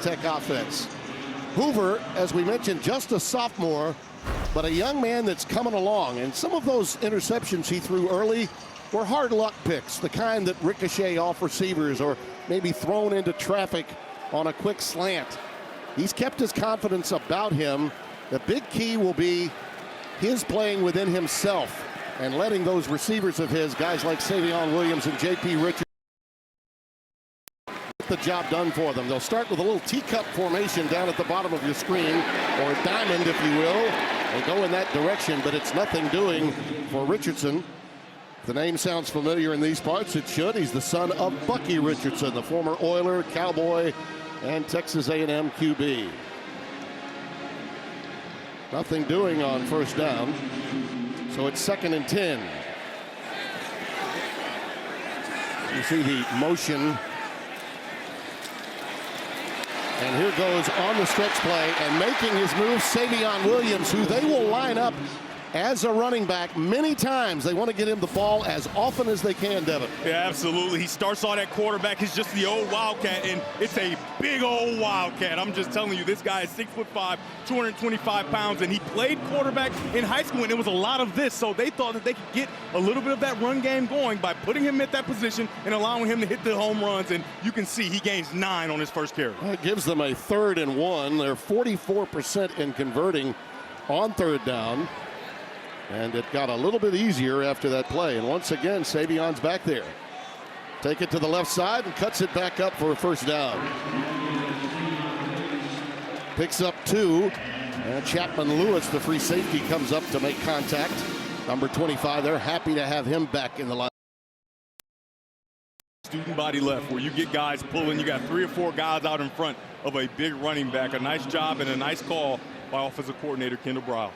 Tech offense. Hoover, as we mentioned, just a sophomore, but a young man that's coming along. And some of those interceptions he threw early were hard luck picks, the kind that ricochet off receivers or maybe thrown into traffic on a quick slant. He's kept his confidence about him. The big key will be his playing within himself and letting those receivers of his, guys like Savion Williams and J.P. Richards, get the job done for them. They'll start with a little teacup formation down at the bottom of your screen, or a diamond, if you will, and go in that direction, but it's nothing doing for Richardson. The name sounds familiar in these parts. It should. He's the son of Bucky Richardson, the former Oiler, Cowboy, and Texas A&M QB. Nothing doing on first down. So it's 2nd and 10. You see the motion. And here goes on the stretch play and making his move, Savion Williams, who they will line up as a running back many times. They want to get him the ball as often as they can, Devin. Yeah, absolutely. He starts on that quarterback. He's just the old Wildcat, and it's a big old Wildcat. I'm just telling you, this guy is 6'5", 225 pounds, and he played quarterback in high school, and it was a lot of this. So they thought that they could get a little bit of that run game going by putting him at that position and allowing him to hit the home runs. And you can see he gains 9 on his first carry. That gives them a 3rd and 1. They're 44% in converting on 3rd down. And it got a little bit easier after that play. And once again, Savion's back there. Take it to the left side and cuts it back up for a first down. Picks up 2. And Chapman Lewis, the free safety, comes up to make contact. Number 25, they're happy to have him back in the line. Student body left, where you get guys pulling. You got 3 or 4 guys out in front of a big running back. A nice job and a nice call by offensive coordinator Kendall Briles.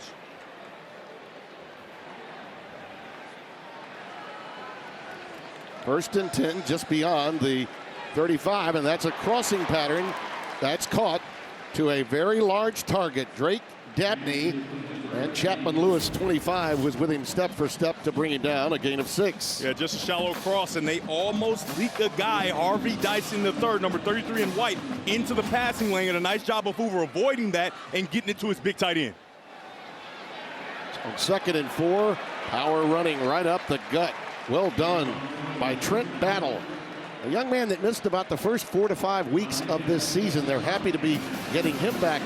1st and 10, just beyond the 35, and that's a crossing pattern. That's caught to a very large target. Drake Dabney, and Chapman Lewis, 25, was with him step for step to bring him down, a gain of 6. Yeah, just a shallow cross, and they almost leak a guy, Harvey Dyson the third, number 33 in white, into the passing lane, and a nice job of Hoover avoiding that and getting it to his big tight end. On 2nd and 4, power running right up the gut. Well done by Trent Battle, a young man that missed about the first 4 to 5 weeks of this season. They're happy to be getting him back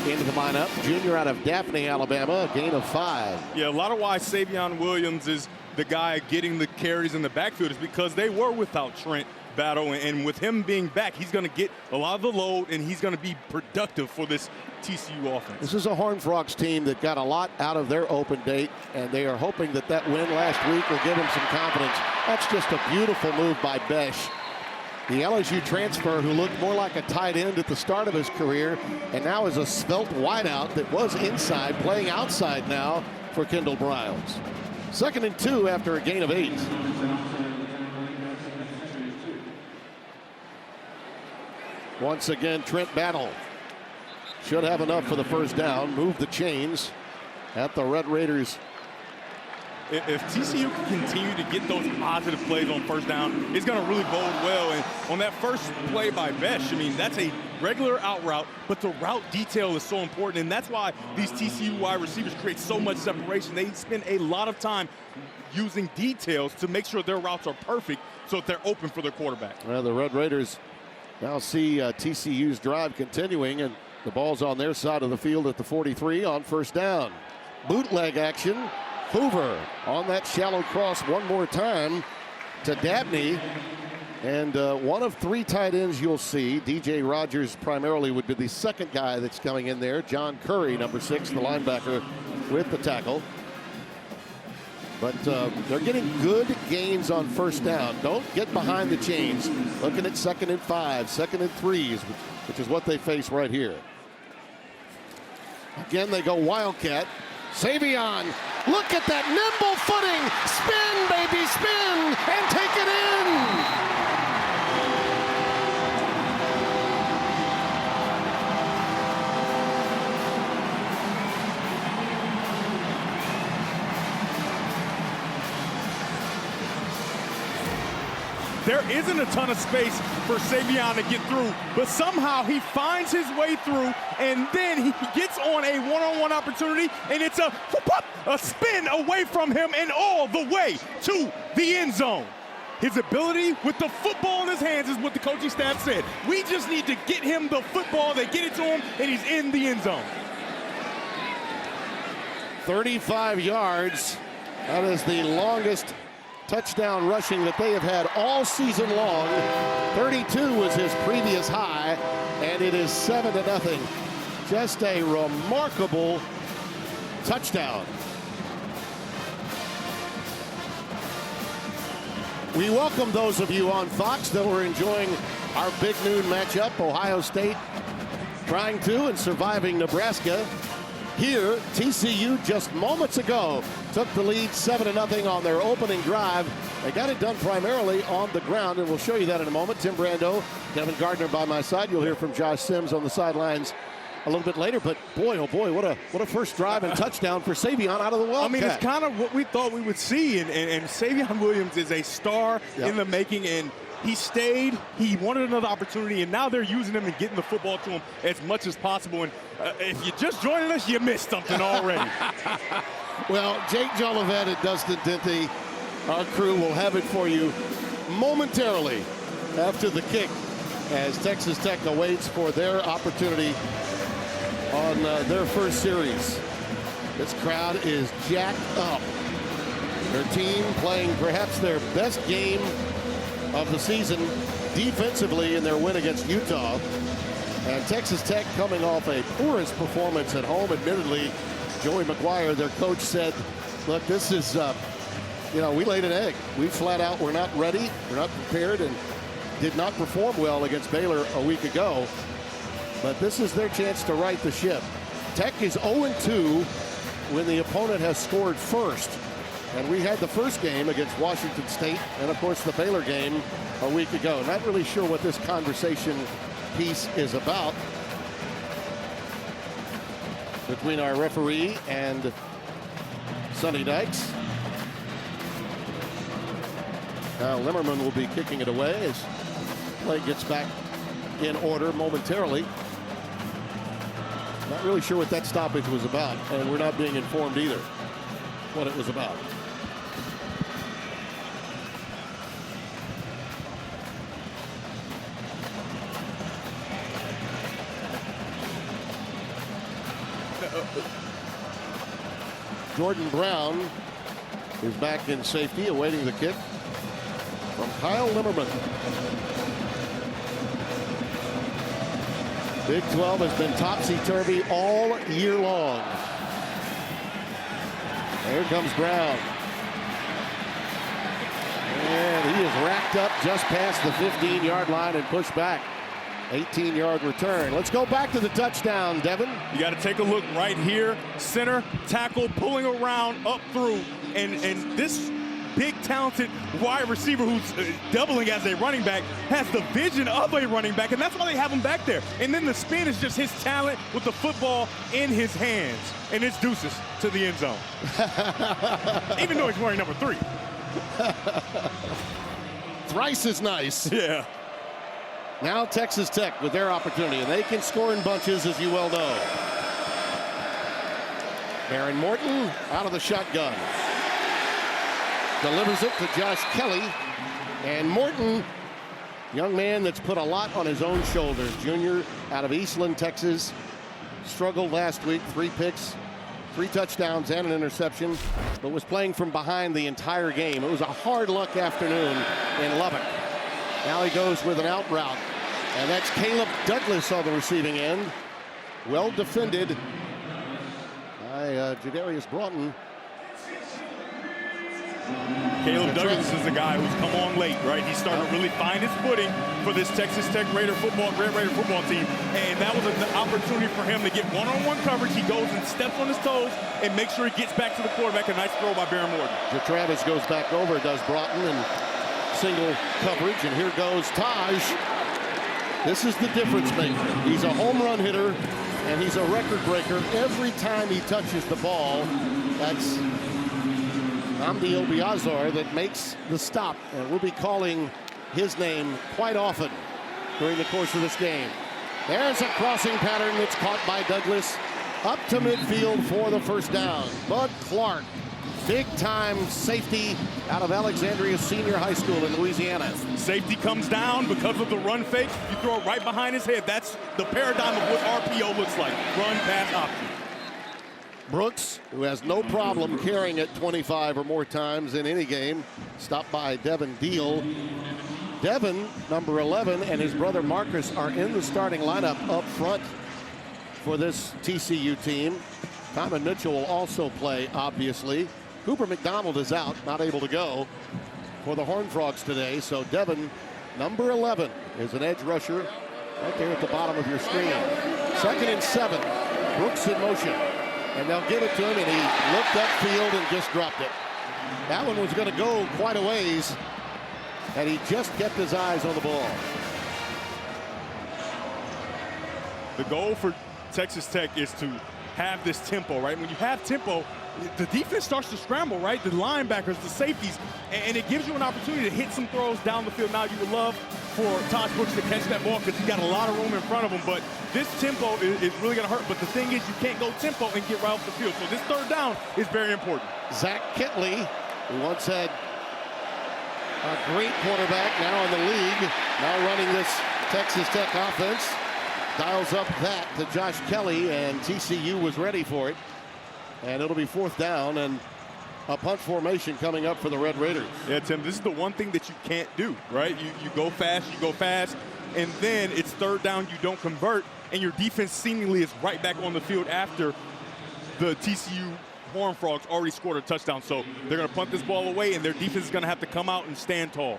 into the lineup. Junior out of Daphne, Alabama, a gain of 5. Yeah, a lot of why Savion Williams is the guy getting the carries in the backfield is because they were without Trent Battle, and with him being back, he's going to get a lot of the load, and he's going to be productive for this TCU offense. This is a Horned Frogs team that got a lot out of their open date, and they are hoping that that win last week will give them some confidence. That's just a beautiful move by Besh, the LSU transfer who looked more like a tight end at the start of his career, and now is a svelte wideout that was inside, playing outside now for Kendall Briles. 2nd and 2 after a gain of 8. Once again, Trent Battle should have enough for the first down. Move the chains at the Red Raiders. If TCU can continue to get those positive plays on first down, it's going to really bode well. And on that first play by Besh, I mean, that's a regular out route, but the route detail is so important. And that's why these TCU wide receivers create so much separation. They spend a lot of time using details to make sure their routes are perfect so that they're open for their quarterback. Well, the Red Raiders now see TCU's drive continuing, and the ball's on their side of the field at the 43 on first down. Bootleg action. Hoover on that shallow cross one more time to Dabney. And one of 3 tight ends you'll see. DJ Rogers primarily would be the second guy that's coming in there. John Curry, number 6, the linebacker, with the tackle. But they're getting good gains on first down. Don't get behind the chains. Looking at 2nd and 5, 2nd and 3s, which is what they face right here. Again, they go Wildcat. Savion, look at that nimble footing. Spin, baby, spin, and take it in. there isn't a ton of space for Savion to get through, but somehow he finds his way through, and then he gets on a one-on-one opportunity, and it's a spin away from him and all the way to the end zone. His ability with the football in his hands is what the coaching staff said. We just need to get him the football. They get it to him, and he's in the end zone. 35 yards. That is the longest touchdown rushing that they have had all season long. 32 was his previous high, and it is 7-0. Just a remarkable touchdown. We welcome those of you on Fox that were enjoying our big noon matchup. Ohio State trying to and surviving Nebraska. Here, TCU just moments ago took the lead 7-0 on their opening drive. They got it done primarily on the ground, and we'll show you that in a moment. Tim Brando, Kevin Gardner by my side. You'll hear from Josh Sims on the sidelines a little bit later, but boy, oh boy, what a first drive and touchdown for Savion out of the Wildcat. I mean, it's kind of what we thought we would see, and Savion Williams is a star in the making, and he stayed, he wanted another opportunity, and now they're using him and getting the football to him as much as possible. And if you're just joining us, you missed something already. Well, Jake Jolivet and Dustin Dinty, our crew will have it for you momentarily after the kick as Texas Tech awaits for their opportunity on their first series. This crowd is jacked up. Their team playing perhaps their best game of the season defensively in their win against Utah. And Texas Tech coming off a poorest performance at home. Admittedly, Joey McGuire, their coach, said, look, this is, we laid an egg. We flat out were not ready, we're not prepared, and did not perform well against Baylor a week ago. But this is their chance to right the ship. Tech is 0-2 when the opponent has scored first. And we had the first game against Washington State and, of course, the Baylor game a week ago. Not really sure what this conversation piece is about between our referee and Sonny Dykes. Now Limmerman will be kicking it away as play gets back in order momentarily. Not really sure what that stoppage was about, and we're not being informed either what it was about. Jordan Brown is back in safety, awaiting the kick from Kyle Limmerman. Big 12 has been topsy-turvy all year long. Here comes Brown. And he is racked up just past the 15-yard line and pushed back. 18-yard return. Let's go back to the touchdown, Devin. You got to take a look right here. Center, tackle, pulling around, up through. And this big, talented wide receiver who's doubling as a running back has the vision of a running back, and that's why they have him back there. And then the spin is just his talent with the football in his hands. And it's deuces to the end zone. Even though he's wearing number 3. Thrice as nice. Yeah. Now Texas Tech with their opportunity, and they can score in bunches, as you well know. Aaron Morton out of the shotgun. Delivers it to Josh Kelly. And Morton, young man that's put a lot on his own shoulders. Junior out of Eastland, Texas. Struggled last week, 3 picks, 3 touchdowns and an interception, but was playing from behind the entire game. It was a hard luck afternoon in Lubbock. Now he goes with an out route. And that's Caleb Douglas on the receiving end. Well defended by Jadarius Broughton. Caleb Douglas is the guy who's come on late, right? He's starting to really find his footing for this Texas Tech Red Raider football team. And that was an opportunity for him to get one-on-one coverage. He goes and steps on his toes and makes sure he gets back to the quarterback. A nice throw by Baron Morton. Travis goes back over, does Broughton, and single coverage. And here goes Taj. This is the difference maker. He's a home run hitter, and he's a record breaker every time he touches the ball. That's Hamdi Obiazar that makes the stop. And we'll be calling his name quite often during the course of this game. There's a crossing pattern that's caught by Douglas. Up to midfield for the first down. Bud Clark, big-time safety out of Alexandria Senior High School in Louisiana. Safety comes down because of the run fake. You throw it right behind his head. That's the paradigm of what RPO looks like. Run, pass, option. Brooks, who has no problem carrying it 25 or more times in any game, stopped by Devin Deal. Devin, number 11, and his brother Marcus are in the starting lineup up front for this TCU team. Tommen Mitchell will also play, obviously. Cooper McDonald is out, not able to go for the Horned Frogs today. So Devin, number 11, is an edge rusher right there at the bottom of your screen. 2nd and 7. Brooks in motion. And they'll give it to him, and he looked upfield and just dropped it. That one was going to go quite a ways, and he just kept his eyes on the ball. The goal for Texas Tech is to have this tempo, right? When you have tempo, the defense starts to scramble, right? The linebackers, the safeties, and it gives you an opportunity to hit some throws down the field. Now, you would love for Todd Brooks to catch that ball because he's got a lot of room in front of him, but this tempo is really going to hurt. But the thing is, you can't go tempo and get right off the field. So this third down is very important. Zach Kitley, who once had a great quarterback, now in the league, now running this Texas Tech offense, dials up that to Josh Kelly, and TCU was ready for it. And it'll be 4th down and a punt formation coming up for the Red Raiders. Yeah, Tim, this is the one thing that you can't do, right? You go fast, and then it's 3rd down, you don't convert, and your defense seemingly is right back on the field after the TCU Horned Frogs already scored a touchdown. So they're going to punt this ball away, and their defense is going to have to come out and stand tall.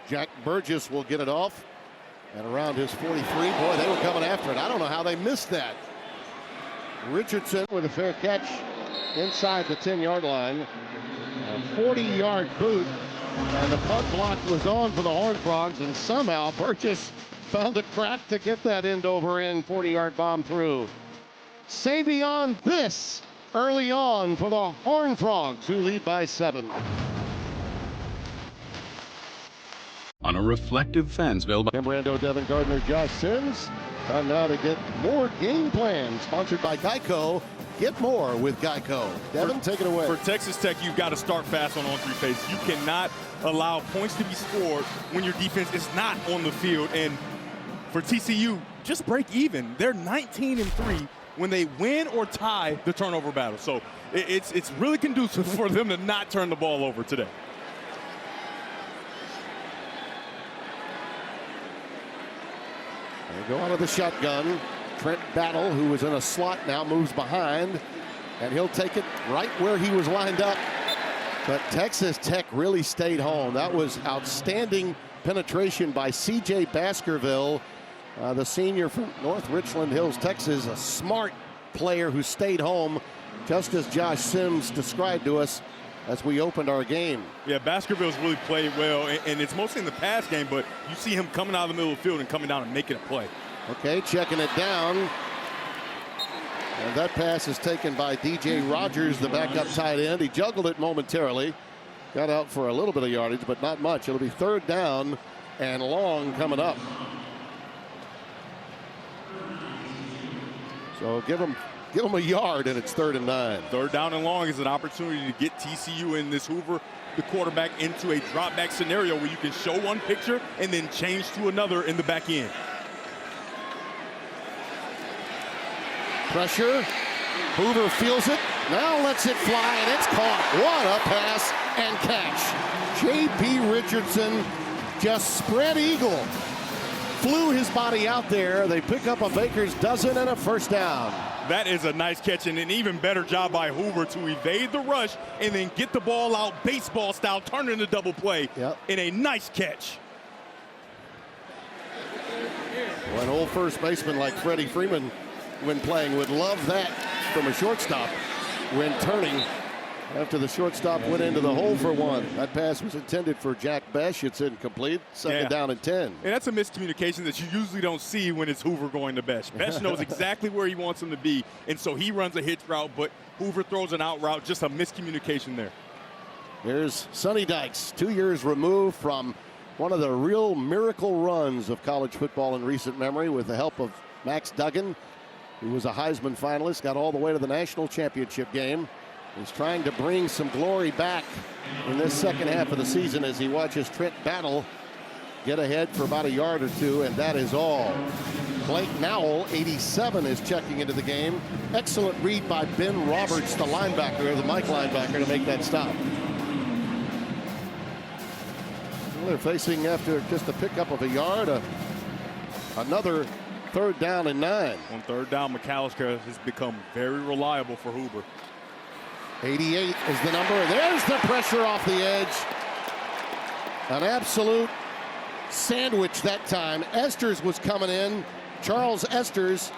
Jack Burgess will get it off. And around his 43, boy, they were coming after it. I don't know how they missed that. Richardson with a fair catch inside the 10-yard line. A 40-yard boot. And the punt block was on for the Horned Frogs. And somehow Burgess found a crack to get that end-over-end 40-yard bomb through. Savion this early on for the Horned Frogs, who lead by 7. On a reflective Fansville. Tim Brando, Devin Gardner, Josh Sims. Time now to get more game plans. Sponsored by Geico. Get more with Geico. Devin, take it away. For Texas Tech, you've got to start fast on all 3 phases. You cannot allow points to be scored when your defense is not on the field. And for TCU, just break even. They're 19-3 when they win or tie the turnover battle. So it's really conducive for them to not turn the ball over today. They go out of the shotgun. Trent Battle, who is in a slot now, moves behind, and he'll take it right where he was lined up. But Texas Tech really stayed home. That was outstanding penetration by C.J. Baskerville, the senior from North Richland Hills, Texas, a smart player who stayed home, just as Josh Sims described to us as we opened our game. Yeah, Baskerville's really played well, and it's mostly in the pass game, but you see him coming out of the middle of the field and coming down and making a play. Okay, checking it down. And that pass is taken by DJ Rogers, the backup tight end. He juggled it momentarily. Got out for a little bit of yardage, but not much. It'll be 3rd down and long coming up. So give them a yard, and it's 3rd and 9. 3rd down and long is an opportunity to get TCU and this Hoover, the quarterback, into a drop back scenario where you can show one picture and then change to another in the back end. Pressure. Hoover feels it. Now lets it fly, and it's caught. What a pass and catch. J.P. Richardson just spread eagle. Flew his body out there. They pick up a baker's dozen and a 1st down. That is a nice catch, and an even better job by Hoover to evade the rush and then get the ball out baseball style, turn it into double play in a nice catch. Well, an old first baseman like Freddie Freeman, when playing, would love that from a shortstop when turning after the shortstop went into the hole for 1. That pass was intended for Jack Besh. It's incomplete. 2nd down and 10. And that's a miscommunication that you usually don't see when it's Hoover going to Besh. Besh knows exactly where he wants him to be, and so he runs a hitch route, but Hoover throws an out route. Just a miscommunication there. Here's Sonny Dykes, 2 years removed from one of the real miracle runs of college football in recent memory with the help of Max Duggan, who was a Heisman finalist, got all the way to the national championship game. He's trying to bring some glory back in this second half of the season as he watches Trent Battle get ahead for about a yard or two, and that is all. Blake Nowell, 87, is checking into the game. Excellent read by Ben Roberts, the linebacker, the Mike linebacker, to make that stop. Well, they're facing, after just a pickup of a yard, another 3rd down and 9. On 3rd down, McAllister has become very reliable for Hoover. 88 is the number. There's the pressure off the edge. An absolute sandwich that time. Esters was coming in, Charles Esters,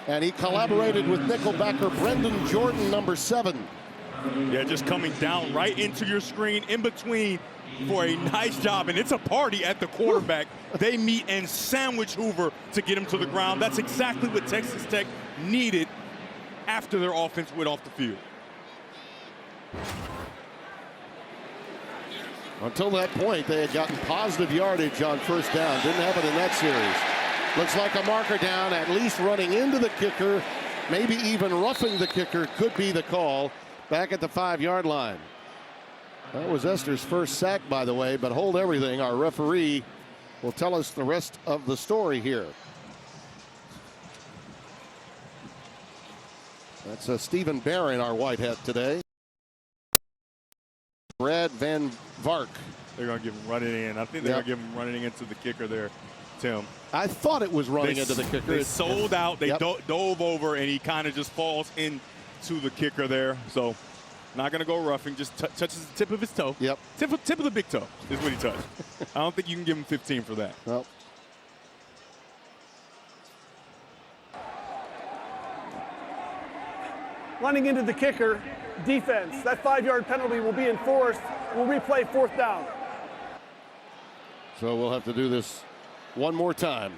and he collaborated with nickelbacker Brendan Jordan, number 7. Yeah, just coming down right into your screen in between for a nice job, and it's a party at the quarterback. They meet and sandwich Hoover to get him to the ground. That's exactly what Texas Tech needed after their offense went off the field. Until that point, they had gotten positive yardage on 1st down. Didn't happen in that series. Looks like a marker down, at least running into the kicker, maybe even roughing the kicker could be the call back at the 5-yard line. That was Esther's first sack, by the way, but hold everything. Our referee will tell us the rest of the story here. That's Stephen Barron, our white hat today. Brad Van Vark. They're going to give him running in. I think they're going to give him running into the kicker there, Tim. I thought it was running into the kicker. They sold out. They dove over, and he kind of just falls into the kicker there. So not going to go roughing. Just touches the tip of his toe. Yep. Tip of the big toe is what he touched. I don't think you can give him 15 for that. Well. Running into the kicker, defense. That 5-yard penalty will be enforced. We'll replay 4th down. So we'll have to do this one more time.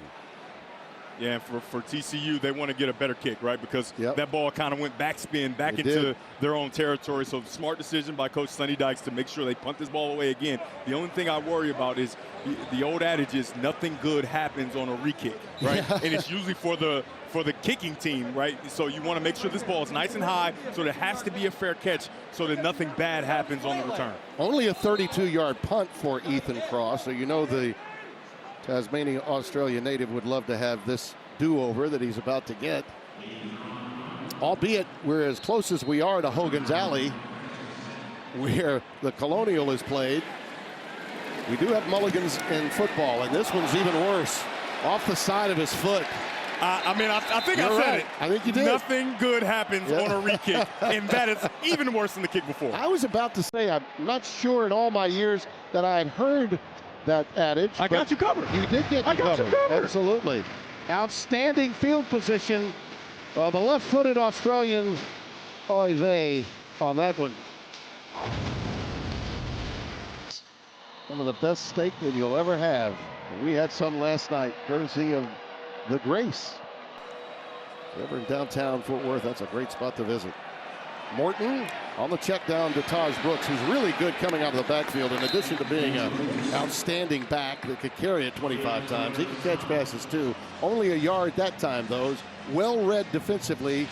Yeah, and for TCU, they want to get a better kick, right? Because that ball kind of went backspin back into their own territory. So smart decision by Coach Sonny Dykes to make sure they punt this ball away again. The only thing I worry about is the old adage is nothing good happens on a re-kick, right? And it's usually for the kicking team, right? So you want to make sure this ball is nice and high, so there has to be a fair catch so that nothing bad happens on the return. Only a 32-yard punt for Ethan Cross, so you know the Tasmania, Australia native would love to have this do-over that he's about to get. Albeit we're as close as we are to Hogan's Alley, where the Colonial is played. We do have mulligans in football, and this one's even worse. Off the side of his foot. I think I said it. I think you did. Nothing good happens on a re-kick, and that is even worse than the kick before. I was about to say, I'm not sure in all my years that I had heard that adage. I got you covered. You did get you covered. Absolutely. Outstanding field position of the left-footed Australian oy vey on that one. Some of the best steak that you'll ever have. We had some last night, courtesy of the Grace. If you're ever in downtown Fort Worth, that's a great spot to visit. Morton on the check down to Taj Brooks, who's really good coming out of the backfield. In addition to being an outstanding back that could carry it 25 times, he can catch passes too. Only a yard that time, though. Well read defensively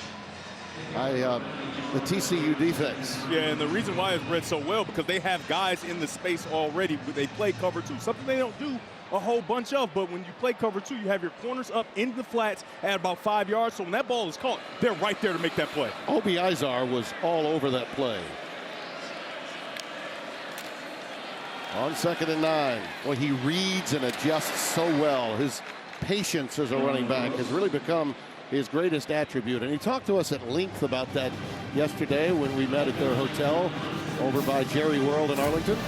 by the TCU defense. Yeah, and the reason why it's read so well because they have guys in the space already. They play cover 2, something they don't do a whole bunch of, but when you play cover 2, you have your corners up in the flats at about 5 yards, so when that ball is caught, they're right there to make that play. Obi Izar was all over that play. On 2nd and 9. Well, he reads and adjusts so well. His patience as a running back has really become his greatest attribute, and he talked to us at length about that yesterday when we met at their hotel over by Jerry World in Arlington.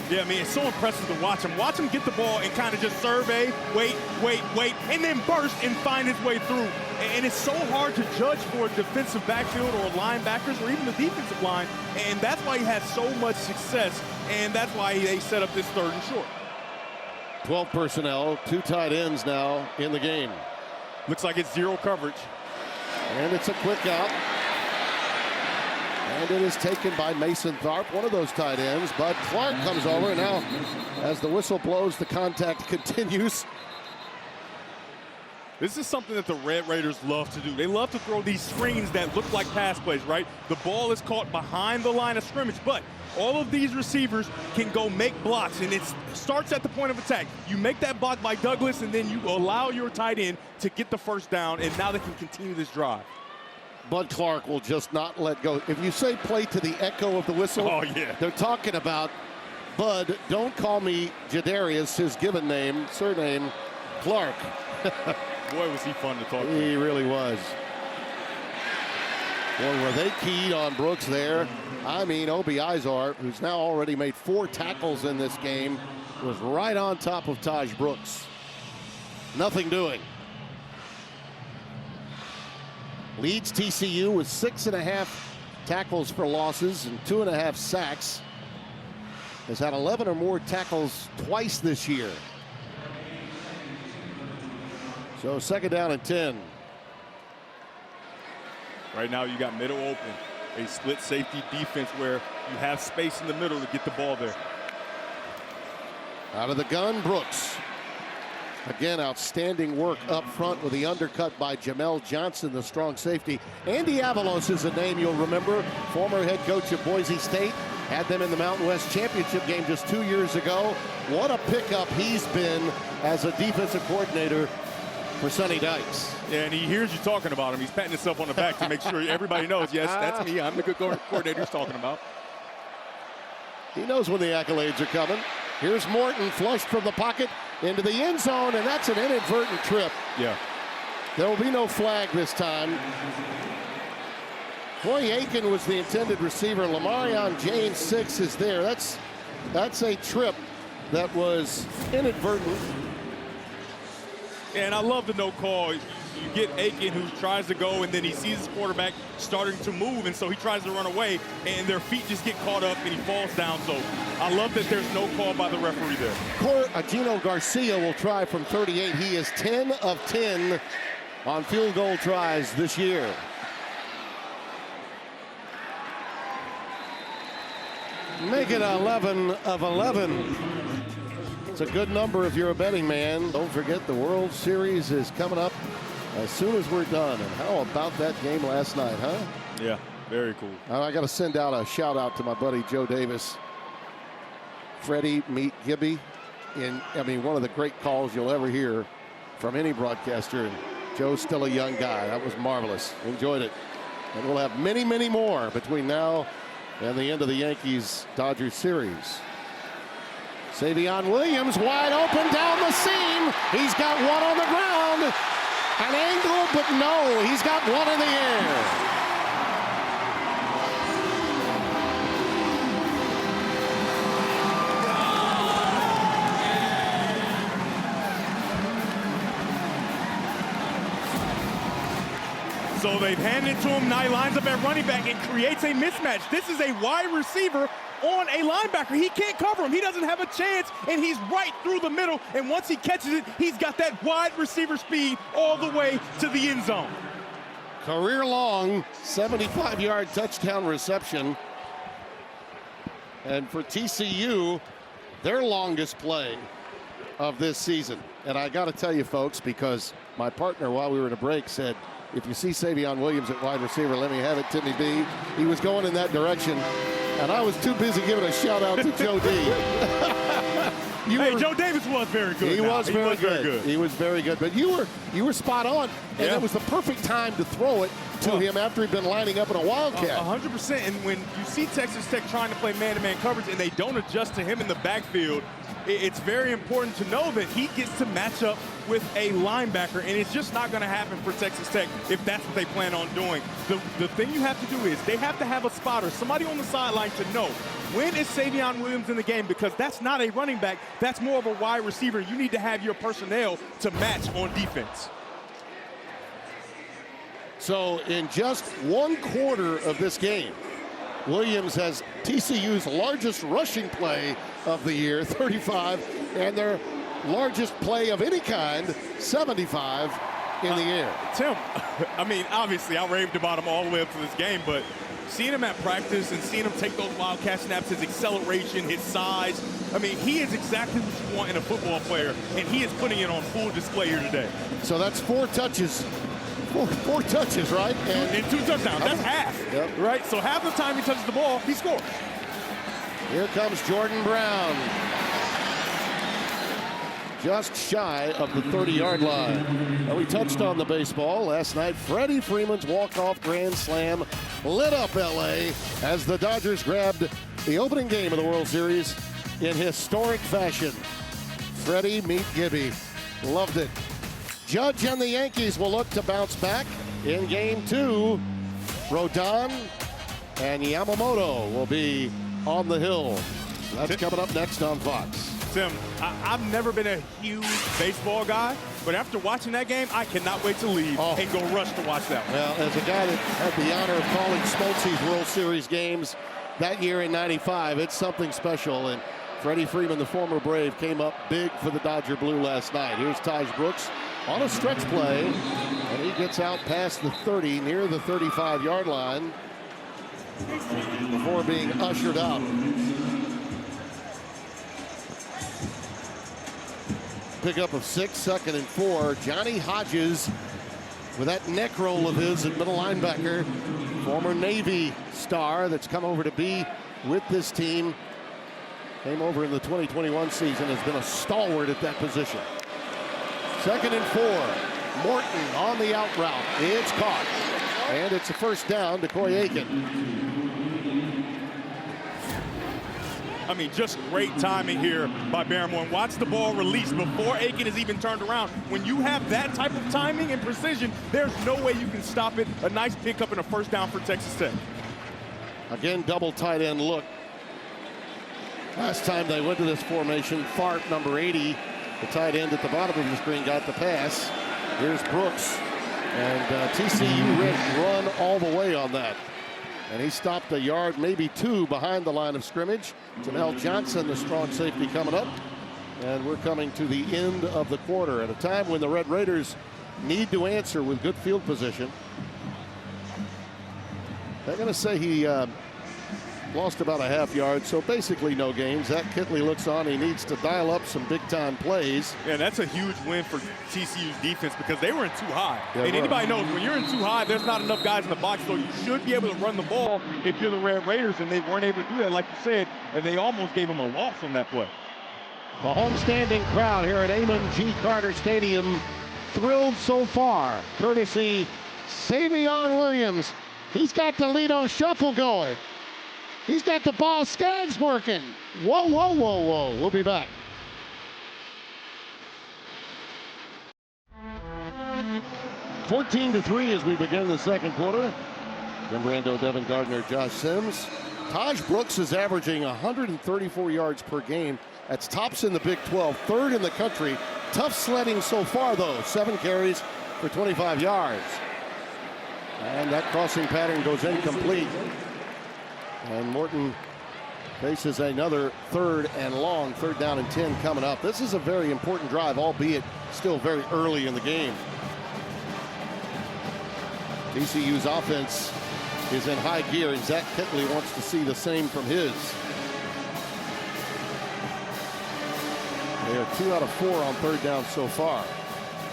Yeah, I mean, it's so impressive to watch him. Watch him get the ball and kind of just survey, wait, and then burst and find his way through. And it's so hard to judge for a defensive backfield or linebackers or even the defensive line. And that's why he has so much success. And that's why they set up this 3rd and short. 12 personnel, 2 tight ends now in the game. Looks like it's 0 coverage. And it's a quick out. And it is taken by Mason Tharp, one of those tight ends. Bud Clark comes over, and now as the whistle blows, the contact continues. This is something that the Red Raiders love to do. They love to throw these screens that look like pass plays, right? The ball is caught behind the line of scrimmage, but all of these receivers can go make blocks, and it starts at the point of attack. You make that block by Douglas, and then you allow your tight end to get the first down, and now they can continue this drive. Bud Clark will just not let go. If you say play to the echo of the whistle, oh, yeah, they're talking about, Bud, don't call me Jadarius, his given name, surname, Clark. Boy, was he fun to talk to. He really was. Boy, were they keyed on Brooks there. I mean, Obi Izar, who's now already made 4 tackles in this game, was right on top of Taj Brooks. Nothing doing. Leads TCU with 6.5 tackles for losses and 2.5 sacks. Has had 11 or more tackles twice this year. So 2nd down and 10. Right now you got middle open. A split safety defense where you have space in the middle to get the ball there. Out of the gun, Brooks. Again, outstanding work up front with the undercut by Jamel Johnson, the strong safety. Andy Avalos is a name you'll remember. Former head coach of Boise State. Had them in the Mountain West Championship game just 2 years ago. What a pickup he's been as a defensive coordinator for Sonny Dykes. Yeah, and he hears you talking about him. He's patting himself on the back to make sure everybody knows, yes, that's me. I'm the good coordinator he's talking about. He knows when the accolades are coming. Here's Morton, flushed from the pocket into the end zone, and that's an inadvertent trip. Yeah. There will be no flag this time. Troy Aiken was the intended receiver. Lamarion James 6 is there. That's a trip that was inadvertent. And I love the no call. You get Aiken, who tries to go, and then he sees his quarterback starting to move, and so he tries to run away, and their feet just get caught up, and he falls down. So I love that there's no call by the referee there. Gino Garcia will try from 38. He is 10 of 10 on field goal tries this year. Make it 11 of 11. It's a good number if you're a betting man. Don't forget the World Series is coming up as soon as we're done. And how about that game last night, huh? Yeah, very cool. I got to send out a shout out to my buddy Joe Davis. Freddie, meet Gibby. One of the great calls you'll ever hear from any broadcaster. And Joe's still a young guy. That was marvelous. Enjoyed it. And we'll have many, many more between now and the end of the Yankees-Dodgers series. Savion Williams wide open down the seam. He's got one on the ground. An angle, but no, he's got one in the air. So they've handed it to him. Now he lines up at running back and creates a mismatch. This is a wide receiver on a linebacker. He can't cover him. He doesn't have a chance, and he's right through the middle. And once he catches it, he's got that wide receiver speed all the way to the end zone. Career-long 75-yard touchdown reception. And for TCU, their longest play of this season. And I got to tell you, folks, because my partner, while we were in a break, said, if you see Savion Williams at wide receiver, let me have it, Timmy B. He was going in that direction, and I was too busy giving a shout-out to Joe D. Joe Davis was very good. He was very good. He was very good. But you were spot on, and it was the perfect time to throw it to him after he'd been lining up in a wildcat. 100%. And when you see Texas Tech trying to play man-to-man coverage and they don't adjust to him in the backfield, it's very important to know that he gets to match up with a linebacker, and it's just not going to happen for Texas Tech if that's what they plan on doing. The thing you have to do is they have to have a spotter, somebody on the sideline to know when is Savion Williams in the game, because that's not a running back, that's more of a wide receiver. You need to have your personnel to match on defense. So in just 1/4 of this game, Williams has TCU's largest rushing play of the year, 35, and their largest play of any kind, 75 in the air. Tim, I mean, obviously I raved about him all the way up to this game, but seeing him at practice and seeing him take those wildcat snaps, his acceleration, his size, I mean, he is exactly what you want in a football player, and he is putting it on full display here today. So that's 4 touches. Four touches, right? And 2 touchdowns. That's half, right? So half the time he touches the ball, he scores. Here comes Jordan Brown. Just shy of the 30-yard line. Now, we touched on the baseball last night. Freddie Freeman's walk-off grand slam lit up L.A. as the Dodgers grabbed the opening game of the World Series in historic fashion. Freddie meet Gibby. Loved it. Judge and the Yankees will look to bounce back in Game 2. Rodon and Yamamoto will be on the hill. That's coming up next on Fox. Tim, I've never been a huge baseball guy, but after watching that game, I cannot wait to leave and go rush to watch that one. Well, as a guy that had the honor of calling Smoltzy's World Series games that year in '95, it's something special. And Freddie Freeman, the former Brave, came up big for the Dodger Blue last night. Here's Taj Brooks on a stretch play, and he gets out past the 30, near the 35-yard line, before being ushered out. Pickup of 6, 2nd and 4. Johnny Hodges with that neck roll of his at middle linebacker. Former Navy star that's come over to be with this team. Came over in the 2021 season, has been a stalwart at that position. 2nd and 4. Morton on the out route. It's caught. And it's a first down to Coy Aiken. I mean, just great timing here by Barrymore. And watch the ball release before Aiken is even turned around. When you have that type of timing and precision, there's no way you can stop it. A nice pickup and a first down for Texas Tech. Again, double tight end look. Last time they went to this formation, Tharp, number 80, the tight end at the bottom of the screen, got the pass. Here's Brooks. And TCU ready to run all the way on that. And he stopped a yard, maybe 2 behind the line of scrimmage. Janelle Johnson, the strong safety, coming up. And we're coming to the end of the quarter at a time when the Red Raiders need to answer with good field position. They're going to say he lost about a half yard, so basically no gain. Zach Kitley looks on. He needs to dial up some big-time plays. Yeah, that's a huge win for TCU's defense because they were in too high. And anybody knows when you're in too high, there's not enough guys in the box, so you should be able to run the ball if you're the Red Raiders, and they weren't able to do that, like you said, and they almost gave them a loss on that play. The homestanding crowd here at Amon G. Carter Stadium thrilled so far, courtesy Savion Williams. He's got the Lido shuffle going. He's got the ball skags working. Whoa, whoa, whoa, whoa. We'll be back. (14-3) as we begin the second quarter. Jim Brando, Devin Gardner, Josh Sims. Taj Brooks is averaging 134 yards per game. That's tops in the Big 12, 3rd in the country. Tough sledding so far, though. 7 carries for 25 yards. And that crossing pattern goes incomplete. And Morton faces another 3rd and long, 3rd down and 10 coming up. This is a very important drive, albeit still very early in the game. TCU's offense is in high gear, and Zach Kitley wants to see the same from his. They are 2 out of 4 on 3rd down so far.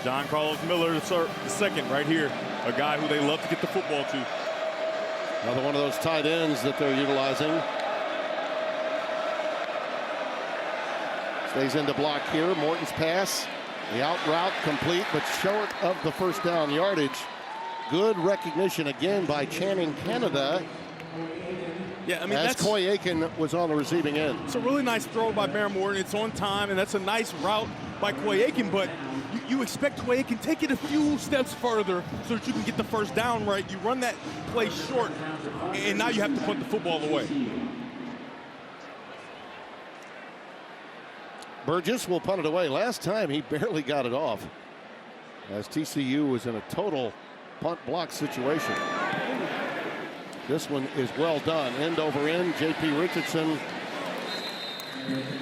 John Carlos Miller, the second right here, a guy who they love to get the football to. Another one of those tight ends that they're utilizing. Stays into block here. Morton's pass. The out route complete, but short of the first down yardage. Good recognition again by Channing Canada. Yeah, I mean, as Coy Aiken was on the receiving end. It's a really nice throw by Barrymore, and it's on time, and that's a nice route by Coy Aiken, but you expect Coy Aiken take it a few steps further so that you can get the first down right. You run that play short, and now you have to punt the football away. Burgess will punt it away. Last time he barely got it off, as TCU was in a total punt block situation. This one is well done. End over end. J.P. Richardson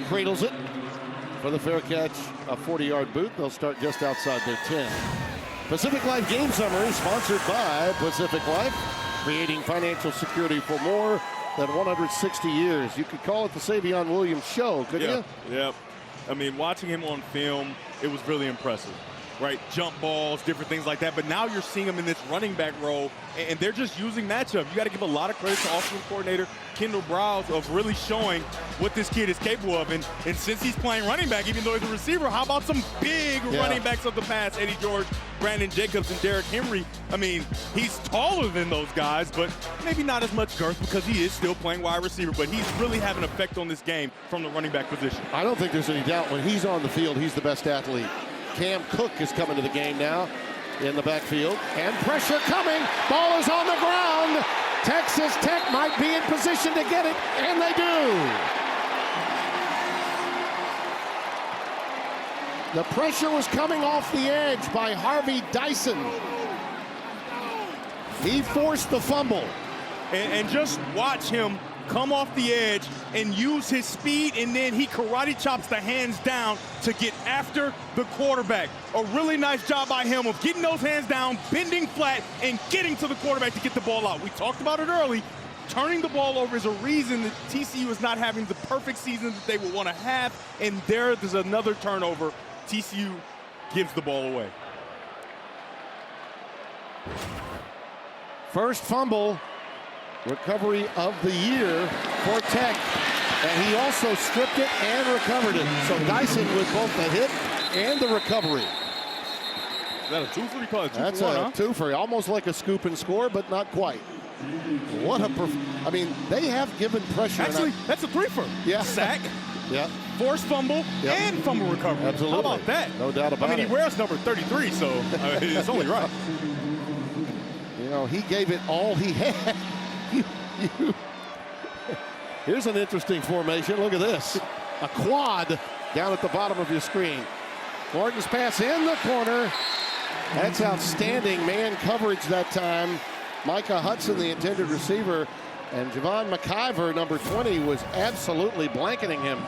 cradles it for the fair catch, a 40-yard boot. They'll start just outside their 10. Pacific Life Game Summary sponsored by Pacific Life. creating financial security for more than 160 years. You could call it the Savion Williams show, couldn't you? Yeah. I mean, watching him on film, it was really impressive, right? Jump balls, different things like that. But now you're seeing him in this running back role, and they're just using matchup. You got to give a lot of credit to offensive coordinator Kendall Browse of really showing what this kid is capable of. And since he's playing running back, even though he's a receiver, how about some big running backs of the past? Eddie George, Brandon Jacobs, and Derrick Henry. I mean, he's taller than those guys, but maybe not as much girth because he is still playing wide receiver. But he's really having an effect on this game from the running back position. I don't think there's any doubt when he's on the field, he's the best athlete. Cam Cook is coming to the game now in the backfield. And pressure coming. Ball is on the ground. Texas Tech might be in position to get it, and they do. The pressure was coming off the edge by Harvey Dyson. He forced the fumble. And just watch him come off the edge and use his speed, and then he karate chops the hands down to get after the quarterback. A really nice job by him of getting those hands down, bending flat, and getting to the quarterback to get the ball out. We talked about it early. Turning the ball over is a reason that TCU is not having the perfect season that they would want to have, and there's another turnover. TCU gives the ball away. First fumble recovery of the year for Tech. And he also stripped it and recovered it. So Dyson with both the hit and the recovery. Is that a two-for? You call it That's a two-for. Almost like a scoop and score, but not quite. What a I mean, they have given pressure. Actually, that's a three-for. Yeah. Sack. Yeah. Forced fumble and fumble recovery. Absolutely. How about that? No doubt about it. I mean, he wears number 33, so it's only right. You know, he gave it all he had. Here's an interesting formation. Look at this. A quad down at the bottom of your screen. Gordon's pass in the corner. That's outstanding man coverage that time. Micah Hudson, the intended receiver, and Javon McIver, number 20, was absolutely blanketing him.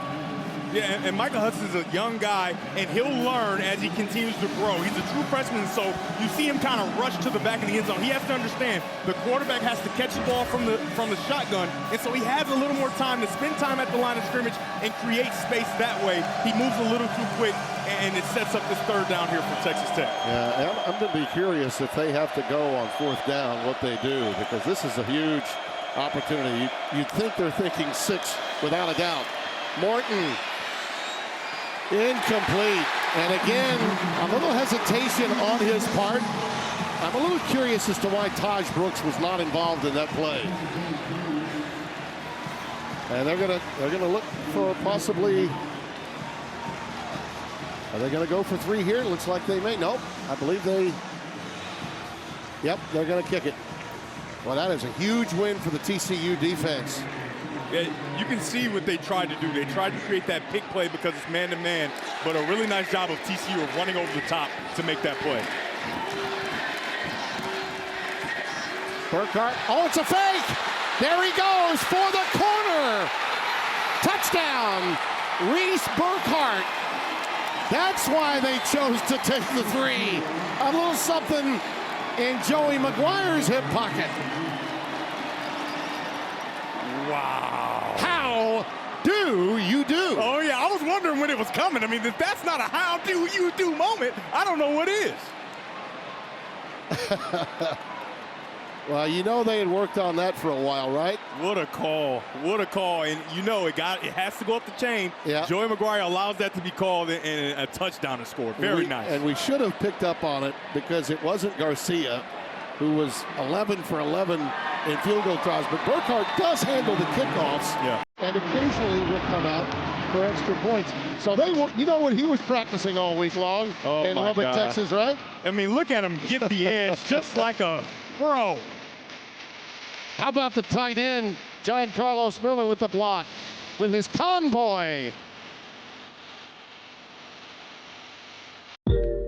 Yeah, and Micah Hudson's a young guy, and he'll learn as he continues to grow. He's a true freshman, so you see him kind of rush to the back of the end zone. He has to understand the quarterback has to catch the ball from the shotgun, and so he has a little more time to spend time at the line of scrimmage and create space that way. He moves a little too quick, and it sets up this third down here for Texas Tech. Yeah, I'm going to be curious if they have to go on fourth down, what they do, because this is a huge opportunity. You'd think they're thinking 6 without a doubt. Morton. Incomplete. And again, a little hesitation on his part. I'm a little curious as to why Taj Brooks was not involved in that play. And they're gonna look for possibly. Are they gonna go for 3 here? It looks like they may. Nope. I believe they. Yep, they're gonna kick it. Well, that is a huge win for the TCU defense. Yeah, you can see what they tried to do. They tried to create that pick play because it's man-to-man, but a really nice job of TCU of running over the top to make that play. Burkhart, oh, it's a fake! There he goes for the corner! Touchdown, Reese Burkhart. That's why they chose to take the 3. A little something in Joey McGuire's hip pocket. Wow. How do you do? Oh, yeah, I was wondering when it was coming. I mean, if that's not a how do you do moment, I don't know what is. Well, you know they had worked on that for a while, right? What a call. What a call. And you know it has to go up the chain. Yeah. Joey McGuire allows that to be called, and a touchdown is scored. Very nice. And we should have picked up on it because it wasn't Garcia, who was 11 for 11 in field goal tries, but Burkhart does handle the kickoffs, and occasionally will come out for extra points. So they were, you know what he was practicing all week long in Lubbock, Texas, right? I mean, look at him get the edge just like a pro. How about the tight end, John Carlos Miller with the block, with his convoy.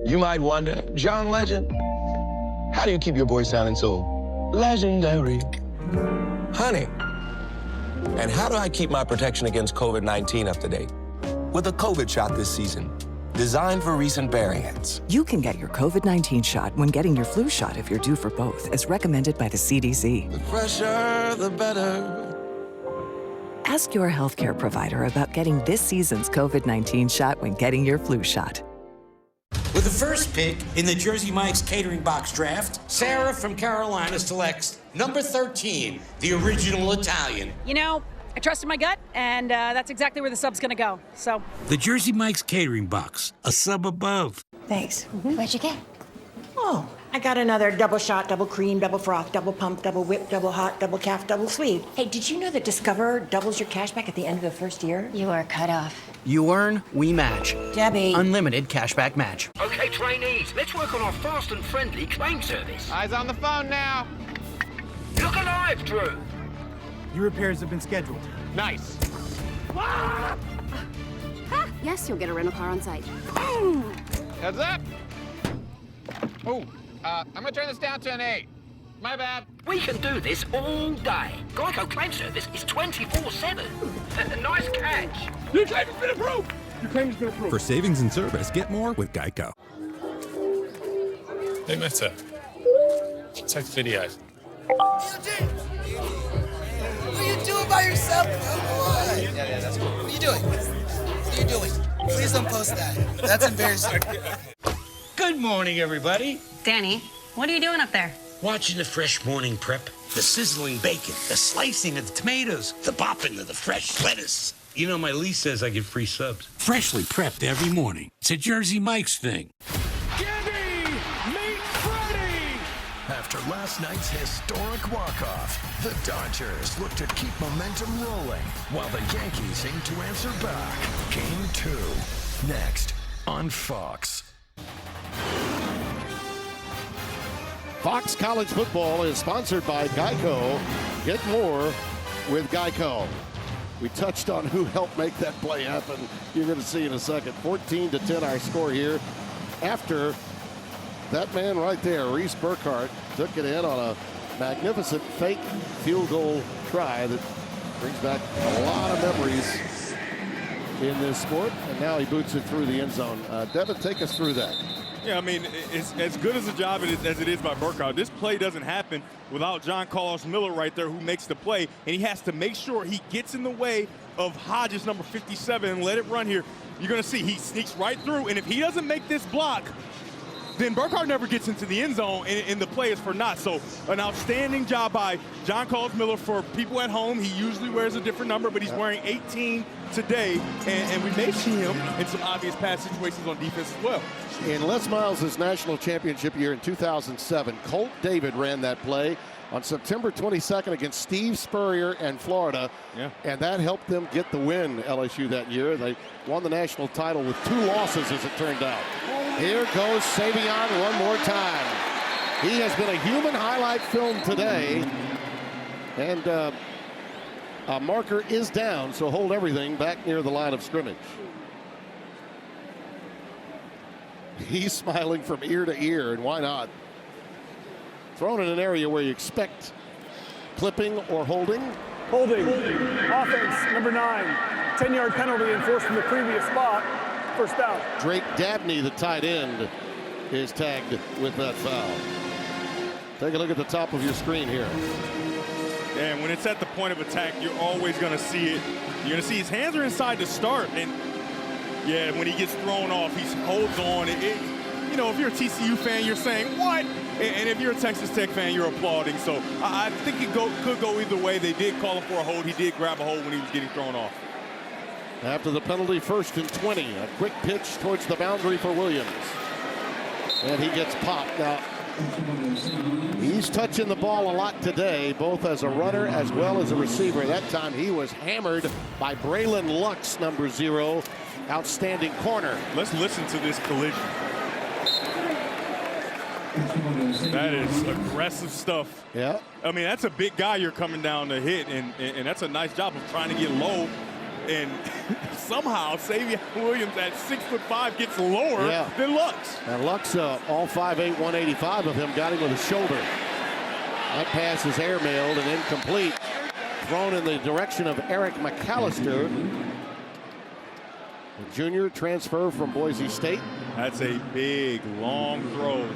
You might wonder, John Legend, how do you keep your voice sounding so legendary? Honey, and how do I keep my protection against COVID-19 up to date? With a COVID shot this season. designed for recent variants. You can get your COVID-19 shot when getting your flu shot if you're due for both, as recommended by the CDC. The fresher, the better. Ask your healthcare provider about getting this season's COVID-19 shot when getting your flu shot. With the first pick in the Jersey Mike's catering box draft, Sarah from Carolina selects number 13, the original Italian. You know, I trusted my gut, and that's exactly where the sub's gonna go, so. The Jersey Mike's catering box, a sub above. Thanks. What'd you get? Oh, I got another double shot, double cream, double froth, double pump, double whip, double hot, double calf, double sweet. Hey, did you know that Discover doubles your cash back at the end of the first year? You are cut off. You earn, we match. Debbie. Unlimited cashback match. Okay, trainees, let's work on our fast and friendly claim service. Eyes on the phone now. Look alive, Drew. Your repairs have been scheduled. Nice. Yes, you'll get a rental car on site. Heads up. Oh, I'm gonna turn this down to an 8. My bad. We can do this all day. Geico claim service is 24/7. Nice catch. Your claim has been approved. Your claim has been approved. For savings and service, get more with Geico. Hey, Meta. Check video. What are you doing by yourself? Come on. Yeah, that's cool. What are you doing? What are you doing? Please don't post that. That's embarrassing. Good morning, everybody. Danny, what are you doing up there? Watching the fresh morning prep, the sizzling bacon, the slicing of the tomatoes, the popping of the fresh lettuce. You know, my lease says I get free subs. Freshly prepped every morning. It's a Jersey Mike's thing. After last night's historic walk-off, the Dodgers look to keep momentum rolling, while the Yankees aim to answer back. Game 2, next on Fox. Fox College Football is sponsored by Geico. Get more with Geico. We touched on who helped make that play happen. You're going to see in a second. 14-10 our score here after that man right there, Reese Burkhart, took it in on a magnificent fake field goal try that brings back a lot of memories in this sport. And now he boots it through the end zone. Devin, take us through that. Yeah, I mean, it's as good as a job as it is by Burkhardt. This play doesn't happen without John Carlos Miller right there, who makes the play, and he has to make sure he gets in the way of Hodges, number 57, and let it run here. You're going to see he sneaks right through, and if he doesn't make this block, then Burkhardt never gets into the end zone, and the play is for naught. So an outstanding job by John Carlos Miller. For people at home, he usually wears a different number, but he's wearing 18 today, and we may see him in some obvious pass situations on defense as well. In Les Miles' national championship year in 2007, Colt David ran that play on September 22nd against Steve Spurrier and Florida. Yeah. And that helped them get the win, LSU, that year. They won the national title with 2 losses, as it turned out. Here goes Savion one more time. He has been a human highlight film today. And a marker is down, so hold everything back near the line of scrimmage. He's smiling from ear to ear, and why not? Thrown in an area where you expect clipping or holding. Holding. Offense, number 9. 10-yard penalty enforced from the previous spot. First down. Drake Dabney, the tight end, is tagged with that foul. Take a look at the top of your screen here. And when it's at the point of attack, you're always going to see it. You're going to see his hands are inside to start. And, yeah, when he gets thrown off, he holds on. You know, if you're a TCU fan, you're saying, what? And if you're a Texas Tech fan, you're applauding. So I think it could go either way. They did call him for a hold. He did grab a hold when he was getting thrown off. After the penalty, 1st and 20. A quick pitch towards the boundary for Williams. And he gets popped. Now, he's touching the ball a lot today, both as a runner as well as a receiver. That time he was hammered by Braylon Lux, number 0. Outstanding corner. Let's listen to this collision. That is aggressive stuff. Yeah. I mean, that's a big guy you're coming down to hit, and that's a nice job of trying to get low. And somehow Savion Williams at 6'5" gets lower than Lux. And Lux, all 5'8", 185 of him, got him with a shoulder. That pass is airmailed and incomplete. Thrown in the direction of Eric McAllister. The junior transfer from Boise State. That's a big, long throw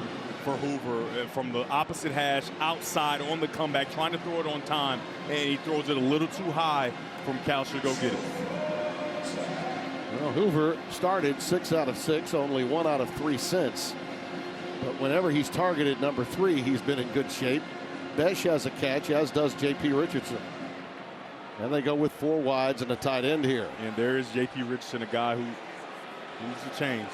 for Hoover from the opposite hash, outside on the comeback, trying to throw it on time, and he throws it a little too high from Cal to go get it. Well, Hoover started 6 out of 6, only 1 out of 3 since. But whenever he's targeted number 3, he's been in good shape. Besh has a catch, as does J.P. Richardson. And they go with 4 wides and a tight end here. And there is J.P. Richardson, a guy who moves the chains.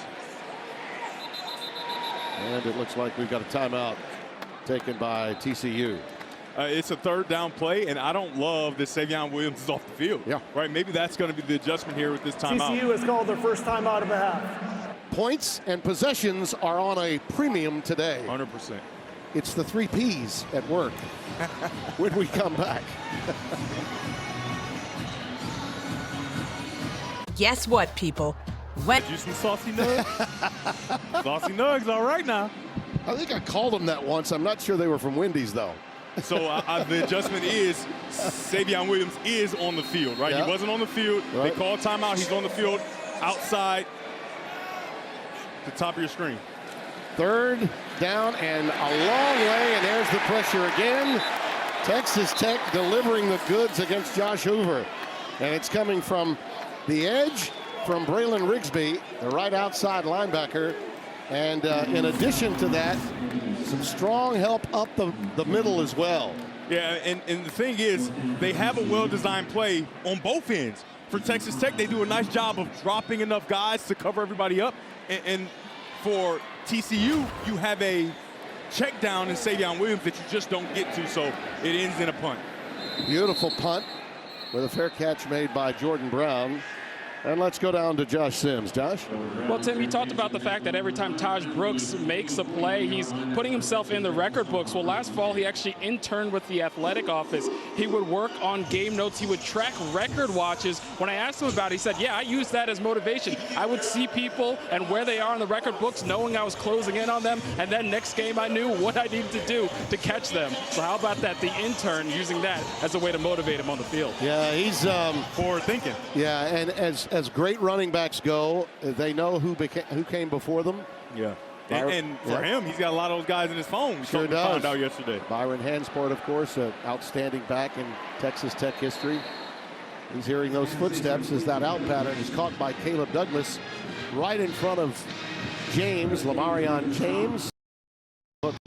And it looks like we've got a timeout taken by TCU. It's a 3rd down play, and I don't love that Savion Williams is off the field. Yeah. Right, maybe that's going to be the adjustment here with this timeout. TCU has called their first timeout of the half. Points and possessions are on a premium today. 100%. It's the 3 Ps at work when we come back. Guess what, people? When you some saucy nugs? Saucy nugs, all right now. I think I called them that once. I'm not sure they were from Wendy's, though. So the adjustment is Savion Williams is on the field, right? Yeah. He wasn't on the field. Right. They called timeout. He's on the field outside the top of your screen. 3rd down and a long way, and there's the pressure again. Texas Tech delivering the goods against Josh Hoover. And it's coming from the edge from Braylon Rigsby, the right outside linebacker. And in addition to that, some strong help up the middle as well. Yeah, and the thing is, they have a well-designed play on both ends. For Texas Tech, they do a nice job of dropping enough guys to cover everybody up. And for TCU, you have a check down in Savion Williams that you just don't get to, so it ends in a punt. Beautiful punt with a fair catch made by Jordan Brown. And let's go down to Josh Sims. Josh? Well, Tim, you talked about the fact that every time Taj Brooks makes a play, he's putting himself in the record books. Well, last fall, he actually interned with the athletic office. He would work on game notes. He would track record watches. When I asked him about it, he said, yeah, I use that as motivation. I would see people and where they are in the record books, knowing I was closing in on them. And then next game, I knew what I needed to do to catch them. So how about that? The intern using that as a way to motivate him on the field. Yeah, he's forward thinking. Yeah, and as great running backs go, they know who came before them. Yeah. And for him, he's got a lot of those guys in his phone. Sure does. Found out yesterday. Byron Hansport, of course, an outstanding back in Texas Tech history. He's hearing those footsteps as that out pattern is caught by Caleb Douglas right in front of James, Lamarion James.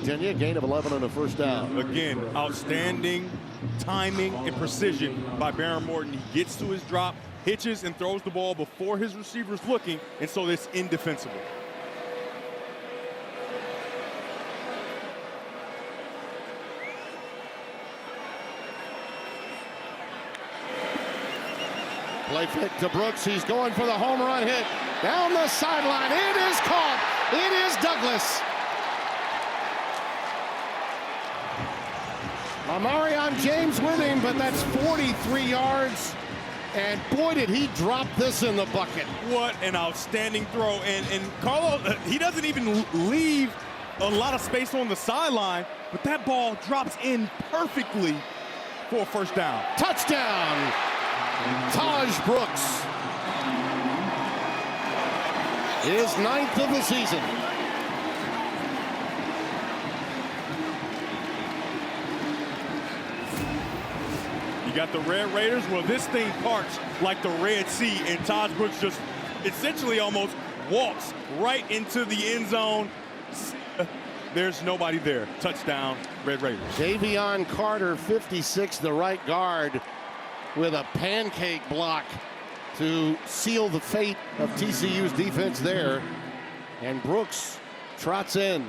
Virginia, gain of 11 and a 1st down. Again, outstanding timing and precision by Baron Morton. He gets to his drop, hitches, and throws the ball before his receiver's looking, and so it's indefensible. Play flick to Brooks. He's going for the home run hit. Down the sideline. It is caught. It is Douglas. Lamarion James with him, but that's 43 yards. And boy, did he drop this in the bucket. What an outstanding throw. And Carlo, he doesn't even leave a lot of space on the sideline, but that ball drops in perfectly for a 1st down. Touchdown, Taj Brooks. His 9th of the season. You got the Red Raiders. Well, this thing parts like the Red Sea, and Taj Brooks just essentially almost walks right into the end zone. There's nobody there. Touchdown, Red Raiders. Davion Carter, 56, the right guard, with a pancake block to seal the fate of TCU's defense there. And Brooks trots in.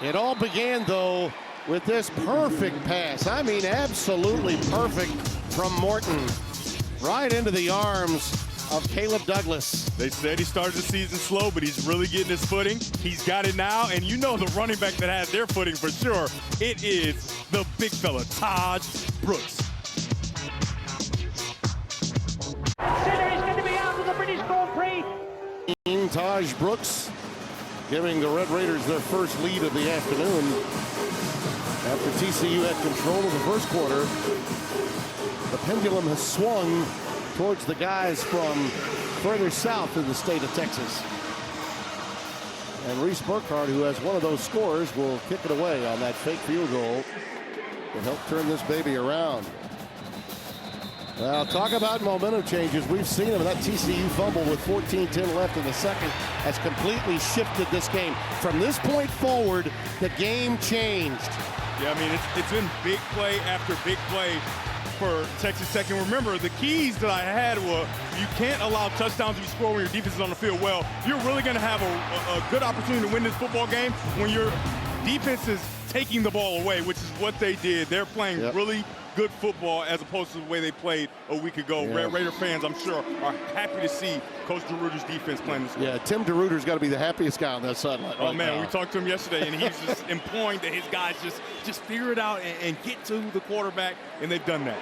It all began, though, with this perfect pass. I mean, absolutely perfect from Morton. Right into the arms of Caleb Douglas. They said he started the season slow, but he's really getting his footing. He's got it now, and you know the running back that has their footing for sure. It is the big fella, Taj Brooks. Center is going to be out of the British Grand Prix. Taj Brooks giving the Red Raiders their first lead of the afternoon. After TCU had control of the first quarter, the pendulum has swung towards the guys from further south in the state of Texas. And Reese Burkhardt, who has one of those scores, will kick it away on that fake field goal to help turn this baby around. Well, talk about momentum changes. We've seen them. That TCU fumble with 14-10 left in the second has completely shifted this game. From this point forward, the game changed. Yeah, I mean, it's been big play after big play for Texas Tech. And remember, the keys that I had were you can't allow touchdowns to be scored when your defense is on the field. Well, you're really going to have a good opportunity to win this football game when your defense is taking the ball away, which is what they did. They're playing really good football as opposed to the way they played a week ago. Raider fans, I'm sure, are happy to see Coach DeRuyter's defense playing this way. Yeah, Tim DeRuyter's got to be the happiest guy on that sideline. Oh, man, we talked to him yesterday, and he's just imploring that his guys just figure it out and get to the quarterback, and they've done that.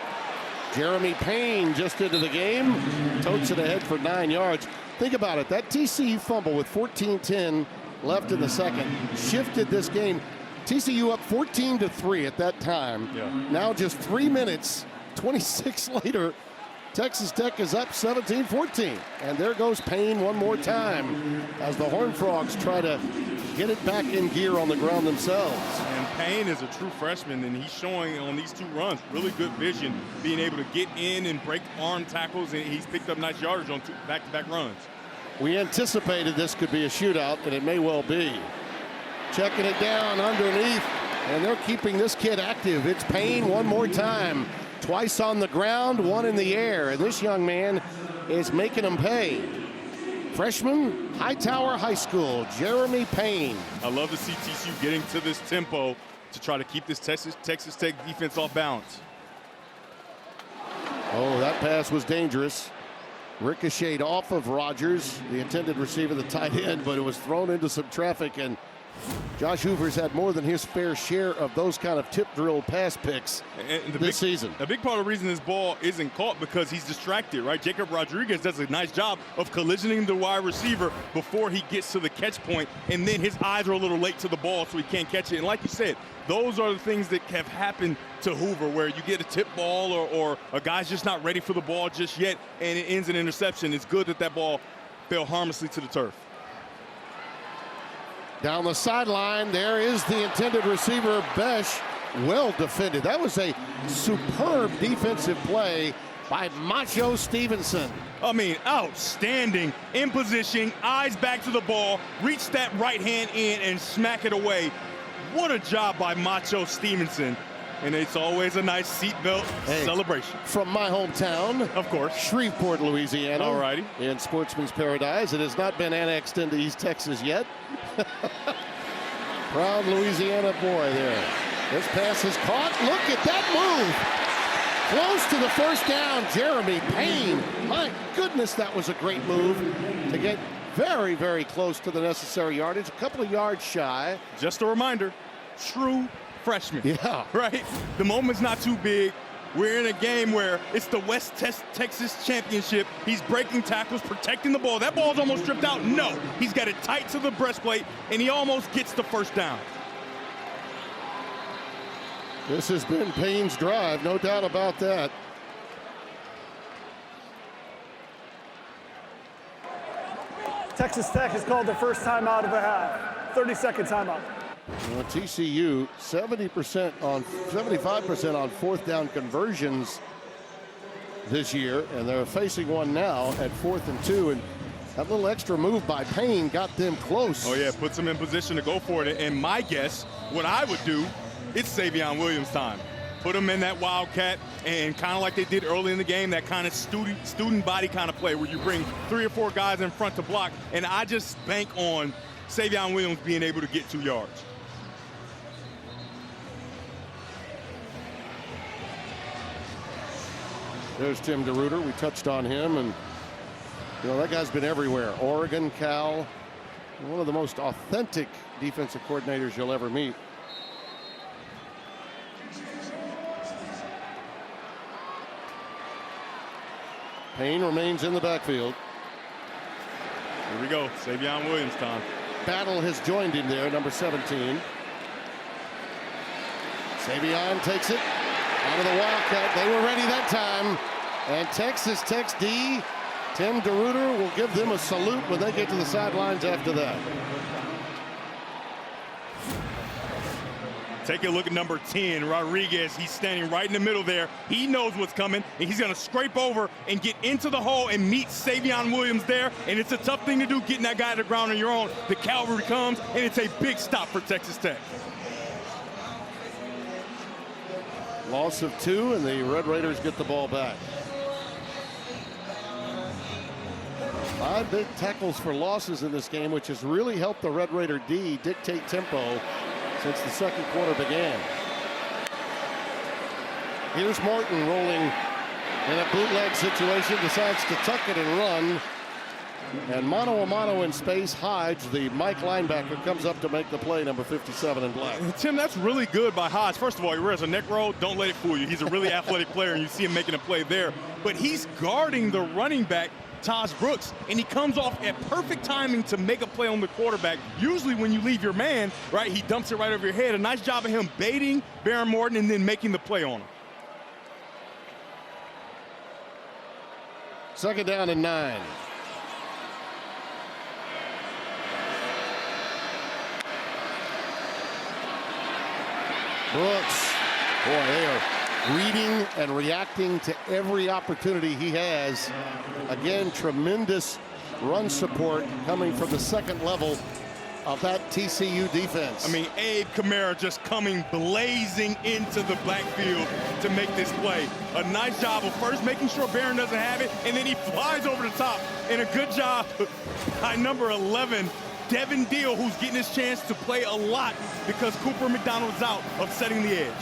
Jeremy Payne just into the game, totes it ahead for 9 yards. Think about it. That TCU fumble with 14-10 left in the second shifted this game. TCU up 14-3 at that time. Now just 3 minutes, 26 later, Texas Tech is up 17-14. And there goes Payne one more time as the Horned Frogs try to get it back in gear on the ground themselves. And Payne is a true freshman, and he's showing on these 2 runs really good vision, being able to get in and break arm tackles, and he's picked up nice yardage on 2 back-to-back runs. We anticipated this could be a shootout, and it may well be. Checking it down underneath, and they're keeping this kid active. It's Payne one more time. Twice on the ground, one in the air, and this young man is making them pay. Freshman, Hightower High School, Jeremy Payne. I love to see TCU getting to this tempo to try to keep this Texas Tech defense off balance. Oh, that pass was dangerous. Ricocheted off of Rogers, the intended receiver, the tight end, but it was thrown into some traffic, and Josh Hoover's had more than his fair share of those kind of tip drill pass picks this season. A big part of the reason this ball isn't caught because he's distracted, right? Jacob Rodriguez does a nice job of collisioning the wide receiver before he gets to the catch point, and then his eyes are a little late to the ball, so he can't catch it. And like you said, those are the things that have happened to Hoover, where you get a tip ball or a guy's just not ready for the ball just yet, and it ends in interception. It's good that ball fell harmlessly to the turf. Down the sideline, there is the intended receiver, Besh. Well defended. That was a superb defensive play by Macho Stevenson. I mean, outstanding. In position, eyes back to the ball, reach that right hand in and smack it away. What a job by Macho Stevenson. And it's always a nice seatbelt celebration. From my hometown, of course, Shreveport, Louisiana. All righty. In Sportsman's Paradise. It has not been annexed into East Texas yet. Proud Louisiana boy there. This pass is caught. Look at that move. Close to the first down, Jeremy Payne. My goodness, that was a great move to get very, very close to the necessary yardage. A couple of yards shy. Just a reminder, true freshman. Yeah. Right? The moment's not too big. We're in a game where it's the West Texas Championship. He's breaking tackles, protecting the ball. That ball's almost stripped out. No, he's got it tight to the breastplate, and he almost gets the first down. This has been Payne's drive, no doubt about that. Texas Tech has called their first timeout of the half. 30-second timeout. Well, TCU 75% on fourth down conversions this year, and they're facing one now at 4th and 2, and that little extra move by Payne got them close. Oh yeah, puts them in position to go for it. And my guess, what I would do, it's Savion Williams time. Put him in that wildcat, and kind of like they did early in the game, that kind of student body kind of play where you bring 3 or 4 guys in front to block, and I just bank on Savion Williams being able to get 2 yards. There's Tim DeRuyter. We touched on him, and you know that guy's been everywhere. Oregon, Cal, one of the most authentic defensive coordinators you'll ever meet. Payne remains in the backfield. Here we go, Savion Williams time. Battle has joined him there, number 17. Savion takes it out of the Wildcat. They were ready that time. And Texas Tech's D, Tim DeRuyter, will give them a salute when they get to the sidelines after that. Take a look at number 10, Rodriguez. He's standing right in the middle there. He knows what's coming, and he's going to scrape over and get into the hole and meet Savion Williams there. And it's a tough thing to do, getting that guy to the ground on your own. The cavalry comes, and it's a big stop for Texas Tech. Loss of 2, and the Red Raiders get the ball back. 5 big tackles for losses in this game, which has really helped the Red Raider D dictate tempo since the second quarter began. Here's Morton rolling in a bootleg situation, decides to tuck it and run. And mano a mano in space, Hodge, the Mike linebacker, comes up to make the play, number 57 in black. Tim, that's really good by Hodge. First of all, he wears a neck roll. Don't let it fool you. He's a really athletic player, and you see him making a play there. But he's guarding the running back, Taj Brooks, and he comes off at perfect timing to make a play on the quarterback. Usually when you leave your man, right, he dumps it right over your head. A nice job of him baiting Baron Morton and then making the play on him. 2nd down and 9. Brooks, boy, they are reading and reacting to every opportunity he has. Again, tremendous run support coming from the second level of that TCU defense. I mean, Abe Kamara just coming blazing into the backfield to make this play. A nice job of first making sure Barron doesn't have it, and then he flies over the top. And a good job by number 11, Devin Deal, who's getting his chance to play a lot because Cooper McDonald's out of setting the edge.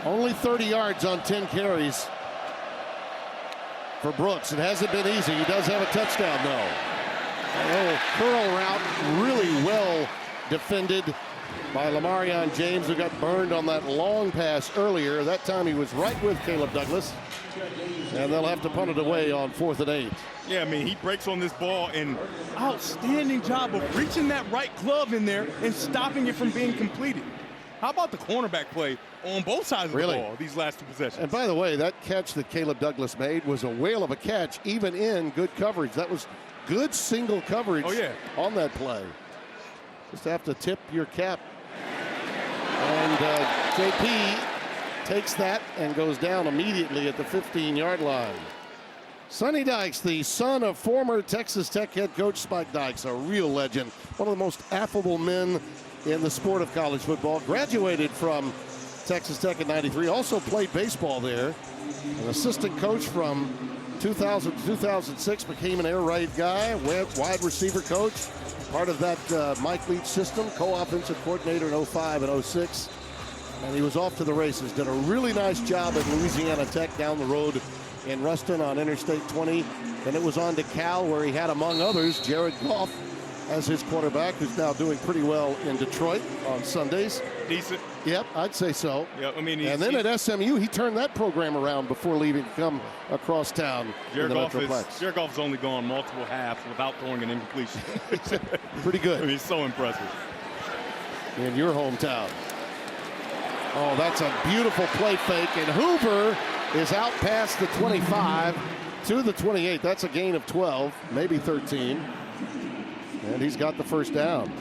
Only 30 yards on 10 carries for Brooks. It hasn't been easy. He does have a touchdown, though. A curl route, really well defended by Lamarion James, who got burned on that long pass earlier. That time he was right with Caleb Douglas. And they'll have to punt it away on 4th and 8. Yeah, I mean, he breaks on this ball, and outstanding job of reaching that right glove in there and stopping it from being completed. How about the cornerback play on both sides of the ball these last 2 possessions? And by the way, that catch that Caleb Douglas made was a whale of a catch, even in good coverage. That was good single coverage on that play. Just have to tip your cap. And JP takes that and goes down immediately at the 15-yard line. Sonny Dykes, the son of former Texas Tech head coach Spike Dykes, a real legend, one of the most affable men in the sport of college football. Graduated from Texas Tech in '93, also played baseball there. An assistant coach from 2000 to 2006, became an air raid guy, wide receiver coach, part of that Mike Leach system, co-offensive coordinator in 05 and 06. And he was off to the races. Did a really nice job at Louisiana Tech down the road in Ruston on Interstate 20. Then it was on to Cal, where he had, among others, Jared Goff as his quarterback, who's now doing pretty well in Detroit on Sundays. Decent. Yep, I'd say so. Yep, I mean, and then at SMU, he turned that program around before leaving to come across town in the Metroplex. Jared Goff's only gone multiple halves without throwing an incompletion. Pretty good. I mean, he's so impressive. In your hometown. Oh, that's a beautiful play fake, and Hoover is out past the 25 to the 28. That's a gain of 12, maybe 13. And he's got the first down.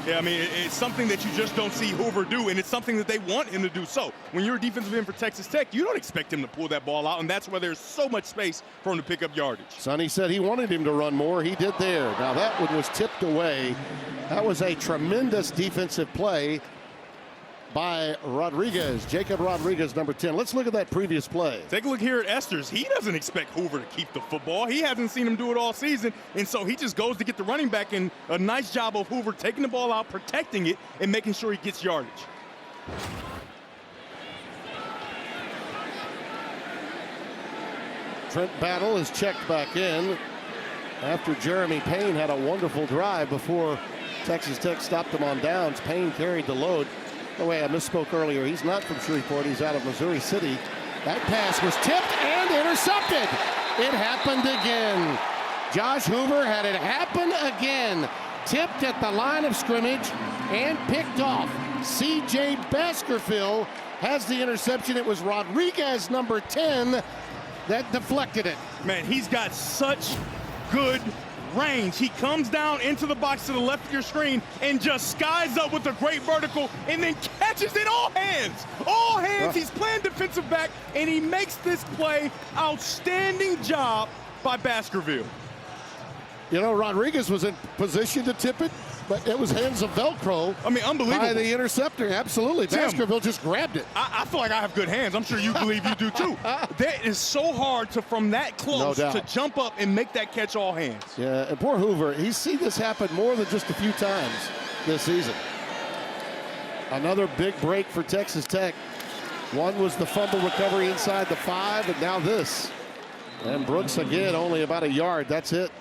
Yeah, I mean, it's something that you just don't see Hoover do, and it's something that they want him to do. So when you're a defensive end for Texas Tech, you don't expect him to pull that ball out, and that's where there's so much space for him to pick up yardage. Sonny said he wanted him to run more. He did there. Now that one was tipped away. That was a tremendous defensive play by Rodriguez, Jacob Rodriguez, number 10. Let's look at that previous play. Take a look here at Esther's. He doesn't expect Hoover to keep the football. He hasn't seen him do it all season, and so he just goes to get the running back, and a nice job of Hoover taking the ball out, protecting it, and making sure he gets yardage. Trent Battle is checked back in after Jeremy Payne had a wonderful drive before Texas Tech stopped him on downs. Payne carried the load. By the way, I misspoke earlier. He's not from Shreveport. He's out of Missouri City. That pass was tipped and intercepted. It happened again. Josh Hoover had it happen again. Tipped at the line of scrimmage and picked off. C.J. Baskerville has the interception. It was Rodriguez, number 10, that deflected it. Man, he's got such good range. He comes down into the box to the left of your screen and just skies up with a great vertical and then catches it all hands. All hands. He's playing defensive back, and he makes this play. Outstanding job by Baskerville. You know, Rodriguez was in position to tip it, but it was hands of Velcro. I mean, unbelievable. By the interceptor, absolutely. Tim, Baskerville just grabbed it. I feel like I have good hands. I'm sure you believe you do too. That is so hard to, from that close, to jump up and make that catch all hands. Yeah, and poor Hoover, he's seen this happen more than just a few times this season. Another big break for Texas Tech. One was the fumble recovery inside the 5, and now this. And Brooks again, only about a yard. That's it.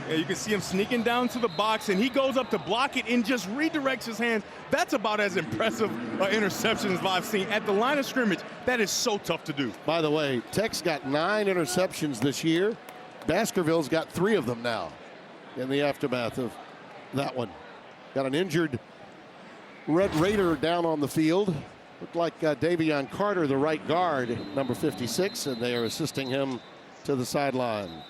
Yeah, you can see him sneaking down to the box, and he goes up to block it and just redirects his hands. That's about as impressive interceptions as I've seen. At the line of scrimmage, that is so tough to do. By the way, Tech's got 9 interceptions this year. Baskerville's got 3 of them now in the aftermath of that one. Got an injured Red Raider down on the field. Looked like Davion Carter, the right guard, number 56, and they are assisting him to the sideline.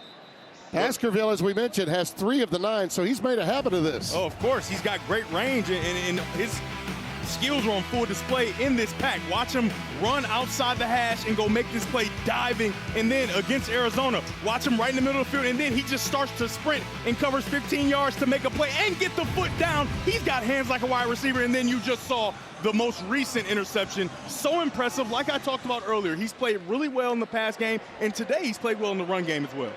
Baskerville, as we mentioned, has 3 of the 9, so he's made a habit of this. Oh, of course. He's got great range, and his skills are on full display in this pack. Watch him run outside the hash and go make this play diving, and then against Arizona, watch him right in the middle of the field, and then he just starts to sprint and covers 15 yards to make a play and get the foot down. He's got hands like a wide receiver, and then you just saw the most recent interception. So impressive. Like I talked about earlier, he's played really well in the pass game, and today he's played well in the run game as well.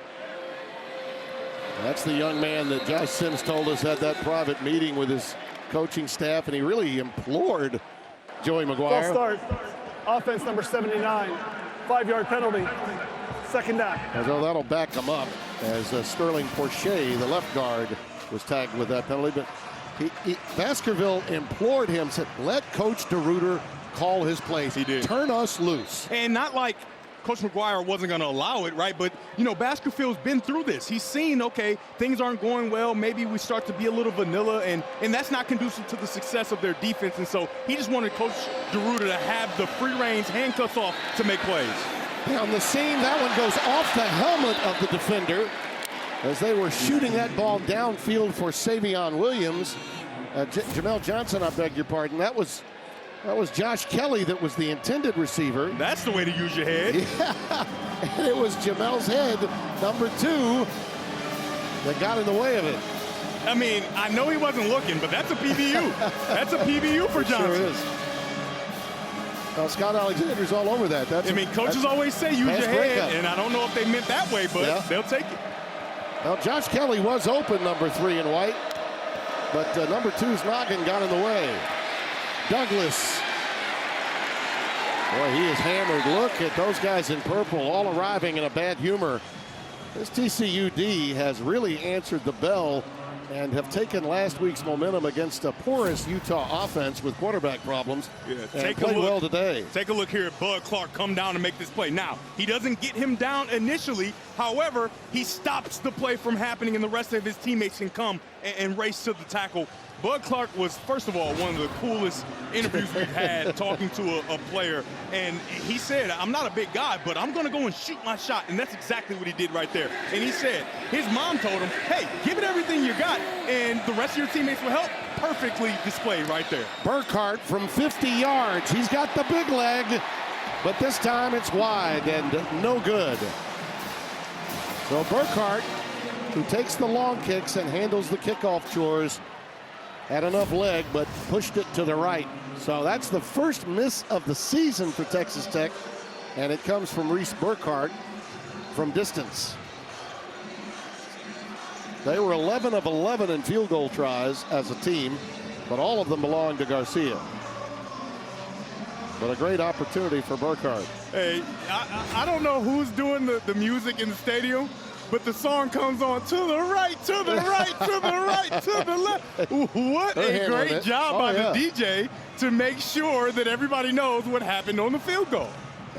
That's the young man that Josh Sims told us had that private meeting with his coaching staff, and he really implored Joey McGuire. False start. Offense number 79. 5-yard penalty. Second down. Although that'll back him up as Sterling Porcher, the left guard, was tagged with that penalty. But Baskerville implored him, said, let Coach DeRuyter call his plays. He did. Turn us loose. And not like Coach McGuire wasn't going to allow it, right? But, you know, Baskerville's been through this. He's seen, okay, things aren't going well. Maybe we start to be a little vanilla, and that's not conducive to the success of their defense. And so he just wanted Coach DeRuyter to have the free reins, handcuffs off to make plays. On the scene, that one goes off the helmet of the defender as they were shooting that ball downfield for Savion Williams. Jamel Johnson, I beg your pardon. That was Josh Kelly that was the intended receiver. That's the way to use your head. Yeah, and it was Jamel's head, number 2, that got in the way of it. I mean, I know he wasn't looking, but that's a PBU. That's a PBU for Johnson. Sure is. Well, Scott Alexander's all over that. I mean, coaches always say use your head, and I don't know if they meant that way, but they'll take it. Well, Josh Kelly was open, number 3 in white, but number 2's noggin got in the way. Douglas. Boy, he is hammered. Look at those guys in purple, all arriving in a bad humor. This TCU D has really answered the bell and have taken last week's momentum against a porous Utah offense with quarterback problems. Yeah, and played well today. Take a look here at Bud Clark come down to make this play. Now, he doesn't get him down initially. However, he stops the play from happening, and the rest of his teammates can come and race to the tackle. Bud Clark was, first of all, one of the coolest interviews we've had talking to a player. And he said, I'm not a big guy, but I'm going to go and shoot my shot. And that's exactly what he did right there. And he said his mom told him, hey, give it everything you got, and the rest of your teammates will help. Perfectly displayed right there. Burkhart from 50 yards. He's got the big leg, but this time it's wide and no good. So Burkhart, who takes the long kicks and handles the kickoff chores, had enough leg, but pushed it to the right. So that's the first miss of the season for Texas Tech, and it comes from Reese Burkhart from distance. They were 11 of 11 in field goal tries as a team, but all of them belonged to Garcia. But a great opportunity for Burkhart. Hey, I don't know who's doing the music in the stadium, but the song comes on to the right, to the right, to the right, to the left. What a great job by the DJ to make sure that everybody knows what happened on the field goal.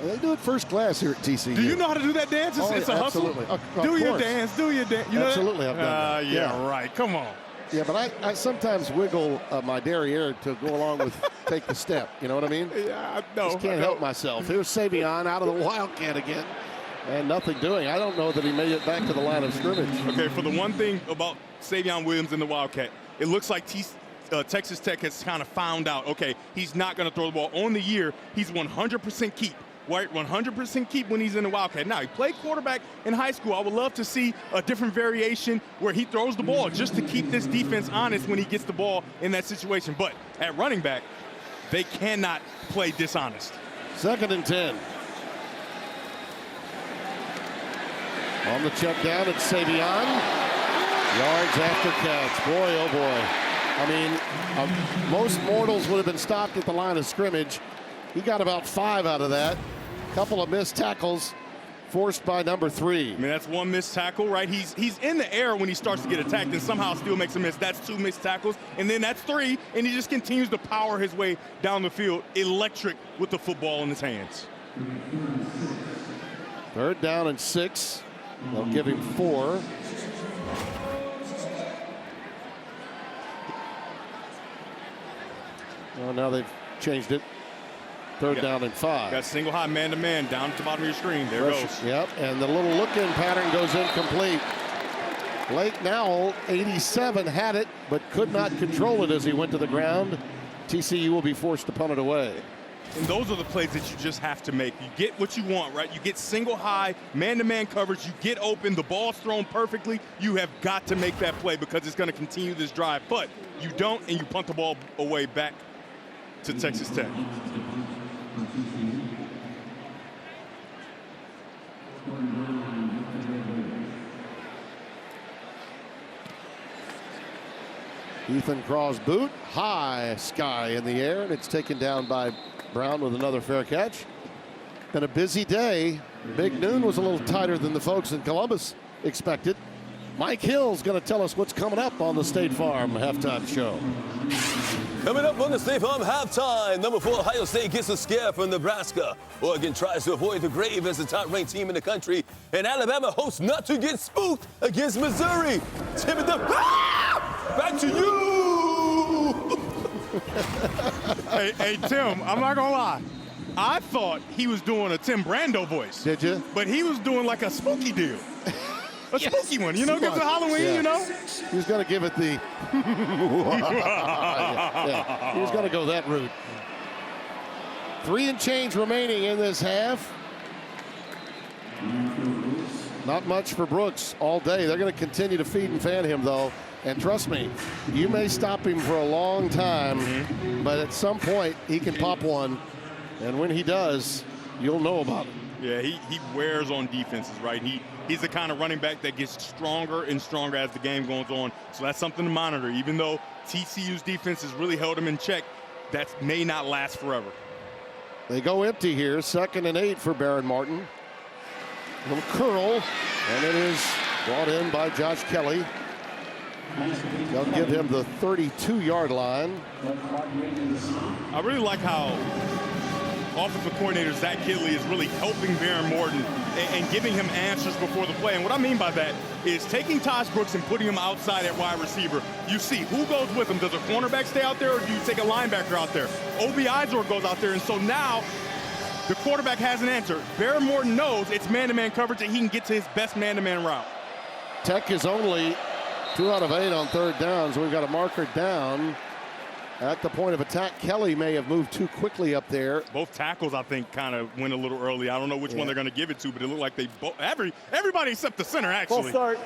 They do it first class here at TCU. Do you know how to do that dance? It's a hustle. Absolutely. Do your dance, do your dance. You know absolutely, I've done that. Yeah, right. Come on. Yeah, but I sometimes wiggle my derriere to go along with take the step. You know what I mean? Yeah, no. Just can't help myself. Here's Savion out of the Wildcat again. And nothing doing. I don't know that he made it back to the line of scrimmage. Okay, for the one thing about Savion Williams and the Wildcat, it looks like Texas Tech has kind of found out, okay, he's not going to throw the ball. On the year, he's 100% keep. Right, 100% keep when he's in the Wildcat. Now, he played quarterback in high school. I would love to see a different variation where he throws the ball just to keep this defense honest when he gets the ball in that situation. But at running back, they cannot play dishonest. 2nd and 10. On the check down, it's Savion. Yards after catch. Boy, oh boy. I mean, most mortals would have been stopped at the line of scrimmage. He got about 5 out of that. Couple of missed tackles forced by number 3. I mean, that's 1 missed tackle, right? He's in the air when he starts to get attacked and somehow still makes a miss. That's 2 missed tackles, and then that's 3, and he just continues to power his way down the field, electric with the football in his hands. 3rd down and 6. They'll give him 4. Well, now they've changed it. 3rd down and 5. Got single high man-to-man down at the bottom of your screen. There it goes. Yep, and the little look-in pattern goes incomplete. Blake Nowell, 87, had it, but could not control it as he went to the ground. TCU will be forced to punt it away. And those are the plays that you just have to make. You get what you want, right? You get single high, man-to-man coverage. You get open. The ball's thrown perfectly. You have got to make that play because it's going to continue this drive. But you don't, and you punt the ball away back to Texas Tech. Ethan Craw's boot, high sky in the air, and it's taken down by Brown with another fair catch. Been a busy day. Big Noon was a little tighter than the folks in Columbus expected. Mike Hill's going to tell us what's coming up on the State Farm halftime show. Coming up on the State Farm halftime, number 4 Ohio State gets a scare from Nebraska. Oregon tries to avoid the grave as the top-ranked team in the country, and Alabama hopes not to get spooked against Missouri. Tim and back to you. Hey, Tim, I'm not gonna lie. I thought he was doing a Tim Brando voice. Did you? But he was doing like a spooky deal. A spooky one, you know, because of Halloween, you know? He was going to give it the... yeah. He was going to go that route. 3 and change remaining in this half. Not much for Brooks all day. They're going to continue to feed and fan him, though. And trust me, you may stop him for a long time, but at some point he can pop one. And when he does, you'll know about it. Yeah, he wears on defenses, right? He's the kind of running back that gets stronger and stronger as the game goes on. So that's something to monitor. Even though TCU's defense has really held him in check, that may not last forever. They go empty here. 2nd and 8 for Baron Martin. A little curl, and it is brought in by Josh Kelly. They'll give him the 32-yard line. I really like how offensive coordinator Zach Kidley is really helping Baron Morton and giving him answers before the play. And what I mean by that is taking Taj Brooks and putting him outside at wide receiver. You see who goes with him. Does a cornerback stay out there, or do you take a linebacker out there? Obi Izor goes out there, and so now the quarterback has an answer. Baron Morton knows it's man-to-man coverage and he can get to his best man-to-man route. Tech is only 2 out of 8 on 3rd down, so we've got a marker down at the point of attack. Kelly may have moved too quickly up there. Both tackles, I think, kind of went a little early. I don't know which one they're going to give it to, but it looked like they both, everybody except the center, actually. Full start.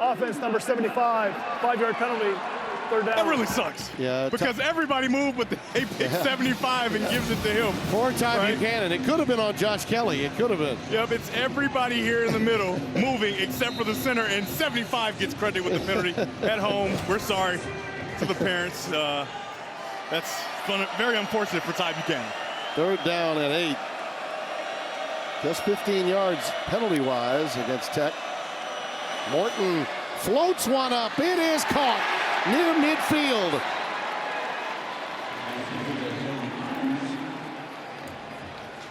Offense number 75, 5-yard penalty. 3rd down. That really sucks. Yeah, because everybody moved, but they pick 75 and gives it to him. 4-time Buchanan. It could have been on Josh Kelly. It could have been. Yep, it's everybody here in the middle moving except for the center, and 75 gets credit with the penalty. At home, we're sorry to the parents. That's fun, very unfortunate for Ty Buchanan. 3rd down and 8. Just 15 yards penalty-wise against Tech. Morton floats one up. It is caught near midfield.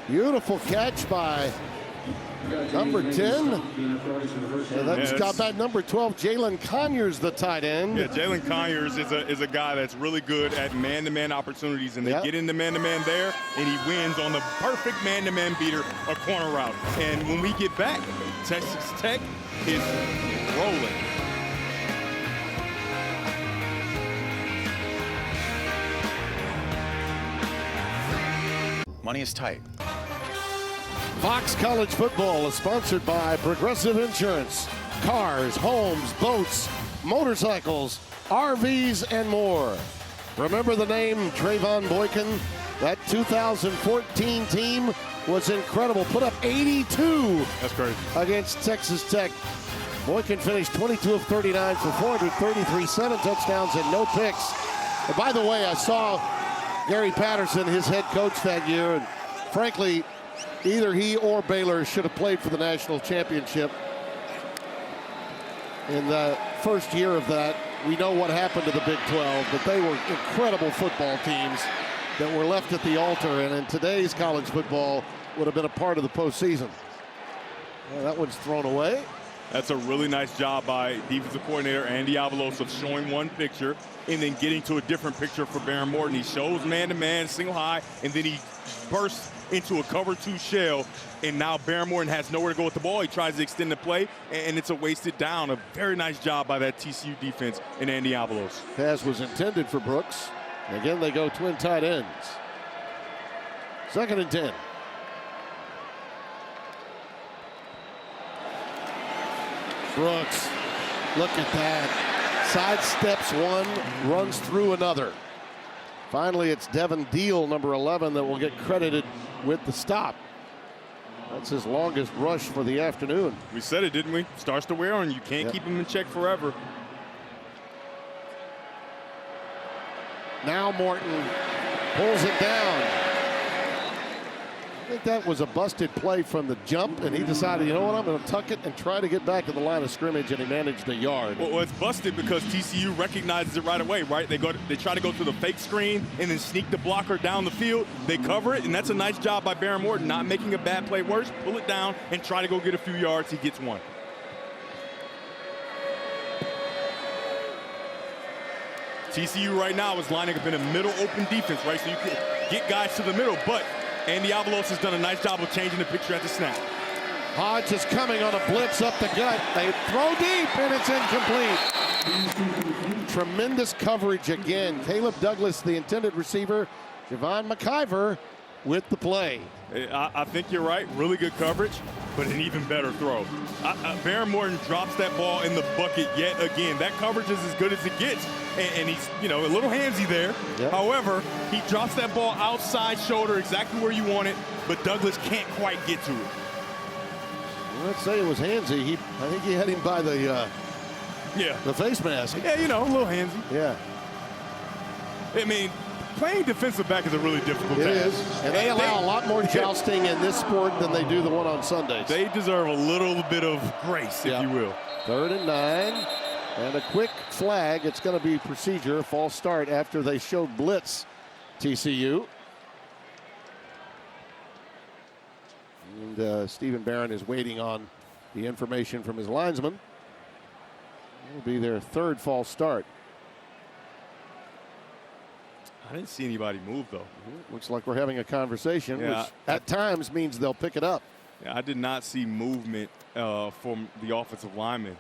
Beautiful catch by Number 10. And that's got that number 12, Jalen Conyers, the tight end. Yeah, Jalen Conyers is a guy that's really good at man-to-man opportunities, and they get into man-to-man there, and he wins on the perfect man-to-man beater, a corner route. And when we get back, Texas Tech is rolling. Money is tight. Fox College Football is sponsored by Progressive Insurance. Cars, homes, boats, motorcycles, RVs, and more. Remember the name Trayvon Boykin? That 2014 team was incredible. Put up 82 That's crazy. Against Texas Tech. Boykin finished 22 of 39 for 433, 7 touchdowns and no picks. And by the way, I saw Gary Patterson, his head coach that year, and frankly, either he or Baylor should have played for the national championship. In the first year of that, we know what happened to the Big 12, but they were incredible football teams that were left at the altar, and in today's college football would have been a part of the postseason. Well, that one's thrown away. That's a really nice job by defensive coordinator Andy Avalos of showing one picture and then getting to a different picture for Baron Morton. He shows man-to-man, single high, and then he bursts into a cover 2 shell, and now Baron Morton has nowhere to go with the ball. He tries to extend the play, and it's a wasted down. A very nice job by that TCU defense and Andy Avalos. Pass was intended for Brooks. Again, they go twin tight ends. 2nd and 10. Brooks, look at that. Sidesteps one, runs through another. Finally, it's Devin Deal, number 11, that will get credited with the stop. That's his longest rush for the afternoon. We said it, didn't we? Starts to wear on you. Can't keep him in check forever. Now Morton pulls it down. I think that was a busted play from the jump, and he decided, you know what, I'm going to tuck it and try to get back in the line of scrimmage, and he managed a yard. Well, it's busted because TCU recognizes it right away, right? They try to go to the fake screen and then sneak the blocker down the field. They cover it, and that's a nice job by Baron Morton, not making a bad play worse. Pull it down and try to go get a few yards. He gets one. TCU right now is lining up in a middle open defense, right? So you can get guys to the middle, but Andy Avalos has done a nice job of changing the picture at the snap. Hodge is coming on a blitz up the gut. They throw deep, and it's incomplete. Tremendous coverage again. Caleb Douglas, the intended receiver. Javon McIver with the play. I think you're right. Really good coverage, but an even better throw. Baron Morton drops that ball in the bucket yet again. That coverage is as good as it gets. And he's, a little handsy there. Yep. However, he drops that ball outside shoulder exactly where you want it, but Douglas can't quite get to it. Let's say it was handsy. I think he had him by the face mask. Yeah, a little handsy. Yeah. I mean, playing defensive back is a really difficult task. It is. And they allow a lot more jousting in this sport than they do the one on Sundays. They deserve a little bit of grace, if you will. 3rd and 9. And a quick flag. It's going to be procedure, false start after they showed blitz, TCU. And Stephen Barron is waiting on the information from his linesman. It'll be their 3rd false start. I didn't see anybody move, though. Looks like we're having a conversation, which at times means they'll pick it up. Yeah, I did not see movement from the offensive lineman.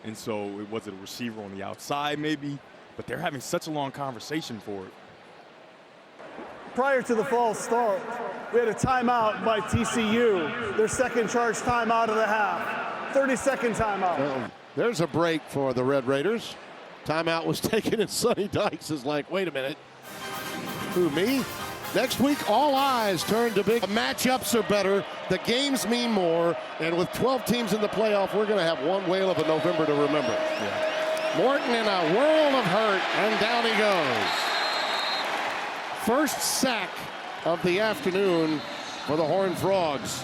And so was it a receiver on the outside maybe? But they're having such a long conversation for it. Prior to the false start, we had a timeout by TCU, their 2nd charge timeout of the half. 30-second timeout. There's a break for the Red Raiders. Timeout was taken, and Sonny Dykes is like, wait a minute. Who, me? Next week, all eyes turn to big. The matchups are better. The games mean more. And with 12 teams in the playoff, we're going to have one whale of a November to remember. Yeah. Morton in a world of hurt, and down he goes. First sack of the afternoon for the Horned Frogs.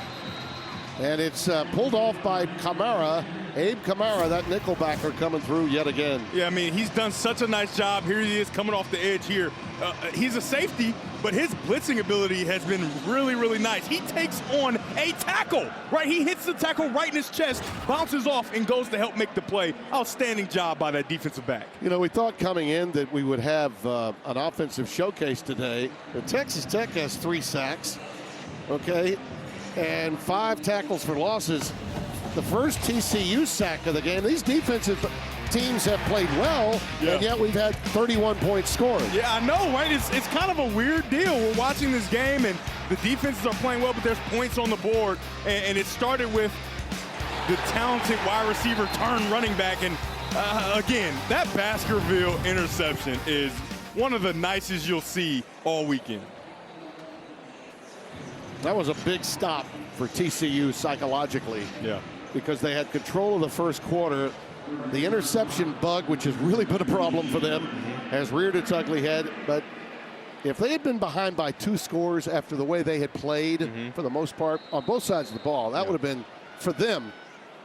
And it's pulled off by Kamara Abe Kamara, that nickelbacker, coming through yet again. Yeah, I mean, he's done such a nice job. Here he is coming off the edge here. He's a safety, but his blitzing ability has been really, really nice. He takes on a tackle, right? He hits the tackle right in his chest, bounces off, and goes to help make the play. Outstanding job by that defensive back. You know, we thought coming in that we would have an offensive showcase today. But Texas Tech has 3 sacks, okay, and 5 tackles for losses. The first TCU sack of the game. These defensive teams have played well, and yet we've had 31 points scored. Yeah, I know, right? It's kind of a weird deal. We're watching this game, and the defenses are playing well, but there's points on the board, and it started with the talented wide receiver turn running back, and again, that Baskerville interception is one of the nicest you'll see all weekend. That was a big stop for TCU psychologically. Yeah. Because they had control of the first quarter. The interception bug, which has really been a problem for them, has reared its ugly head. But if they had been behind by 2 scores after the way they had played, for the most part, on both sides of the ball, that would have been, for them,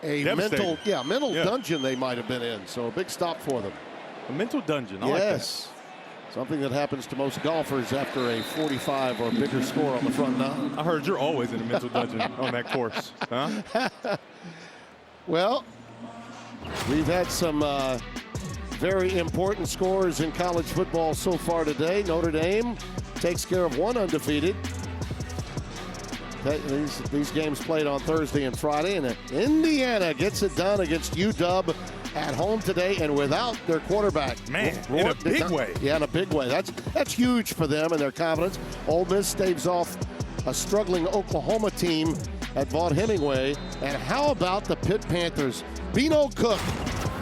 a mental dungeon they might have been in. So a big stop for them. A mental dungeon. I like that. Something that happens to most golfers after a 45 or bigger score on the front nine. I heard you're always in a mental dungeon on that course, huh? Well, we've had some very important scores in college football so far today. Notre Dame takes care of 1 undefeated. These games played on Thursday and Friday, and Indiana gets it done against UW at home today and without their quarterback. Man, in a big way. Yeah, in a big way. That's huge for them and their confidence. Ole Miss staves off a struggling Oklahoma team at Vaught Hemingway. And how about the Pitt Panthers? Bino Cook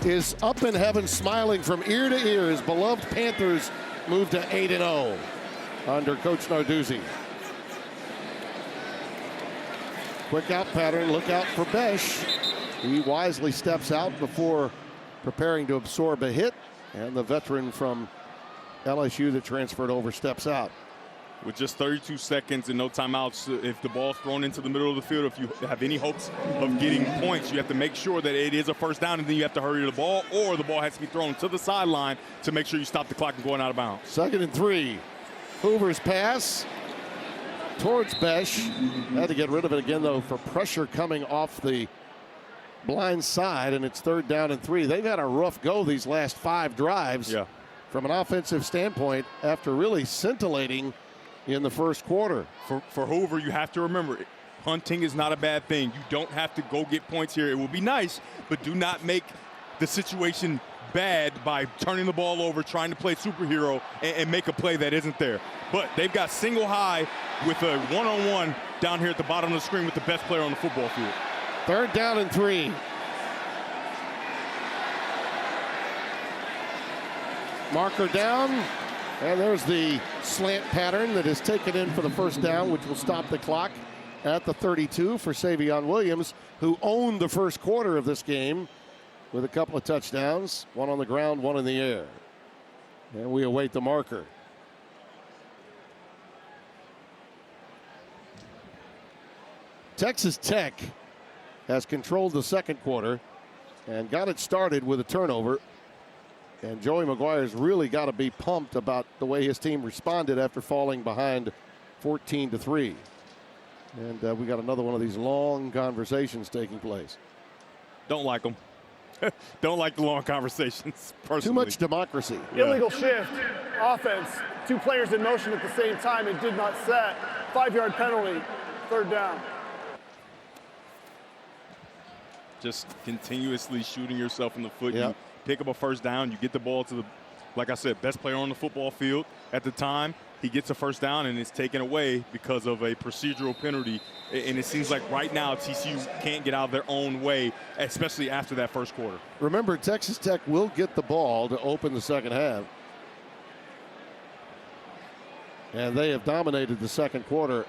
is up in heaven smiling from ear to ear. His beloved Panthers move to 8-0 under Coach Narduzzi. Quick out pattern, look out for Besh. He wisely steps out before preparing to absorb a hit, and the veteran from LSU that transferred over steps out. With just 32 seconds and no timeouts, if the ball's thrown into the middle of the field, if you have any hopes of getting points, you have to make sure that it is a first down, and then you have to hurry the ball, or the ball has to be thrown to the sideline to make sure you stop the clock from going out of bounds. 2nd and 3. Hoover's pass towards Besh. Had to get rid of it again, though, for pressure coming off the blind side, and it's 3rd down and 3. They've had a rough go these last 5 drives from an offensive standpoint after really scintillating in the first quarter. For Hoover, you have to remember, punting is not a bad thing. You don't have to go get points here. It will be nice, but do not make the situation bad by turning the ball over, trying to play superhero, and make a play that isn't there. But they've got single high with a one-on-one down here at the bottom of the screen with the best player on the football field. 3rd down and 3. Marker down, and there's the slant pattern that is taken in for the first down, which will stop the clock at the 32 for Savion Williams, who owned the first quarter of this game with a couple of touchdowns, 1 on the ground, 1 in the air. And we await the marker. Texas Tech has controlled the second quarter and got it started with a turnover. And Joey McGuire's really got to be pumped about the way his team responded after falling behind 14-3. And we got another one of these long conversations taking place. Don't like them. Don't like the long conversations, personally. Too much democracy. Illegal shift, offense, 2 players in motion at the same time and did not set. 5-yard penalty, 3rd down. Just continuously shooting yourself in the foot. You pick up a first down, you get the ball to the, like I said, best player on the football field at the time. He gets a first down, and it's taken away because of a procedural penalty. And it seems like right now TCU can't get out of their own way, especially after that first quarter. Remember, Texas Tech will get the ball to open the second half. And they have dominated the second quarter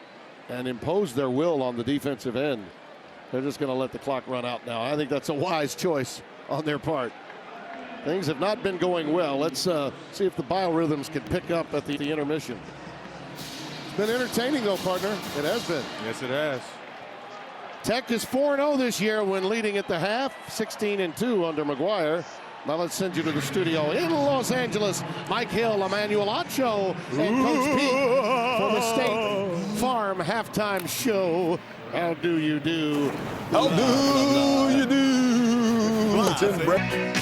and imposed their will on the defensive end. They're just going to let the clock run out now. I think that's a wise choice on their part. Things have not been going well. Let's see if the biorhythms can pick up at the intermission. It's been entertaining, though, partner. It has been. Yes, it has. Tech is 4-0 this year when leading at the half, 16-2 under McGuire. Now let's send you to the studio in Los Angeles. Mike Hill, Emmanuel Acho, and Coach Pete for the State Farm halftime show. How do you do? How do you do? Tim Brett.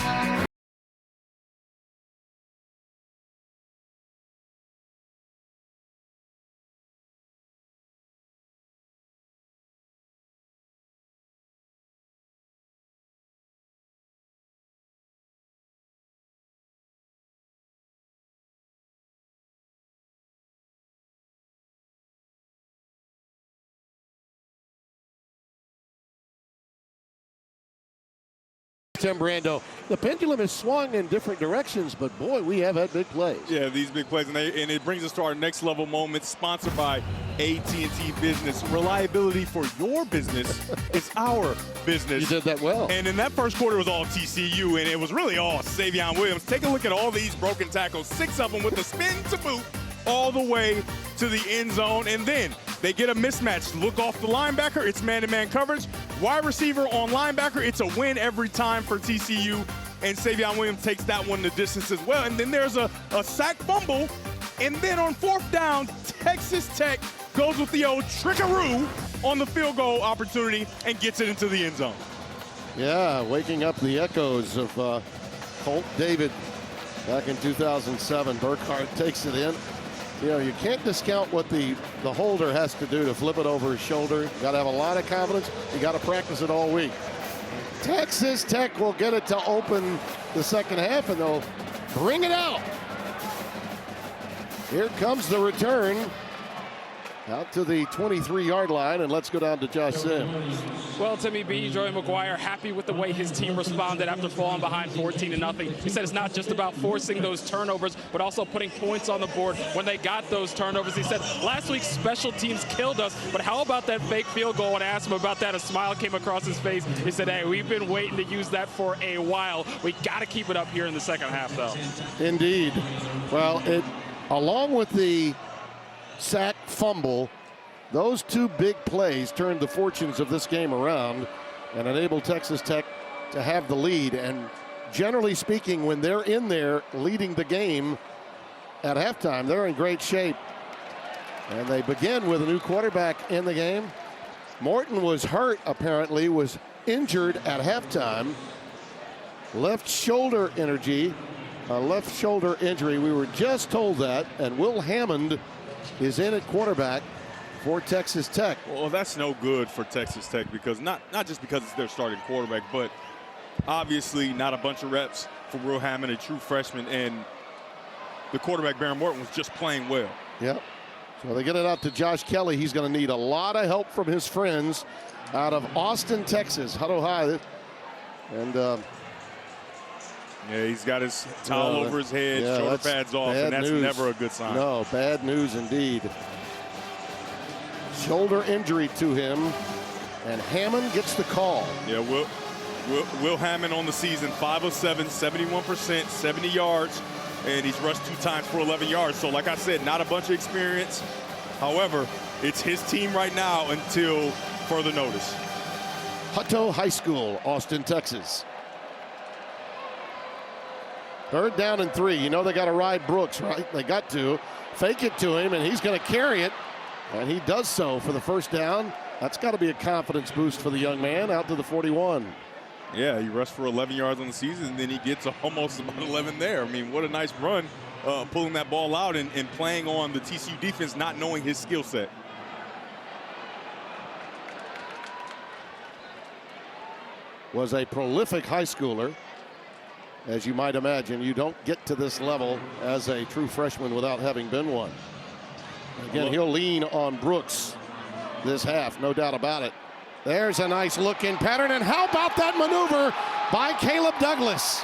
Tim Brando. The pendulum has swung in different directions, but boy, we have had big plays. Yeah, these big plays, and it brings us to our next level moments, sponsored by AT&T Business. Reliability for your business is our business. You did that well. And in that first quarter, it was all TCU, and it was really all Savion Williams. Take a look at all these broken tackles, 6 of them with the spin to boot, all the way to the end zone, and then they get a mismatch. Look off the linebacker, it's man-to-man coverage. Wide receiver on linebacker, it's a win every time for TCU, and Savion Williams takes that one the distance as well. And then there's a sack fumble, and then on 4th down, Texas Tech goes with the old trickaroo on the field goal opportunity and gets it into the end zone. Yeah, waking up the echoes of Colt David back in 2007. Burkhardt takes it in. You know, you can't discount what the holder has to do to flip it over his shoulder. You got to have a lot of confidence. You got to practice it all week. Texas Tech will get it to open the second half, and they'll bring it out. Here comes the return. Out to the 23-yard line, and let's go down to Josh Sims. Well, Timmy B, Joey McGuire, happy with the way his team responded after falling behind 14-0. He said it's not just about forcing those turnovers, but also putting points on the board when they got those turnovers. He said last week special teams killed us, but how about that fake field goal? And I asked him about that. A smile came across his face. He said, hey, we've been waiting to use that for a while. We got to keep it up here in the second half, though. Indeed. Well, along with the sack fumble, those two big plays turned the fortunes of this game around and enabled Texas Tech to have the lead. And generally speaking, when they're in there leading the game at halftime, they're in great shape. And they begin with a new quarterback in the game. Morton was hurt, apparently, was injured at halftime. Left shoulder injury. We were just told that. And Will Hammond is in at quarterback for Texas Tech. Well, that's no good for Texas Tech because not just because it's their starting quarterback, but obviously not a bunch of reps for Will Hammond, a true freshman, and the quarterback, Baron Morton, was just playing well. Yep. So they get it out to Josh Kelly. He's going to need a lot of help from his friends out of Austin, Texas. Huddle high. And yeah, he's got his towel over his head, shoulder pads off, and that's never a good sign. No, bad news indeed. Shoulder injury to him, and Hammond gets the call. Yeah, Will Hammond on the season, 5 of 7, 71%, 70 yards, and he's rushed 2 times for 11 yards. So like I said, not a bunch of experience. However, it's his team right now until further notice. Hutto High School, Austin, Texas. 3rd down and 3. You know they got to ride Brooks, right? They got to fake it to him, and he's going to carry it. And he does so for the first down. That's got to be a confidence boost for the young man out to the 41. Yeah, he rushed for 11 yards on the season, and then he gets almost about 11 there. I mean, what a nice run, pulling that ball out and playing on the TCU defense, not knowing his skill set. Was a prolific high schooler. As you might imagine, you don't get to this level as a true freshman without having been one. Again, he'll lean on Brooks this half, no doubt about it. There's a nice look-in pattern, and how about that maneuver by Caleb Douglas?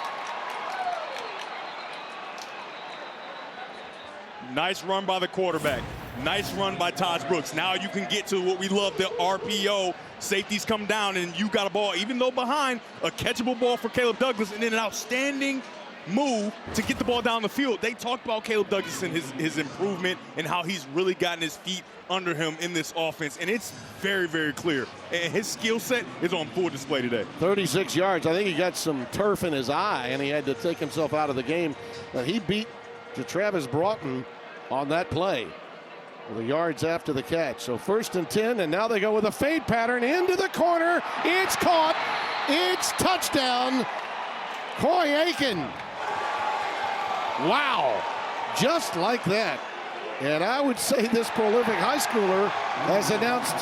Nice run by the quarterback. Nice run by Taj Brooks. Now you can get to what we love, the RPO. Safeties come down, and you got a ball, even though behind, a catchable ball for Caleb Douglas, and then an outstanding move to get the ball down the field. They talked about Caleb Douglas and his improvement and how he's really gotten his feet under him in this offense, and it's very, very clear. And his skill set is on full display today. 36 yards. I think he got some turf in his eye, and he had to take himself out of the game. But he beat Travis Broughton on that play. The yards after the catch. So 1st and 10, and now they go with a fade pattern into the corner. It's caught. It's touchdown. Coy Aiken. Wow. Just like that. And I would say this prolific high schooler has announced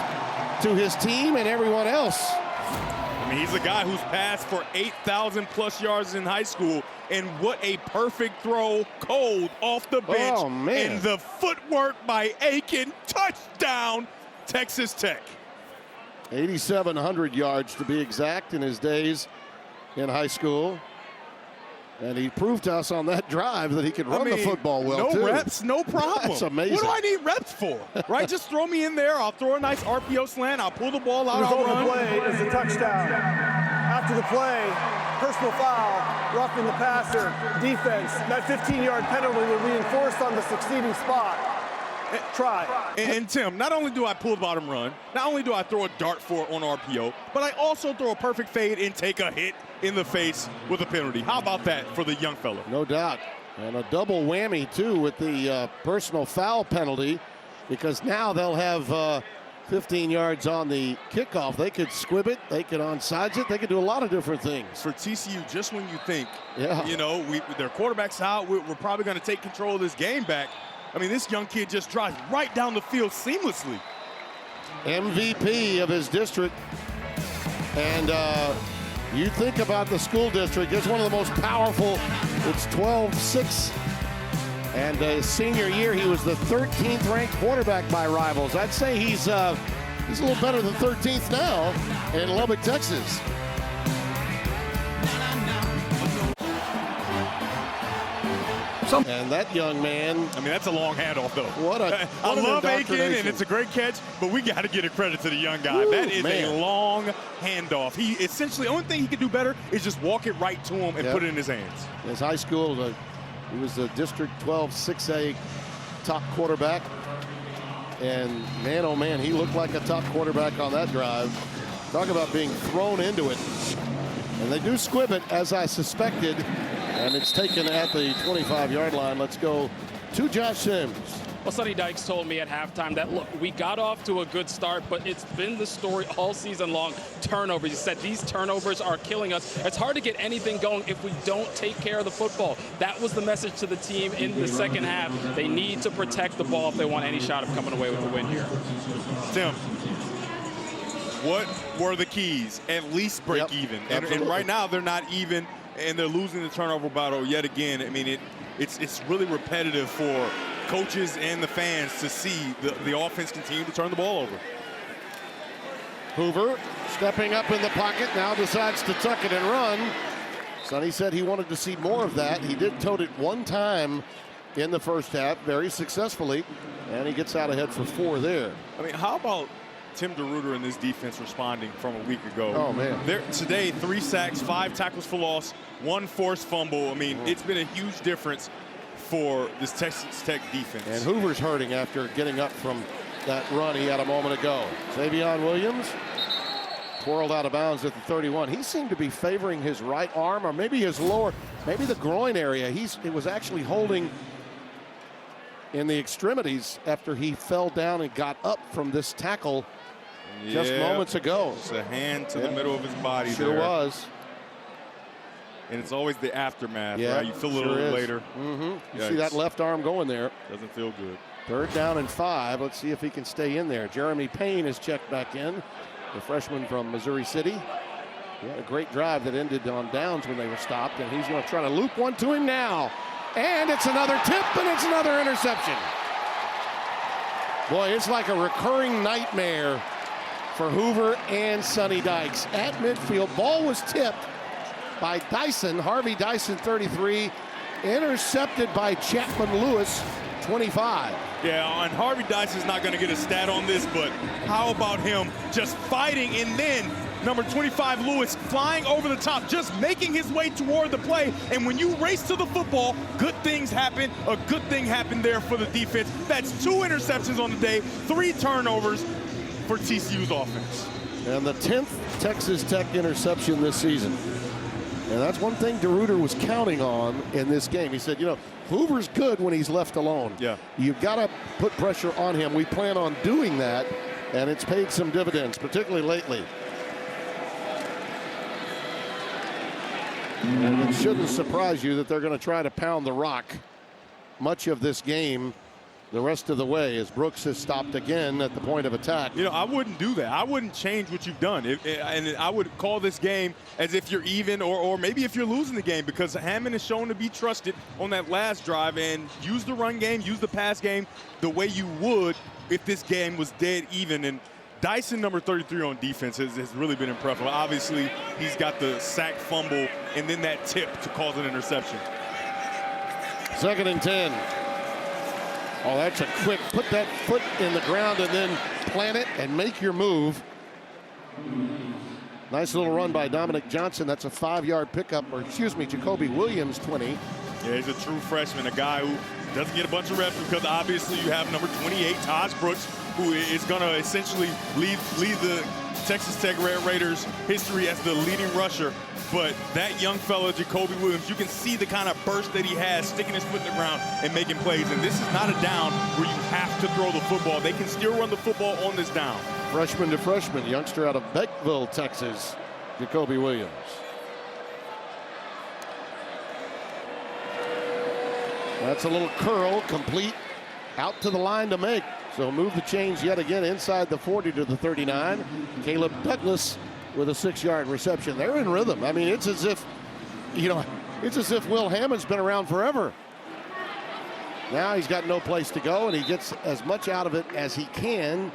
to his team and everyone else. I mean, he's a guy who's passed for 8,000 plus yards in high school, and what a perfect throw, cold off the bench. Oh, man. And the footwork by Aiken, touchdown, Texas Tech. 8,700 yards to be exact in his days in high school. And he proved to us on that drive that he could run the football well, too. No reps, no problem. That's amazing. What do I need reps for? Right? Just throw me in there. I'll throw a nice RPO slant. I'll pull the ball out. The result I'll of the run. play is a touchdown. After the play, personal foul, roughing the passer, defense. That 15-yard penalty will be enforced on the succeeding spot. Try. And Tim, not only do I pull the bottom run, not only do I throw a dart for on RPO, but I also throw a perfect fade and take a hit in the face with a penalty. How about that for the young fella? No doubt. And a double whammy, too, with the personal foul penalty, because now they'll have 15 yards on the kickoff. They could squib it. They could onside it. They could do a lot of different things. For TCU, just when you think, yeah, you know, their quarterback's out, we're probably going to take control of this game back. I mean, this young kid just drives right down the field seamlessly. MVP of his district. And you think about the school district, it's one of the most powerful. It's 12-6. And his senior year, he was the 13th ranked quarterback by rivals. I'd say he's a little better than 13th now in Lubbock, Texas. And that young man. I mean, that's a long handoff, though. I love Aiken, and it's a great catch, but we got to give it credit to the young guy. Woo, that is man. a long handoff. He essentially, the only thing he can do better is just walk it right to him and put it in his hands. His high school, he was the District 12 6A top quarterback. And man, oh man, he looked like a top quarterback on that drive. Talk about being thrown into it. And they do squib it, as I suspected. And it's taken at the 25-yard line. Let's go to Josh Sims. Well, Sonny Dykes told me at halftime that, look, we got off to a good start, but it's been the story all season long, turnovers. He said these turnovers are killing us. It's hard to get anything going if we don't take care of the football. That was the message to the team in the second half. They need to protect the ball if they want any shot of coming away with the win here. Tim, what were the keys? At least break even. And right now they're not even, and they're losing the turnover battle yet again. I mean, it's really repetitive for coaches and the fans to see the offense continue to turn the ball over. Hoover stepping up in the pocket, now decides to tuck it and run. Sonny said he wanted to see more of that. He did tote it one time in the first half, very successfully, and he gets out ahead for 4 there. I mean, how about Tim DeRuiter and this defense responding from a week ago? Oh, man. Today, 3 sacks, 5 tackles for loss, 1 forced fumble. I mean, it's been a huge difference for this Texas Tech defense. And Hoover's hurting after getting up from that run he had a moment ago. Xavion Williams twirled out of bounds at the 31. He seemed to be favoring his right arm, or maybe his lower, maybe the groin area. It was actually holding in the extremities after he fell down and got up from this tackle just moments ago. It's a hand to the middle of his body. Sure was. And it's always the aftermath, Yeah, right? You feel it a little later. You see that left arm going there. Doesn't feel good. 3rd down and 5. Let's see if he can stay in there. Jeremy Payne is checked back in, the freshman from Missouri City. He had a great drive that ended on downs when they were stopped, and he's going to try to loop one to him now. And it's another tip, and it's another interception. Boy, it's like a recurring nightmare for Hoover and Sonny Dykes. At midfield, ball was tipped by Dyson, Harvey Dyson, 33, intercepted by Chapman Lewis, 25. Yeah, and Harvey Dyson's not going to get a stat on this, but how about him just fighting and then number 25, Lewis, flying over the top, just making his way toward the play. And when you race to the football, good things happen. A good thing happened there for the defense. That's 2 interceptions on the day, 3 turnovers for TCU's offense. And the 10th Texas Tech interception this season. And that's one thing DeRuyter was counting on in this game. He said, you know, Hoover's good when he's left alone. Yeah. You've got to put pressure on him. We plan on doing that, and it's paid some dividends, particularly lately. And it shouldn't surprise you that they're going to try to pound the rock much of this game the rest of the way, as Brooks has stopped again at the point of attack. You know, I wouldn't do that. I wouldn't change what you've done. And I would call this game as if you're even, or maybe if you're losing the game, because Hammond is shown to be trusted on that last drive, and use the run game, use the pass game the way you would if this game was dead even. And Dyson, number 33 on defense, has really been impressive. Obviously, he's got the sack, fumble, and then that tip to cause an interception. 2nd and 10. Oh, that's a quick, put that foot in the ground and then plant it and make your move. Nice little run by Dominic Johnson. That's a 5-yard pickup, or excuse me, Jacoby Williams, 20. Yeah, he's a true freshman, a guy who doesn't get a bunch of reps because obviously you have number 28, Taj Brooks, who is going to essentially lead the Texas Tech Red Raiders history as the leading rusher. But that young fella, Jacoby Williams, you can see the kind of burst that he has, sticking his foot in the ground and making plays. And this is not a down where you have to throw the football. They can still run the football on this down. Freshman to freshman, youngster out of Beckville, Texas, Jacoby Williams. That's a little curl, complete, out to the line to make. So move the chains yet again inside the 40 to the 39. Caleb Douglas with a 6-yard reception. They're in rhythm. I mean, it's as if, you know, it's as if Will Hammond's been around forever. Now he's got no place to go, and he gets as much out of it as he can.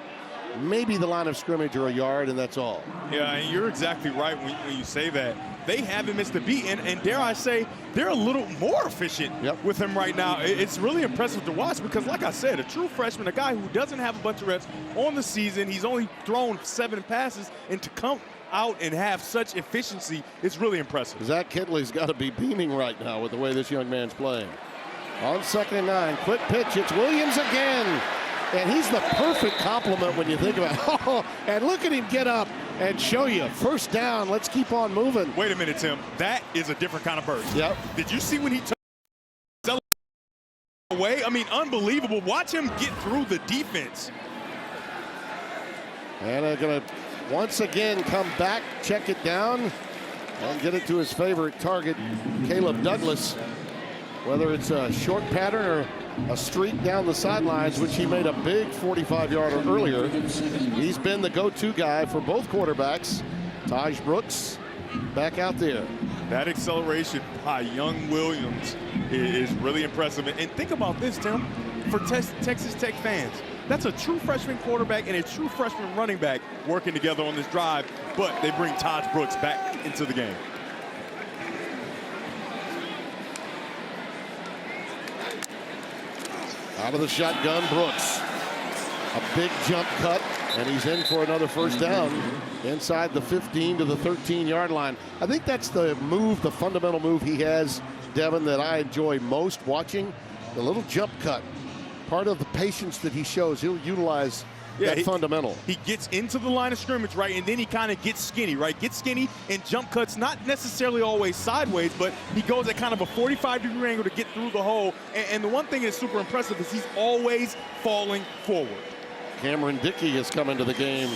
Maybe the line of scrimmage or a yard, and that's all. Yeah, and you're exactly right when you say that. They haven't missed a beat, and dare I say, they're a little more efficient with him right now. It's really impressive to watch because, like I said, a true freshman, a guy who doesn't have a bunch of reps on the season, he's only thrown 7 passes, and to come out and have such efficiency is really impressive. Zach Kidley's got to be beaming right now with the way this young man's playing. On 2nd and 9, quick pitch, it's Williams again. And he's the perfect complement when you think about it. Oh, and look at him get up and show you. 1st down, let's keep on moving. Wait a minute, Tim. That is a different kind of burst. Yep. Did you see when he took away? I mean, unbelievable. Watch him get through the defense. And they're going to once again come back, check it down, and get it to his favorite target, Caleb Douglas. Whether it's a short pattern or a streak down the sidelines, which he made a big 45-yarder earlier. He's been the go-to guy for both quarterbacks. Taj Brooks back out there. That acceleration by young Williams is really impressive. And think about this, Tim, for Texas Tech fans. That's a true freshman quarterback and a true freshman running back working together on this drive, but they bring Taj Brooks back into the game. Out of the shotgun, Brooks. A big jump cut, and he's in for another 1st down inside the 15 to the 13-yard line. I think that's the move, the fundamental move he has, Devin, that I enjoy most watching. The little jump cut. Part of the patience that he shows, he'll utilize that fundamental. He gets into the line of scrimmage, right, and then he kind of gets skinny, right? Gets skinny and jump cuts, not necessarily always sideways, but he goes at kind of a 45-degree angle to get through the hole. And the one thing that's super impressive is he's always falling forward. Cameron Dickey has come into the game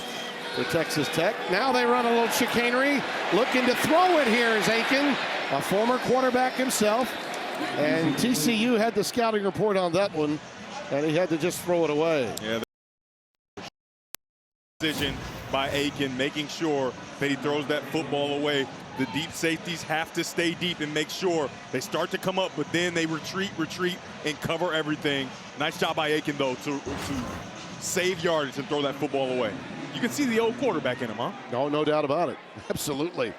for Texas Tech. Now they run a little chicanery. Looking to throw it here is Aiken, a former quarterback himself. And TCU had the scouting report on that one, and he had to just throw it away. Yeah. Decision by Aiken, making sure that he throws that football away. The deep safeties have to stay deep and make sure they start to come up, but then they retreat, and cover everything. Nice job by Aiken, though, to save yardage and throw that football away. You can see the old quarterback in him, huh? No doubt about it. Absolutely.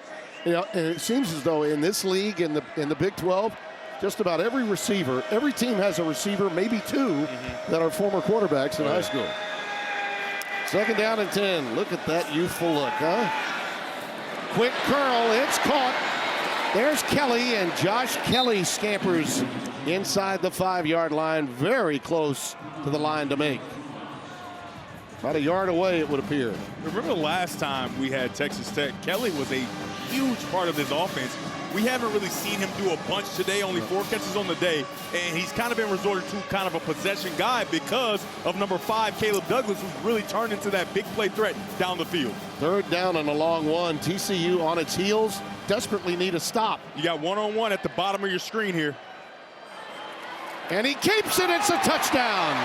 You know, and it seems as though in this league, in the Big 12, just about every receiver, every team has a receiver, maybe 2, that are former quarterbacks in high school. 2nd down and 10. Look at that youthful look, huh? quick curl. It's caught. There's Kelly, and Josh Kelly scampers inside the 5-yard line, very close to the line to make. About a yard away, it would appear. Remember the last time we had Texas Tech, Kelly was a huge part of this offense. We haven't really seen him do a bunch today, only 4 catches on the day, and he's kind of been resorted to kind of a possession guy because of number 5, Caleb Douglas, who's really turned into that big play threat down the field. 3rd down and a long one. TCU on its heels, desperately need a stop. You got one-on-one at the bottom of your screen here. And he keeps it, it's a touchdown.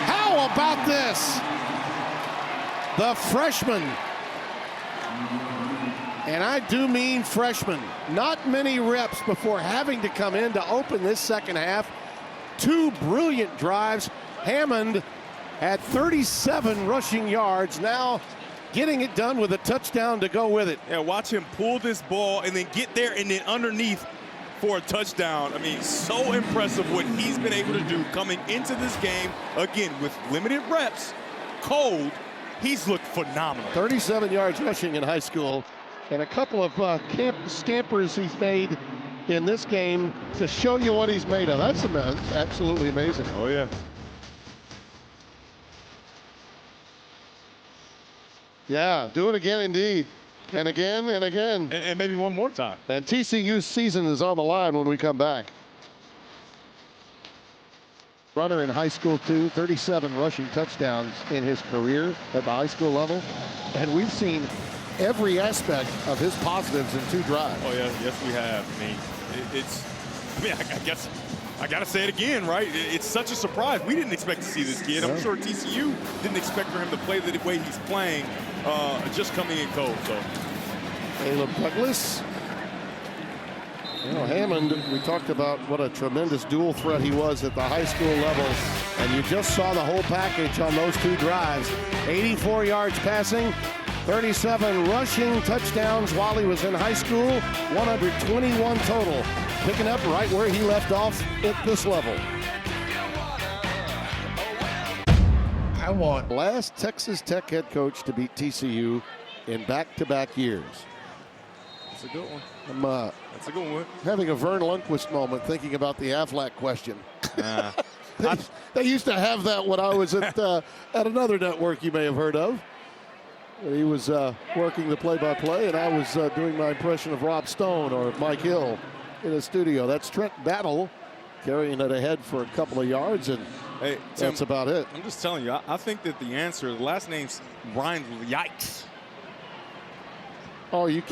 How about this? The freshman, and I do mean freshman, not many reps before having to come in to open this second half. 2 brilliant drives. Hammond had 37 rushing yards, now getting it done with a touchdown to go with it. Yeah, watch him pull this ball and then get there and then underneath for a touchdown. I mean, so impressive what he's been able to do coming into this game, again, with limited reps, cold. He's looked phenomenal. 37 yards rushing in high school, and a couple of scampers he's made in this game to show you what he's made of. That's absolutely amazing. Oh, yeah. Yeah, do it again indeed. And again and again. And maybe one more time. And TCU's season is on the line when we come back. Runner in high school too, 37 rushing touchdowns in his career at the high school level. And we've seen every aspect of his positives in 2 drives. Oh, yeah, yes, we have. I mean, I guess I got to say it again, right? It's such a surprise. We didn't expect to see this kid. I'm sure TCU didn't expect for him to play the way he's playing, just coming in cold. So, Caleb Douglas. You know, Hammond, we talked about what a tremendous dual threat he was at the high school level, and you just saw the whole package on those 2 drives. 84 yards passing, 37 rushing touchdowns while he was in high school, 121 total, picking up right where he left off at this level. I want last Texas Tech head coach to beat TCU in back-to-back years. That's a good one. That's a good one. Having a Vern Lundquist moment thinking about the Aflac question. They used to have that when I was at another network you may have heard of. He was working the play-by-play, and I was doing my impression of Rob Stone or Mike Hill in the studio. That's Trent Battle carrying it ahead for a couple of yards, and hey, Tim, that's about it. I'm just telling you, I think that the answer, the last name rhymes with yikes. Oh, you're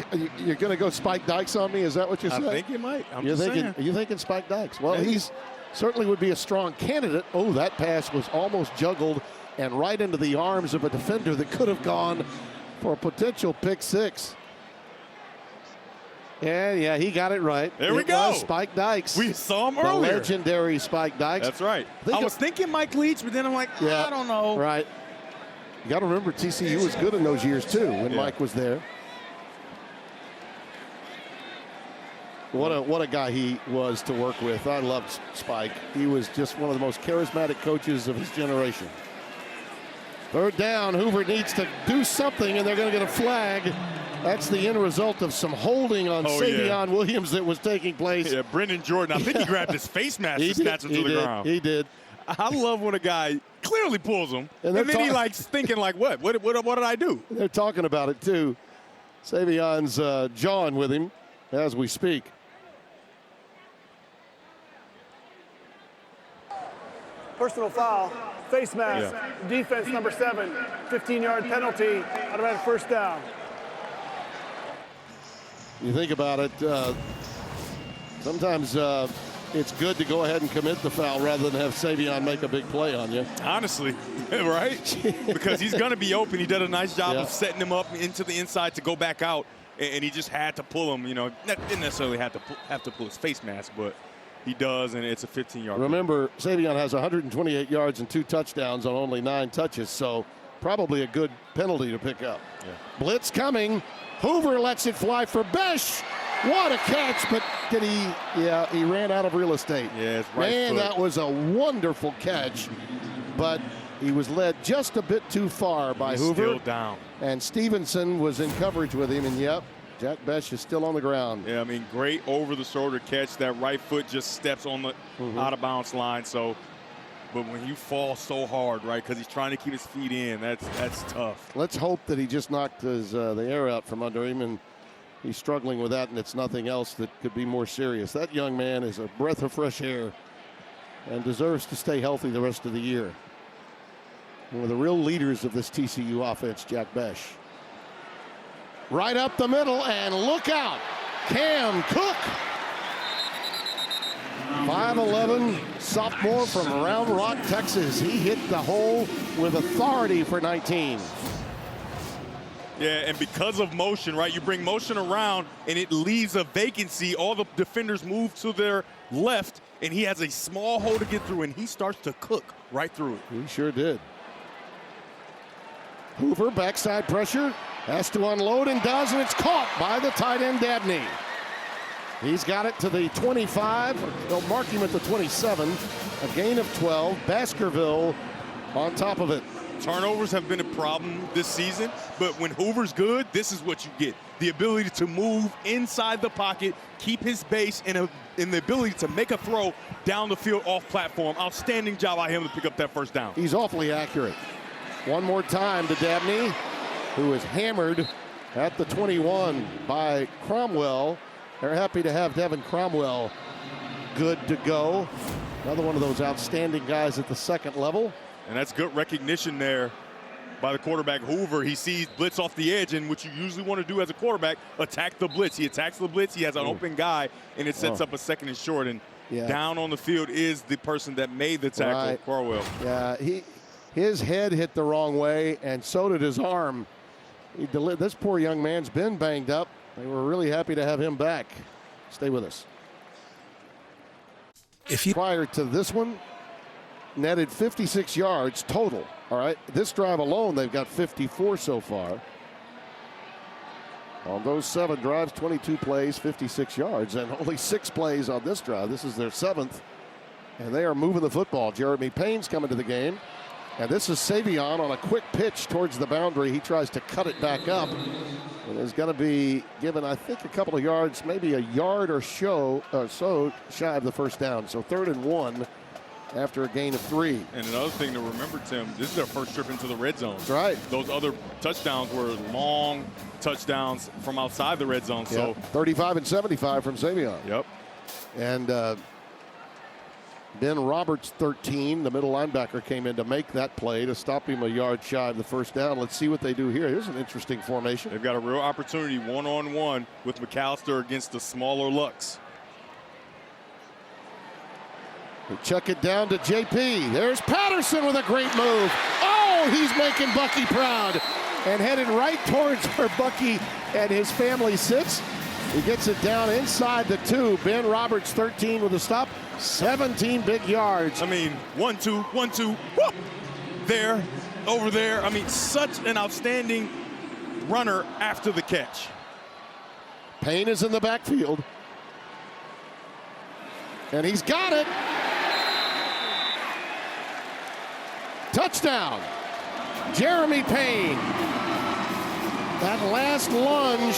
going to go Spike Dykes on me? Is that what you're saying? I think you might. You're thinking Spike Dykes. Well, he's certainly would be a strong candidate. Oh, that pass was almost juggled and right into the arms of a defender that could have gone for a potential pick 6. And yeah, he got it right. There we go. Spike Dykes. We saw him the earlier. Legendary Spike Dykes. That's right. I was thinking Mike Leach, but then I'm like, yeah, I don't know. Right. You got to remember TCU was good in those years too when Mike was there. What a guy he was to work with. I loved Spike. He was just one of the most charismatic coaches of his generation. 3rd down, Hoover needs to do something, and they're going to get a flag. That's the end result of some holding on Savion Williams that was taking place. Yeah, Brendan Jordan, I think he grabbed his face mask to snatch him to the ground. He did. I love when a guy clearly pulls him, and then he likes thinking like, what did I do? They're talking about it too. Savion's jawing with him as we speak. Personal foul, face mask, defense number 7, 15-yard penalty, automatic 1st down. You think about it, sometimes it's good to go ahead and commit the foul rather than have Savion make a big play on you. Honestly, right? Because he's going to be open. He did a nice job of setting him up into the inside to go back out, and he just had to pull him. You know, didn't necessarily have to pull his face mask, but he does, and it's a 15-yard. Remember, Savion has 128 yards and 2 touchdowns on only 9 touches, so probably a good penalty to pick up. Yeah. Blitz coming. Hoover lets it fly for Besh. What a catch, but did he? Yeah, he ran out of real estate. Yeah, it's right Man, foot. that was a wonderful catch, but he was led just a bit too far by Hoover. Still down. And Stevenson was in coverage with him, and Jack Bech is still on the ground. Yeah, I mean, great over-the-shoulder catch. That right foot just steps on the out-of-bounds line. So, but when you fall so hard, right, because he's trying to keep his feet in, that's tough. Let's hope that he just knocked the air out from under him, and he's struggling with that, and it's nothing else that could be more serious. That young man is a breath of fresh air and deserves to stay healthy the rest of the year. One of the real leaders of this TCU offense, Jack Bech. Right up the middle, and look out, Cam Cook. 5'11", sophomore from Round Rock, Texas. He hit the hole with authority for 19. Yeah, and because of motion, right, you bring motion around and it leaves a vacancy. All the defenders move to their left, and he has a small hole to get through, and he starts to cook right through it. He sure did. Hoover, backside pressure, has to unload and does, and it's caught by the tight end Dabney. He's got it to the 25. They'll mark him at the 27. A gain of 12. Baskerville on top of it. Turnovers have been a problem this season, but when Hoover's good, this is what you get. The ability to move inside the pocket, keep his base, and the ability to make a throw down the field off platform. Outstanding job by him to pick up that first down. He's awfully accurate. One more time to Dabney, who is hammered at the 21 by Cromwell. They're happy to have Devin Cromwell good to go. Another one of those outstanding guys at the second level. And that's good recognition there by the quarterback, Hoover. He sees blitz off the edge, and what you usually want to do as a quarterback, attack the blitz. He attacks the blitz, he has an open guy, and it sets up a second and short. And down on the field is the person that made the tackle, Cromwell. Yeah, his head hit the wrong way, and so did his arm. This poor young man's been banged up. They were really happy to have him back. Stay with us. Prior to this one, netted 56 yards total. All right, this drive alone, they've got 54 so far. On those 7 drives, 22 plays, 56 yards, and only 6 plays on this drive. This is their 7th, and they are moving the football. Jeremy Payne's coming to the game, and this is Savion on a quick pitch towards the boundary. He tries to cut it back up, and is going to be given, I think, a couple of yards, maybe a yard or so shy of the first down. So 3rd and 1 after a gain of 3. And another thing to remember, Tim, this is their first trip into the red zone. That's right. Those other touchdowns were long touchdowns from outside the red zone. So 35 and 75 from Savion. Yep. And Ben Roberts, 13, the middle linebacker, came in to make that play to stop him a yard shy of the first down. Let's see what they do here. Here's an interesting formation. They've got a real opportunity one-on-one with McAllister against the smaller Lux. They chuck it down to JP. There's Patterson with a great move. Oh, he's making Bucky proud. And headed right towards where Bucky and his family sits. He gets it down inside the 2. Ben Roberts, 13 with a stop. 17 big yards. I mean, 1-2, 1-2. Whoop! There, over there. I mean, such an outstanding runner after the catch. Payne is in the backfield. And he's got it. Touchdown, Jeremy Payne. That last lunge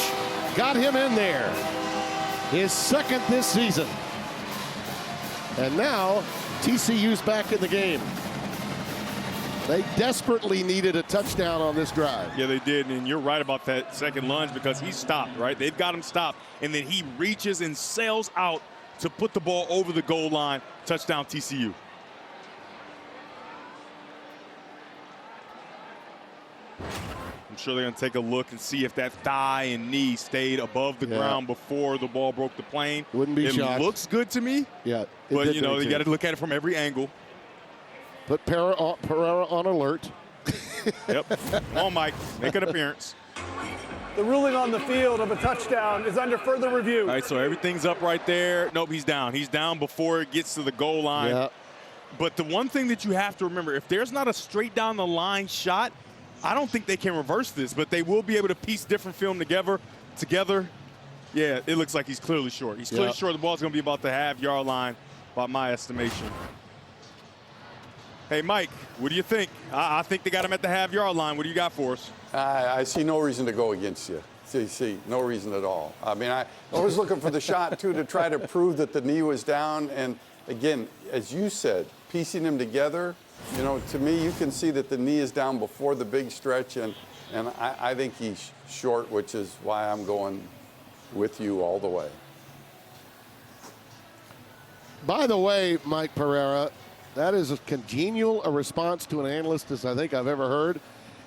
got him in there. His 2nd this season. And now TCU's back in the game. They desperately needed a touchdown on this drive. Yeah, they did, and you're right about that second lunge because he stopped, right? They've got him stopped, and then he reaches and sails out to put the ball over the goal line. Touchdown, TCU. I'm sure they're going to take a look and see if that thigh and knee stayed above the ground before the ball broke the plane. Wouldn't be shocked. It looks good to me. Yeah. But, you know, you got to look at it from every angle. Put Pereira on alert. Yep. Come on, Mike. Make an appearance. The ruling on the field of a touchdown is under further review. All right, so everything's up right there. Nope, he's down. He's down before it gets to the goal line. Yeah. But the one thing that you have to remember, if there's not a straight down the line shot, I don't think they can reverse this, but they will be able to piece different film together. Yeah, it looks like he's clearly short. He's clearly short. The ball's going to be about the half-yard line by my estimation. Hey, Mike, what do you think? I think they got him at the half-yard line. What do you got for us? I see no reason to go against you. CC. No reason at all. I mean, I was looking for the shot, too, to try to prove that the knee was down. And, again, as you said, piecing them together, you know, to me, you can see that the knee is down before the big stretch. And I think he's short, which is why I'm going with you all the way. By the way, Mike Pereira, that is as congenial a response to an analyst as I think I've ever heard.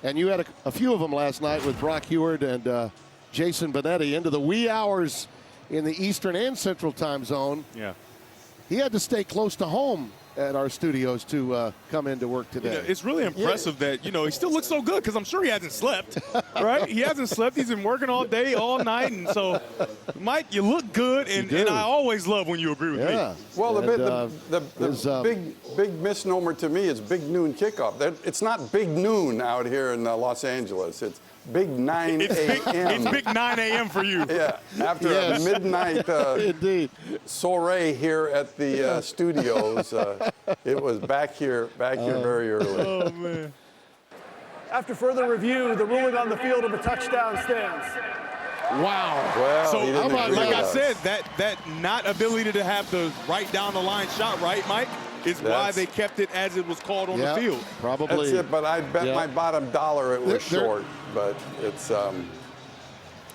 And you had a few of them last night with Brock Heward and Jason Benetti into the wee hours in the Eastern and Central time zone. Yeah. He had to stay close to home at our studios to come into work today. You know, it's really impressive that, you know, he still looks so good because I'm sure he hasn't slept, right? He hasn't slept. He's been working all day, all night. And so, Mike, you look good, and I always love when you agree with me. Well, the big misnomer to me is big noon kickoff. It's not big noon out here in Los Angeles. It's big 9 a.m. It's big 9 a.m. for you. Yeah, after a midnight indeed soiree here at the studios, it was back here very early. Oh, man. After further review, the ruling on the field of a touchdown stands. Wow. Well, so, like I us. said, that not ability to have the right down the line shot, right, Mike, is why they kept it as it was called on the field. Probably. That's it, but I bet my bottom dollar it was short. But it's. I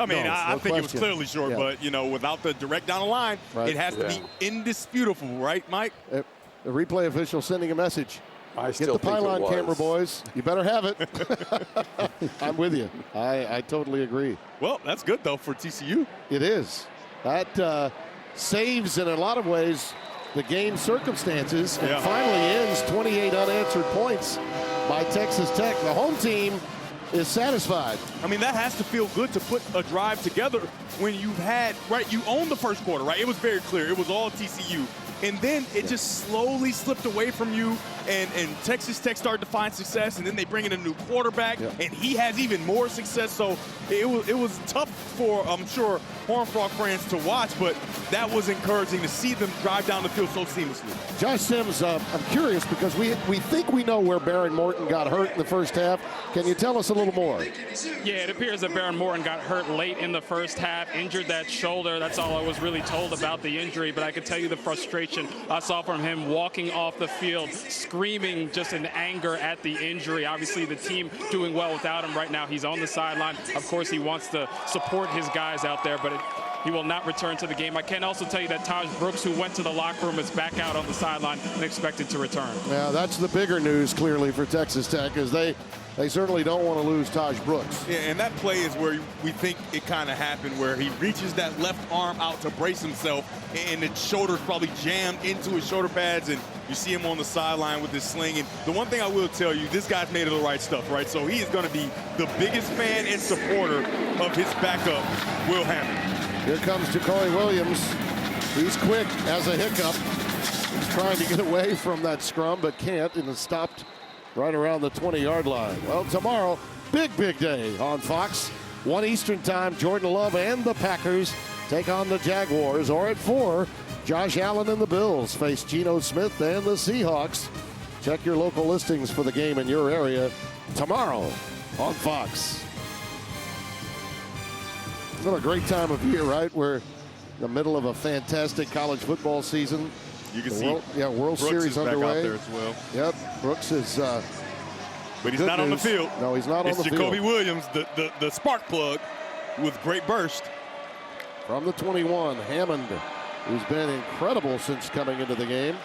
mean, I think it was clearly short, but, you know, without the direct down the line, it has to be indisputable, right, Mike? The replay official sending a message. I Get still the pylon camera, boys. You better have it. I'm with you. I totally agree. Well, that's good, though, for TCU. It is. That saves, in a lot of ways, the game circumstances and finally ends 28 unanswered points by Texas Tech. The home team is satisfied. I mean, that has to feel good to put a drive together when you've had, you own the first quarter, right? It was very clear. It was all TCU. And then it just slowly slipped away from you, and Texas Tech started to find success, and then they bring in a new quarterback, and he has even more success. So it was tough for, I'm sure, Horned Frog fans to watch, but that was encouraging to see them drive down the field so seamlessly. Josh Sims, I'm curious because we think we know where Baron Morton got hurt in the first half. Can you tell us a little more? Yeah, it appears that Baron Morton got hurt late in the first half, injured that shoulder. That's all I was really told about the injury, but I can tell you the frustration I saw from him walking off the field, screaming just in anger at the injury. Obviously, the team doing well without him right now. He's on the sideline. Of course, he wants to support his guys out there, but he will not return to the game. I can also tell you that Taj Brooks, who went to the locker room, is back out on the sideline and expected to return. Yeah, that's the bigger news, clearly, for Texas Tech, is they certainly don't want to lose Taj Brooks. Yeah, and that play is where we think it kind of happened, where he reaches that left arm out to brace himself, and the shoulder's probably jammed into his shoulder pads, and you see him on the sideline with his sling. And the one thing I will tell you, this guy's made of the right stuff, right? So he is going to be the biggest fan and supporter of his backup, Will Hammond. Here comes Jacory Williams. He's quick, has a hiccup. He's trying to get away from that scrum, but can't, and is stopped right around the 20-yard line. Well, tomorrow, big day on Fox. 1 Eastern time, Jordan Love and the Packers take on the Jaguars. Or at 4, Josh Allen and the Bills face Geno Smith and the Seahawks. Check your local listings for the game in your area tomorrow on Fox. It's been a great time of year, right? We're in the middle of a fantastic college football season. You can see World Brooks Series is back underway. out there as well. Yep, Brooks is but he's not on the field. No, he's not on the field. It's Jacoby Williams, the spark plug with great burst. From the 21, Hammond, who's been incredible since coming into the game.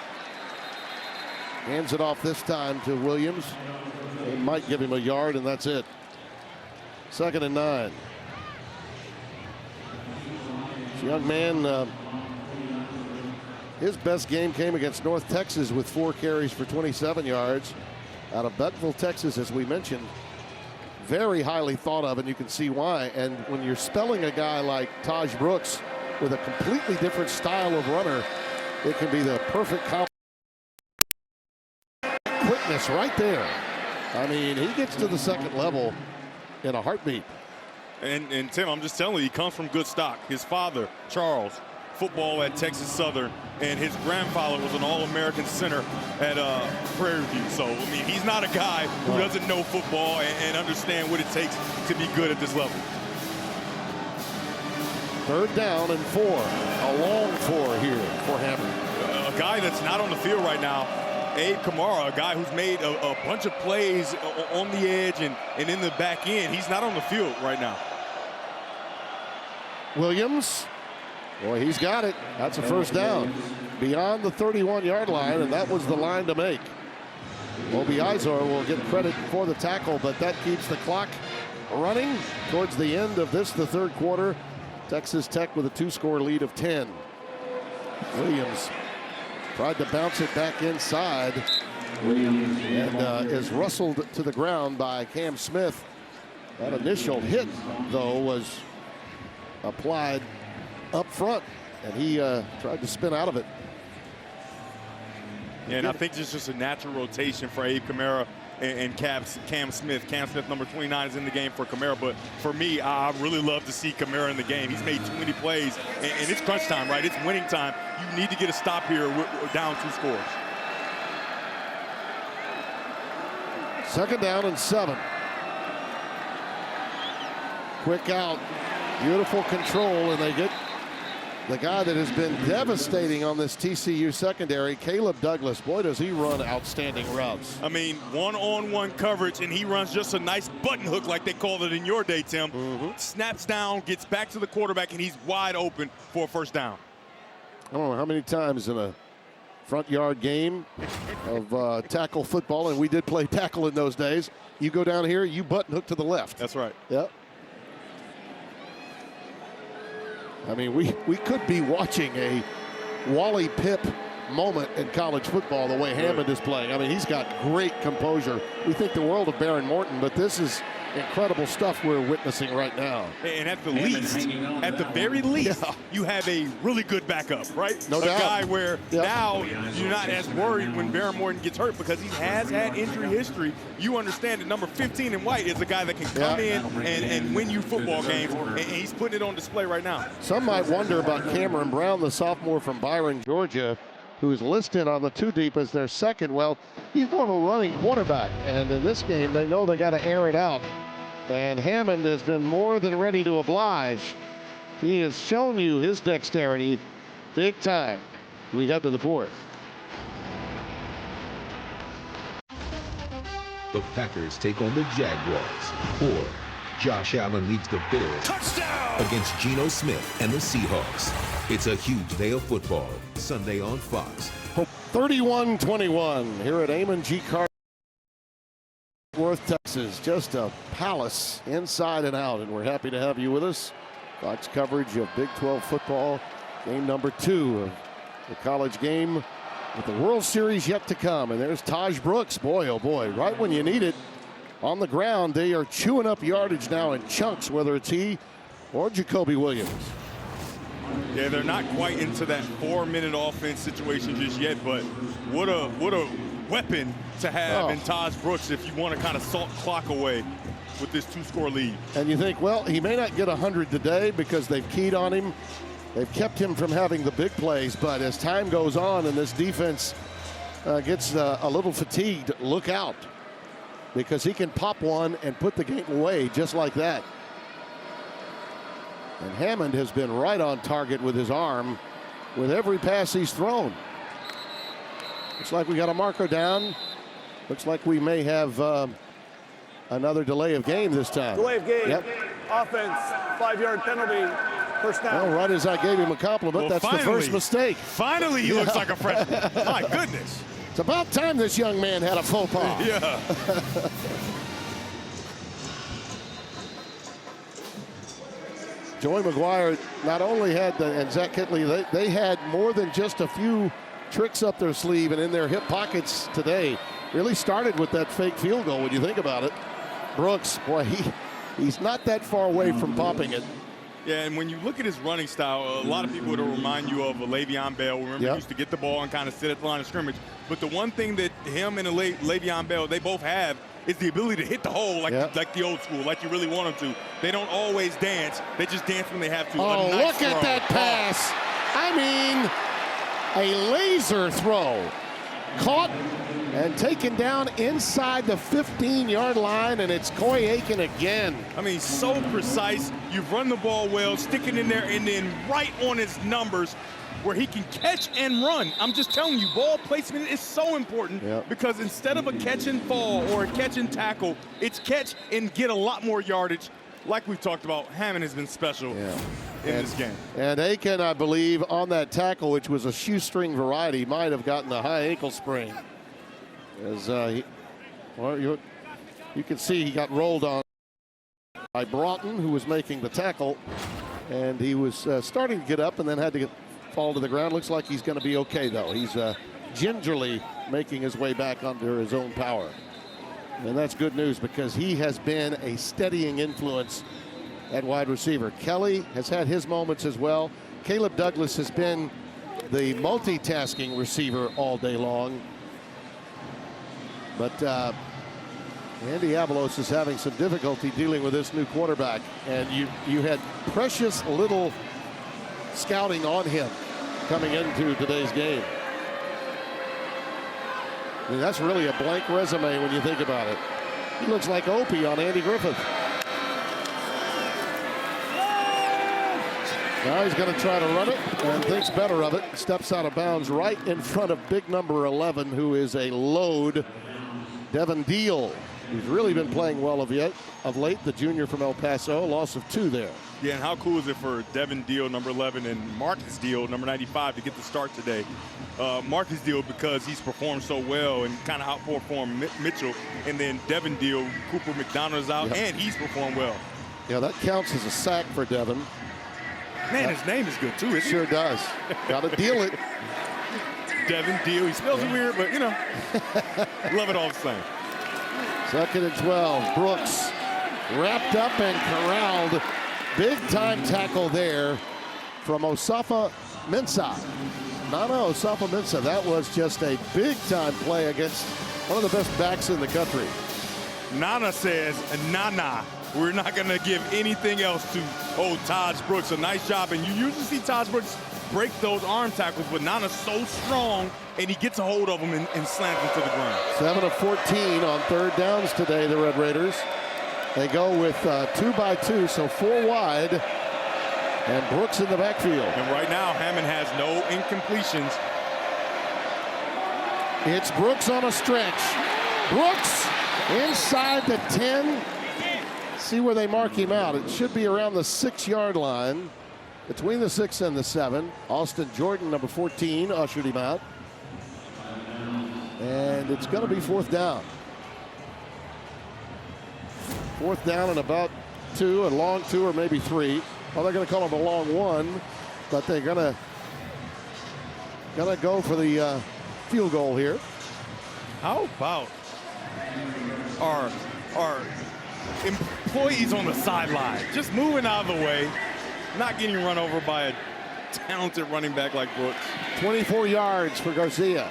Hands it off this time to Williams. They might give him a yard, and that's it. 2nd and 9. This young man, his best game came against North Texas with 4 carries for 27 yards. Out of Bentonville, Texas, as we mentioned, very highly thought of, and you can see why. And when you're spelling a guy like Taj Brooks with a completely different style of runner, it can be the perfect quickness right there. I mean, he gets to the second level in a heartbeat. And Tim, I'm just telling you, he comes from good stock. His father, Charles, football at Texas Southern, and his grandfather was an All-American center at Prairie View. So, I mean, he's not a guy who doesn't know football and understand what it takes to be good at this level. 3rd down and 4. A long 4 here for Hammond. A guy that's not on the field right now, Abe Kamara, a guy who's made a bunch of plays on the edge and in the back end. He's not on the field right now. Williams, boy, he's got it. That's a 1st down. Beyond the 31-yard line, and that was the line to make. Obi Izor will get credit for the tackle, but that keeps the clock running towards the end of this, the 3rd quarter. Texas Tech with a 2-score lead of 10. Williams tried to bounce it back inside and is rustled to the ground by Cam Smith. That initial hit, though, was applied up front, and he tried to spin out of it. Yeah, and I think it's just a natural rotation for Abe Kamara and Cam Smith. Cam Smith, number 29, is in the game for Kamara. But for me, I really love to see Kamara in the game. He's made too many plays, and it's crunch time, right? It's winning time. You need to get a stop here. We're down 2 scores. 2nd down and 7. Quick out. Beautiful control, and they get the guy that has been devastating on this TCU secondary, Caleb Douglas. Boy, does he run outstanding routes. I mean, one-on-one coverage, and he runs just a nice button hook like they called it in your day, Tim. Snaps down, gets back to the quarterback, and he's wide open for a 1st down. I don't know how many times in a front yard game of tackle football, and we did play tackle in those days, you go down here, you button hook to the left. That's right. Yep. I mean, we could be watching a Wally Pipp moment in college football the way Hammond is playing. I mean, he's got great composure. We think the world of Baron Morton, but this is incredible stuff we're witnessing right now. And at the very least, you have a really good backup, right? No doubt. A guy where now you're not as worried when Baron Morton gets hurt because he has had injury history. You understand that number 15 in white is a guy that can come in and win you football games, and he's putting it on display right now. Some might wonder about Cameron Brown, the sophomore from Byron, Georgia, who's listed on the 2 deep as their 2nd. Well, he's more of a running quarterback, and in this game, they know they got to air it out. And Hammond has been more than ready to oblige. He has shown you his dexterity big time. We got to the 4th. The Packers take on the Jaguars, or Josh Allen leads the Bills against Geno Smith and the Seahawks. It's a huge day of football, Sunday on Fox. 31-21 here at Amon G. Carter, Worth, Texas. Just a palace inside and out, and we're happy to have you with us. Fox coverage of Big 12 football, game number 2 of the college game with the World Series yet to come. And there's Taj Brooks. Boy, oh boy, right when you need it. On the ground, they are chewing up yardage now in chunks, whether it's he or Jacoby Williams. Yeah, they're not quite into that 4-minute offense situation just yet, but what a weapon to have in Taj Brooks if you want to kind of salt clock away with this 2-score lead. And you think, well, he may not get 100 today because they've keyed on him. They've kept him from having the big plays, but as time goes on and this defense gets a little fatigued, look out, because he can pop one and put the game away just like that. And Hammond has been right on target with his arm with every pass he's thrown. Looks like we got a marker down. Looks like we may have another delay of game this time. Delay of game. Offense, 5-yard penalty, 1st down. Well, right as I gave him a compliment, that's the first mistake. Finally, he looks like a freshman. My goodness. It's about time this young man had a faux pas. Yeah. Joey McGuire not only had and Zach Kitley, they had more than just a few tricks up their sleeve and in their hip pockets today. Really started with that fake field goal when you think about it. Brooks, boy, he's not that far away from popping it. Yeah, and when you look at his running style, a lot of people would remind you of a Le'Veon Bell. Remember, he used to get the ball and kind of sit at the line of scrimmage. But the one thing that him and Le'Veon Bell, they both have is the ability to hit the hole like the old school, like you really want them to. They don't always dance. They just dance when they have to. Oh, look at that pass. I mean, a laser throw. caught and taken down inside the 15-yard line, and it's Coy Aiken again. I mean, so precise. You've run the ball well, stick it in there, and then right on his numbers where he can catch and run. I'm just telling you, ball placement is so important because instead of a catch and fall or a catch and tackle, it's catch and get a lot more yardage. Like we've talked about, Hammond has been special in this game. And Aiken, I believe, on that tackle, which was a shoestring variety, might have gotten a high ankle sprain. As you can see, he got rolled on by Broughton, who was making the tackle, and he was starting to get up and then had to fall to the ground. Looks like he's going to be okay, though. He's gingerly making his way back under his own power. And that's good news because he has been a steadying influence at wide receiver. Kelly has had his moments as well. Caleb Douglas has been the multitasking receiver all day long. But Andy Avalos is having some difficulty dealing with this new quarterback. And you had precious little scouting on him coming into today's game. I mean, that's really a blank resume when you think about it. He looks like Opie on Andy Griffith. Now he's going to try to run it and thinks better of it. Steps out of bounds right in front of big number 11, who is a load, Devin Deal, who's really been playing well of late, the junior from El Paso, loss of 2 there. Yeah, and how cool is it for Devin Deal, number 11, and Marcus Deal, number 95, to get the start today? Marcus Deal, because he's performed so well and kind of outperformed Mitchell, and then Devin Deal, Cooper McDonald's out, and he's performed well. Yeah, that counts as a sack for Devin. Man, his name is good, too, isn't it? Sure does. Got to deal it. Devin Deal. He spells it weird, but, you know, love it all the same. 2nd and 12. Brooks wrapped up and corralled. Big-time tackle there from Osafa Mensah. Nana Osafa Mensah. That was just a big-time play against one of the best backs in the country. Nana says, Nana, we're not going to give anything else to old Taj Brooks. A nice job. And you usually see Taj Brooks break those arm tackles, but Nana's so strong, and he gets a hold of them and slams them to the ground. 7 of 14 on 3rd downs today, the Red Raiders. They go with 2-by-2, so 4 wide, and Brooks in the backfield. And right now, Hammond has no incompletions. It's Brooks on a stretch. Brooks inside the 10. See where they mark him out. It should be around the 6-yard line, between the 6 and the 7. Austin Jordan, number 14, ushered him out. And it's going to be 4th down. 4th down and about 2, a long 2 or maybe 3. Well, they're going to call him a long 1, but they're going to go for the field goal here. How about our employees on the sideline just moving out of the way, not getting run over by a talented running back like Brooks? 24 yards for Garcia.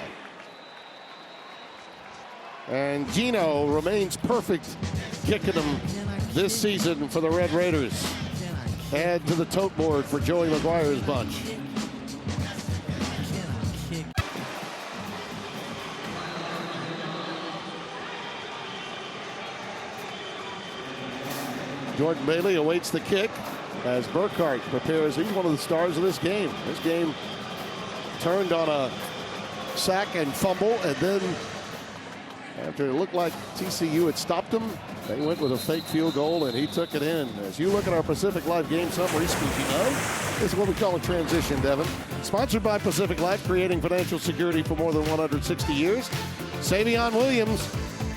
And Gino remains perfect kicking them this season for the Red Raiders. Add to the tote board for Joey McGuire's bunch. Jordan Bailey awaits the kick as Burkhart prepares. He's one of the stars of this game. This game turned on a sack and fumble, and then after it looked like TCU had stopped him, they went with a fake field goal, and he took it in. As you look at our Pacific Life game summary, speaking of, this is what we call a transition, Devin. Sponsored by Pacific Life, creating financial security for more than 160 years. Savion Williams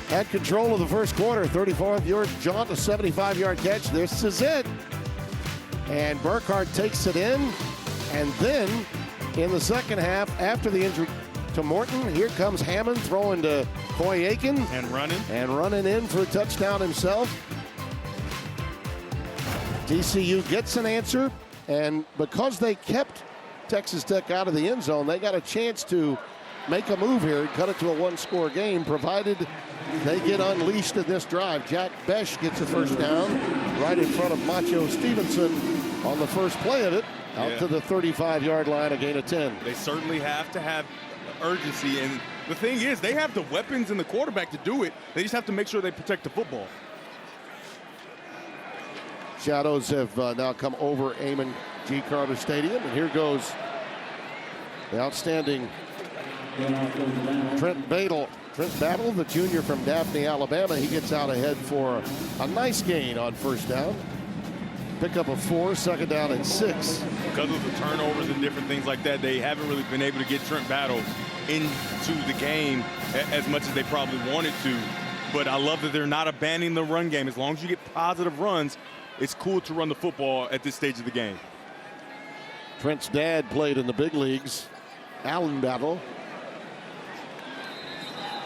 had control of the first quarter. 34th-yard jaunt, a 75-yard catch. This is it. And Burkhart takes it in. And then in the second half, after the injury to Morton, here comes Hammond throwing to Coy Aiken. And running in for a touchdown himself. TCU gets an answer. And because they kept Texas Tech out of the end zone, they got a chance to make a move here and cut it to a one-score game, provided they get unleashed in this drive. Jack Besh gets a first down right in front of Macho Stevenson on the first play of it, out to the 35-yard line, a gain of 10. They certainly have to have urgency, and The thing is, they have the weapons and the quarterback to do it. They just have to make sure they protect the football. Shadows have now come over Amon G. Carter Stadium, and here goes the outstanding Trent Battle, the junior from Daphne, Alabama. He gets out ahead for a nice gain on first down. Pickup of 4, second down and 6. Because of the turnovers and different things like that, they haven't really been able to get Trent Battle into the game as much as they probably wanted to. But I love that they're not abandoning the run game. As long as you get positive runs, it's cool to run the football at this stage of the game. Trent's dad played in the big leagues, Allen Battle.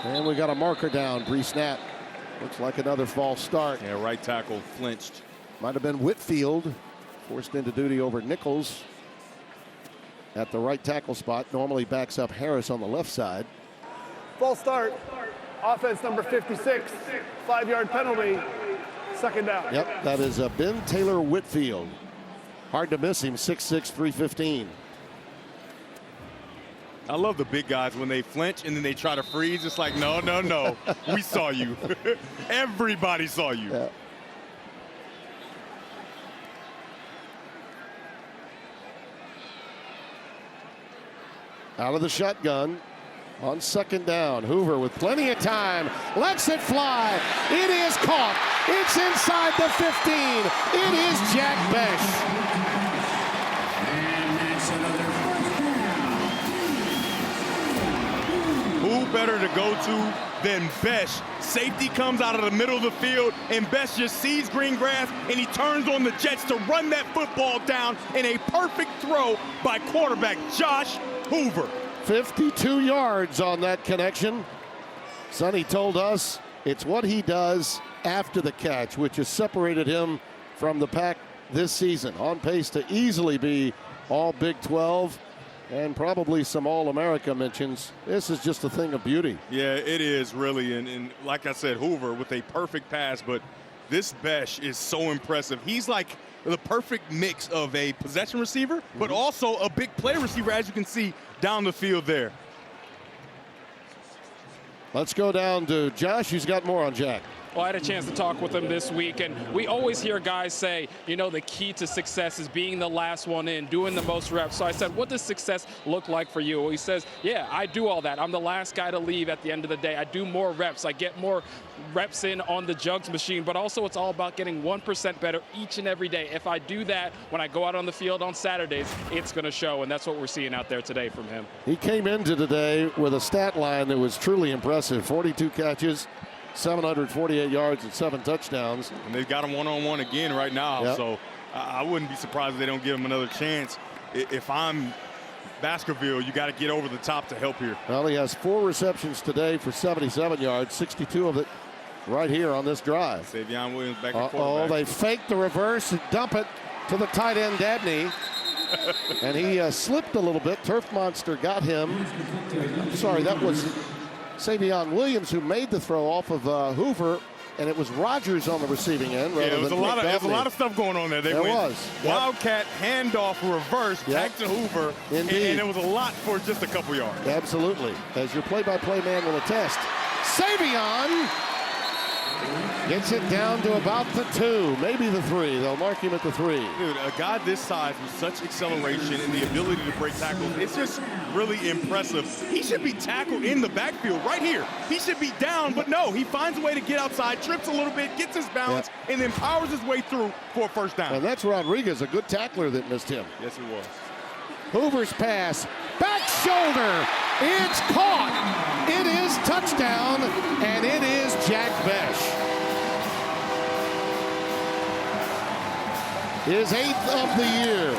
And we got a marker down pre-snap. Looks like another false start. Yeah, right tackle flinched. Might have been Whitfield, forced into duty over Nichols at the right tackle spot. Normally backs up Harris on the left side. False start. Offense number 56. 5-yard penalty. Second down. Yep, that is Ben Taylor Whitfield. Hard to miss him, 6'6", 315. I love the big guys when they flinch and then they try to freeze. It's like, no, no, no. We saw you. Everybody saw you. Yeah. Out of the shotgun on second down. Hoover with plenty of time. Lets it fly. It is caught. It's inside the 15. It is Jack Besh. Who better to go to than Besh? Safety comes out of the middle of the field, and Besh just sees green grass, and he turns on the Jets to run that football down in a perfect throw by quarterback Josh Hoover. 52 yards on that connection. Sonny told us it's what he does after the catch, which has separated him from the pack this season. On pace to easily be all Big 12 and probably some All-America mentions. This is just a thing of beauty. Yeah, it is really. And like I said, Hoover with a perfect pass, but this Besh is so impressive. He's like the perfect mix of a possession receiver, but also a big play receiver, as you can see down the field there. Let's go down to Josh, who's got more on Jack. Well, I had a chance to talk with him this week, and we always hear guys say, you know, the key to success is being the last one in, doing the most reps. So I said, what does success look like for you? Well, he says, yeah, I do all that. I'm the last guy to leave at the end of the day. I do more reps. I get more reps in on the jugs machine, but also it's all about getting 1% better each and every day. If I do that when I go out on the field on Saturdays, it's going to show, and that's what we're seeing out there today from him. He came into today with a stat line that was truly impressive. 42 catches, 748 yards and 7 touchdowns. And they've got him one-on-one again right now. Yep. So I wouldn't be surprised if they don't give him another chance. If I'm Baskerville, you got to get over the top to help here. Well, he has 4 receptions today for 77 yards, 62 of it right here on this drive. Savion Williams back at quarterback. Oh, they fake the reverse and dump it to the tight end, Dabney. And he slipped a little bit. Turf Monster got him. I'm sorry, that was Savion Williams who made the throw off of Hoover, and it was Rogers on the receiving end. Yeah, there was a lot of stuff going on there. There was. Wildcat handoff reverse back to Hoover. Indeed. And it was a lot for just a couple yards. Absolutely. As your play-by-play man will attest. Savion gets it down to about the 2, maybe the 3. They'll mark him at the 3. Dude, a guy this size with such acceleration and the ability to break tackles, it's just really impressive. He should be tackled in the backfield right here. He should be down, but no, he finds a way to get outside, trips a little bit, gets his balance, and then powers his way through for a first down. And that's Rodriguez, a good tackler that missed him. Yes, he was. Hoover's pass, back shoulder, it's caught. It is touchdown, and it is Jack Besh. His 8th of the year.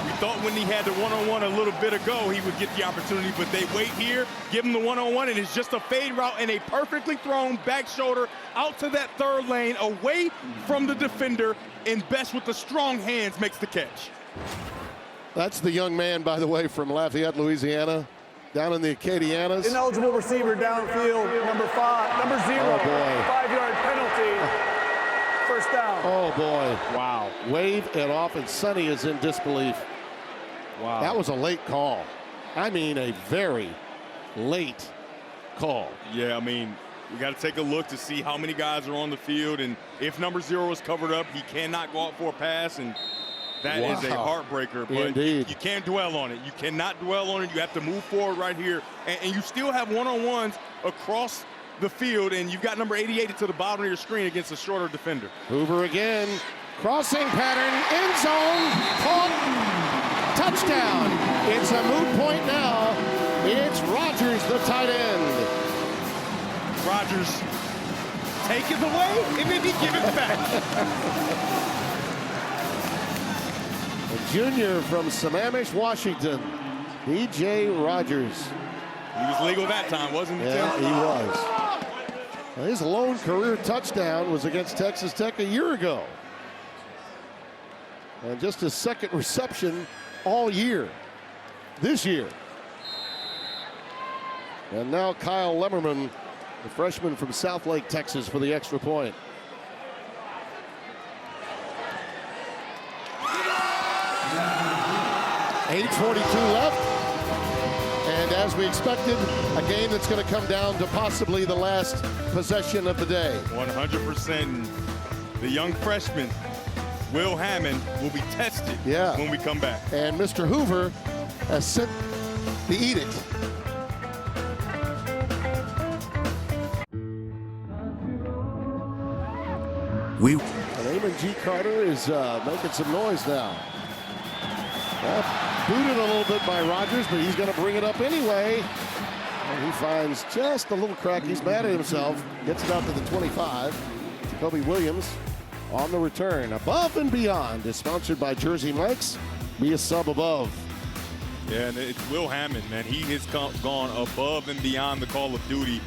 We thought when he had the one-on-one a little bit ago, he would get the opportunity, but they wait here, give him the one-on-one, and it's just a fade route and a perfectly thrown back shoulder out to that third lane, away from the defender, and Besh with the strong hands makes the catch. That's the young man, by the way, from Lafayette, Louisiana, down in the Acadianas. Ineligible receiver downfield, number 0. Oh, boy. 5-yard penalty. First down. Oh, boy. Wow. Wave it off, and Sonny is in disbelief. Wow. That was a late call. I mean, a very, late call. Yeah, I mean, we got to take a look to see how many guys are on the field, and if number 0 is covered up, he cannot go out for a pass, and that is a heartbreaker. But you can't dwell on it. You cannot dwell on it. You have to move forward right here, and you still have one-on-ones across the field, and you've got number 88 to the bottom of your screen against a shorter defender. Hoover again, crossing pattern, end zone, caught, touchdown. It's a moot point now. It's Rodgers, the tight end. Rodgers, take it away and maybe give it back. A junior from Sammamish, Washington, B.J. Rodgers. He was legal that time, wasn't he? Yeah, he was. Now, his lone career touchdown was against Texas Tech a year ago. And just his second reception all year, this year. And now Kyle Lemmerman, the freshman from Southlake, Texas, for the extra point. .8:42 left. And as we expected, a game that's going to come down to possibly the last possession of the day. 100%. The young freshman, Will Hammond, will be tested when we come back. And Mr. Hoover has sent the edict. And Amon G. Carter is making some noise now. Booted a little bit by Rodgers, but he's going to bring it up anyway. And he finds just a little crack. He's mad at himself. Gets it out to the 25. Jacoby Williams on the return. Above and Beyond is sponsored by Jersey Mike's. Be a sub above. Yeah, and it's Will Hammond, man. He has gone above and beyond the call of duty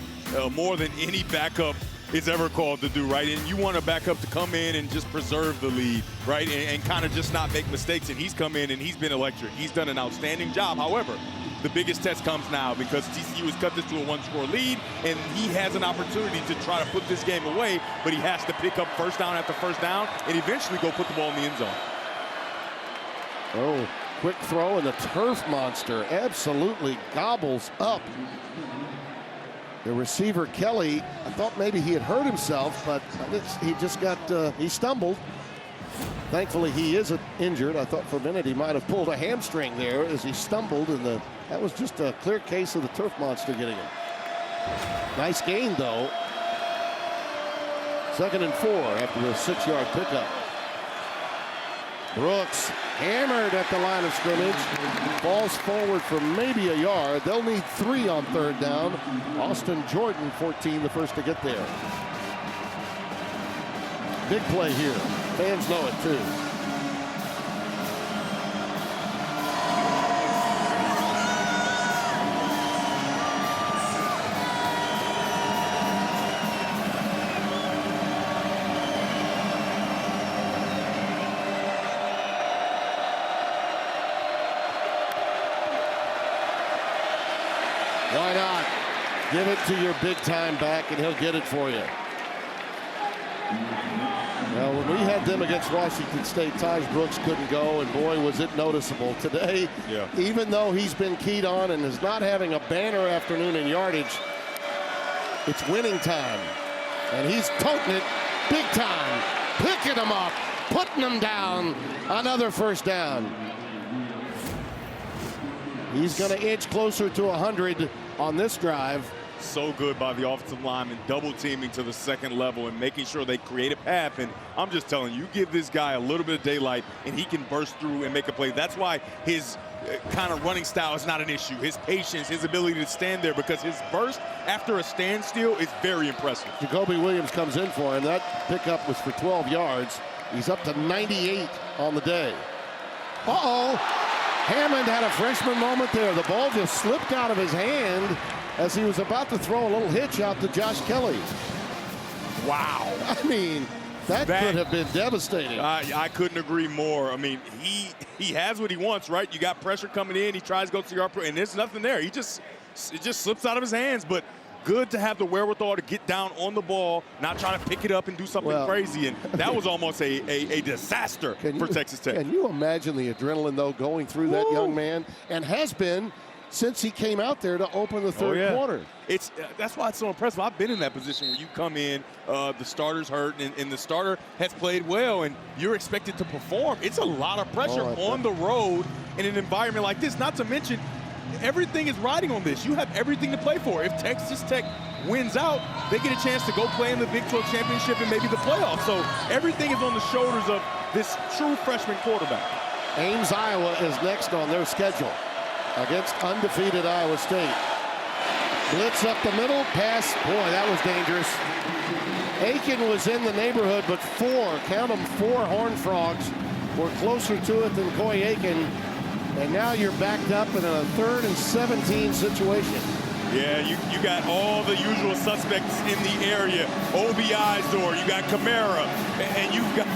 more than any backup is ever called to do, right? And you want a backup to come in and just preserve the lead, right? And kind of just not make mistakes. And he's come in and he's been electric. He's done an outstanding job. However, the biggest test comes now because TCU has cut this to a one-score lead, and he has an opportunity to try to put this game away, but he has to pick up first down after first down and eventually go put the ball in the end zone. Oh, quick throw, and the turf monster absolutely gobbles up the receiver, Kelly. I thought maybe he had hurt himself, but he just got, he stumbled. Thankfully, he isn't injured. I thought for a minute he might have pulled a hamstring there as he stumbled, and that was just a clear case of the turf monster getting him. Nice gain, though. 2nd and 4 after the 6-yard pickup. Brooks hammered at the line of scrimmage. Falls forward for maybe a yard. They'll need 3 on 3rd down. Austin Jordan, 14, the first to get there. Big play here. Fans know it, too. Why not? Give it to your big-time back, and he'll get it for you. Well, when we had them against Washington State, Taj Brooks couldn't go, and boy, was it noticeable. Today, even though he's been keyed on and is not having a banner afternoon in yardage, it's winning time. And he's toting it big time, picking them up, putting them down. Another first down. He's going to inch closer to 100 on this drive. So good by the offensive lineman, double teaming to the second level and making sure they create a path. And I'm just telling you, give this guy a little bit of daylight and he can burst through and make a play. That's why his kind of running style is not an issue. His patience, his ability to stand there, because his burst after a standstill is very impressive. Jacoby Williams comes in for him. That pickup was for 12 yards. He's up to 98 on the day. Uh-oh. Hammond had a freshman moment there. The ball just slipped out of his hand as he was about to throw a little hitch out to Josh Kelly. Wow. I mean, that could have been devastating. I couldn't agree more. I mean, he has what he wants, right? You got pressure coming in. He tries to go to the yard, and there's nothing there. It just slips out of his hands. But good to have the wherewithal to get down on the ball, not trying to pick it up and do something crazy. And that was almost a disaster for Texas Tech. Can you imagine the adrenaline, though, going through that young man? And has been since he came out there to open the third quarter. That's why it's so impressive. I've been in that position where you come in, the starter's hurt, and the starter has played well, and you're expected to perform. It's a lot of pressure on the road in an environment like this, not to mention everything is riding on this. You have everything to play for. If Texas Tech wins out, they get a chance to go play in the Big 12 championship and maybe the playoffs. So everything is on the shoulders of this true freshman quarterback. Ames, Iowa is next on their schedule against undefeated Iowa State. Blitz up the middle, pass. Boy, that was dangerous. Aiken was in the neighborhood, but count them, 4 Horned Frogs were closer to it than Coy Aiken. And now you're backed up in a 3rd and 17 situation. Yeah, you got all the usual suspects in the area. OBI's door, you got Kamara, and you've got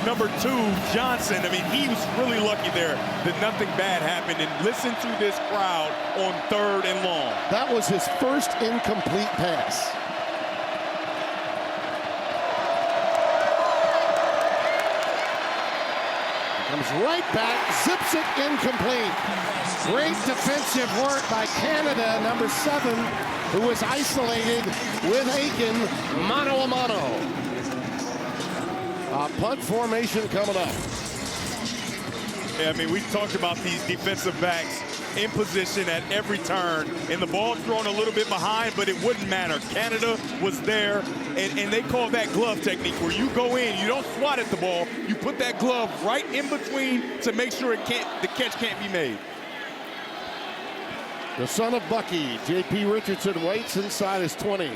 number 2, Johnson. I mean, he was really lucky there that nothing bad happened. And listen to this crowd on 3rd and long. That was his first incomplete pass. Comes right back, zips it incomplete. Great defensive work by Canada, number 7, who was isolated with Aiken, mano a mano. Punt formation coming up. Yeah, I mean, we talked about these defensive backs in position at every turn, and the ball's thrown a little bit behind, but it wouldn't matter. Canada was there, and they call that glove technique, where you go in, you don't swat at the ball, you put that glove right in between to make sure the catch can't be made. The son of Bucky, J.P. Richardson, waits inside his 20.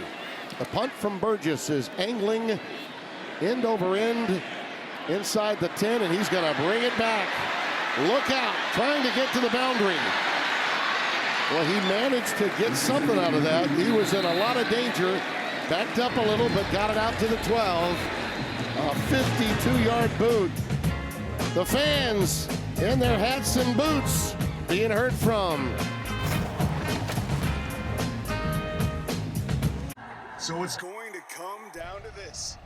The punt from Burgess is angling end over end inside the 10, and he's going to bring it back. Look out, trying to get to the boundary. Well, he managed to get something out of that. He was in a lot of danger. Backed up a little, but got it out to the 12. A 52-yard boot. The fans in their hats and boots being heard from. So it's going to come down to this.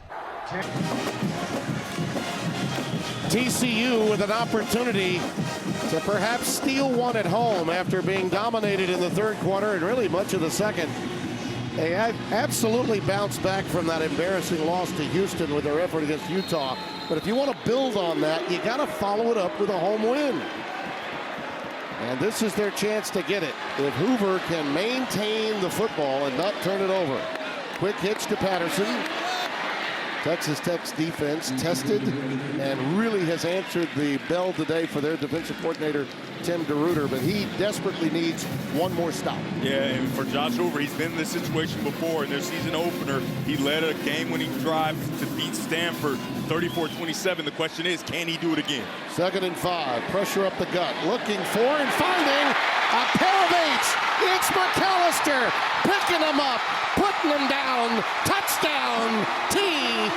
TCU with an opportunity to perhaps steal one at home after being dominated in the third quarter and really much of the second. They absolutely bounced back from that embarrassing loss to Houston with their effort against Utah. But if you want to build on that, you got to follow it up with a home win. And this is their chance to get it. If Hoover can maintain the football and not turn it over. Quick hitch to Patterson. Texas Tech's defense tested and really has answered the bell today for their defensive coordinator, Tim DeRuyter, but he desperately needs one more stop. Yeah, and for Josh Hoover, he's been in this situation before. In their season opener, he led a game-winning drive to beat Stanford 34-27. The question is, can he do it again? 2nd and 5, pressure up the gut, looking for and finding a pair of 8s. It's McAllister picking them up, putting them down. Touchdown, TCU.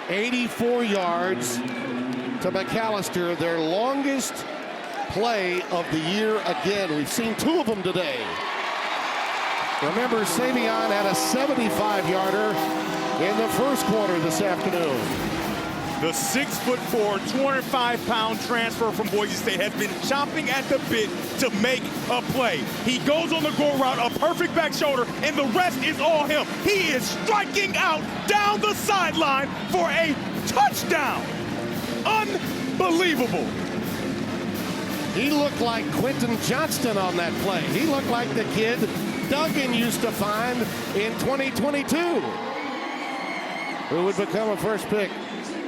$84 yards to McAllister, their longest play of the year again. We've seen 2 of them today. Remember, Savion had a 75-yarder in the first quarter this afternoon. The 6'4", 205-pound transfer from Boise State has been chomping at the bit to make a play. He goes on the go route, a perfect back shoulder, and the rest is all him. He is striking out down the sideline for a touchdown. Unbelievable. He looked like Quentin Johnston on that play. He looked like the kid Duggan used to find in 2022, who would become a first pick.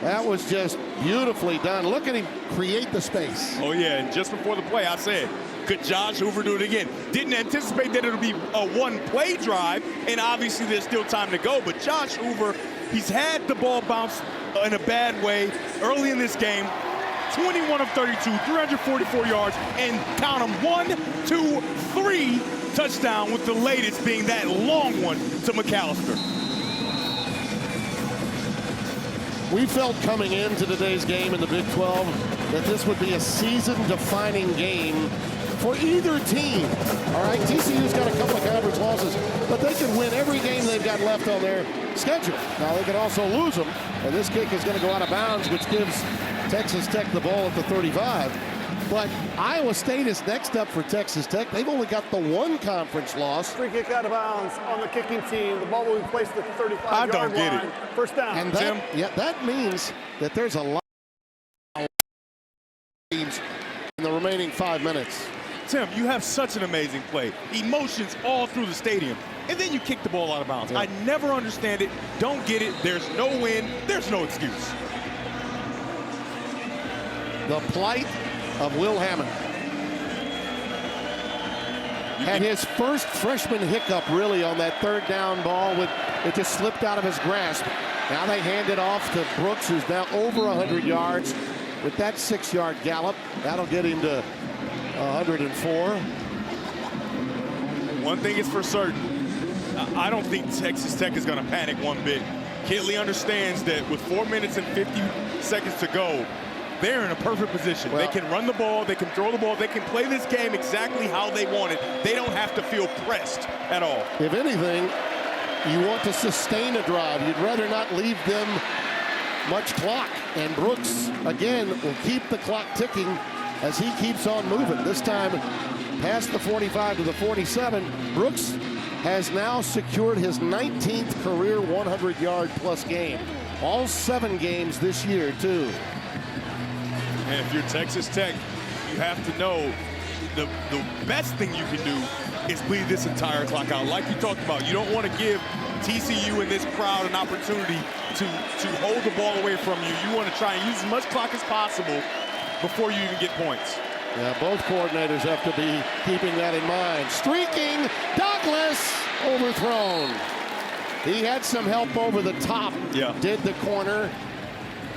That was just beautifully done. Look at him create the space. Oh, yeah, and just before the play, I said, Could Josh Hoover do it again? Didn't anticipate that it'll be a one-play drive, and obviously there's still time to go. But Josh Hoover, he's had the ball bounce in a bad way early in this game. 21 of 32, 344 yards, and count them 1, 2, 3 touchdown, with the latest being that long one to McAllister. We felt coming into today's game in the Big 12 that this would be a season-defining game for either team. All right, TCU's got a couple of conference losses, but they could win every game they've got left on their schedule. Now, they could also lose them, and this kick is going to go out of bounds, which gives Texas Tech the ball at the 35. But Iowa State is next up for Texas Tech. They've only got the one conference loss. Free kick out of bounds on the kicking team. The ball will be placed at the 35-yard line. First down. And that means that there's a lot of teams in the remaining 5 minutes. Tim, you have such an amazing play. Emotions all through the stadium. And then you kick the ball out of bounds. I never understand it. Don't get it. There's no win. There's no excuse. The plight of Will Hammond. Had his first freshman hiccup really on that third down ball. It just slipped out of his grasp. Now they hand it off to Brooks, who's now over 100 yards. With that 6-yard gallop, that'll get him to 104. One thing is for certain. I don't think Texas Tech is going to panic one bit. Kitley understands that with 4 minutes and 50 seconds to go, they're in a perfect position. They can run the ball, they can throw the ball, they can play this game exactly how they want it. They don't have to feel pressed at all. If anything, you want to sustain a drive. You'd rather not leave them much clock. And Brooks, again, will keep the clock ticking as he keeps on moving. This time, past the 45 to the 47, Brooks has now secured his 19th career 100-yard-plus game. All 7 games this year, too. And if you're Texas Tech, you have to know the best thing you can do is bleed this entire clock out. Like you talked about, you don't want to give TCU and this crowd an opportunity to hold the ball away from you. You want to try and use as much clock as possible before you even get points. Yeah, both coordinators have to be keeping that in mind. Streaking, Douglas overthrown. He had some help over the top. Yeah. Did the corner.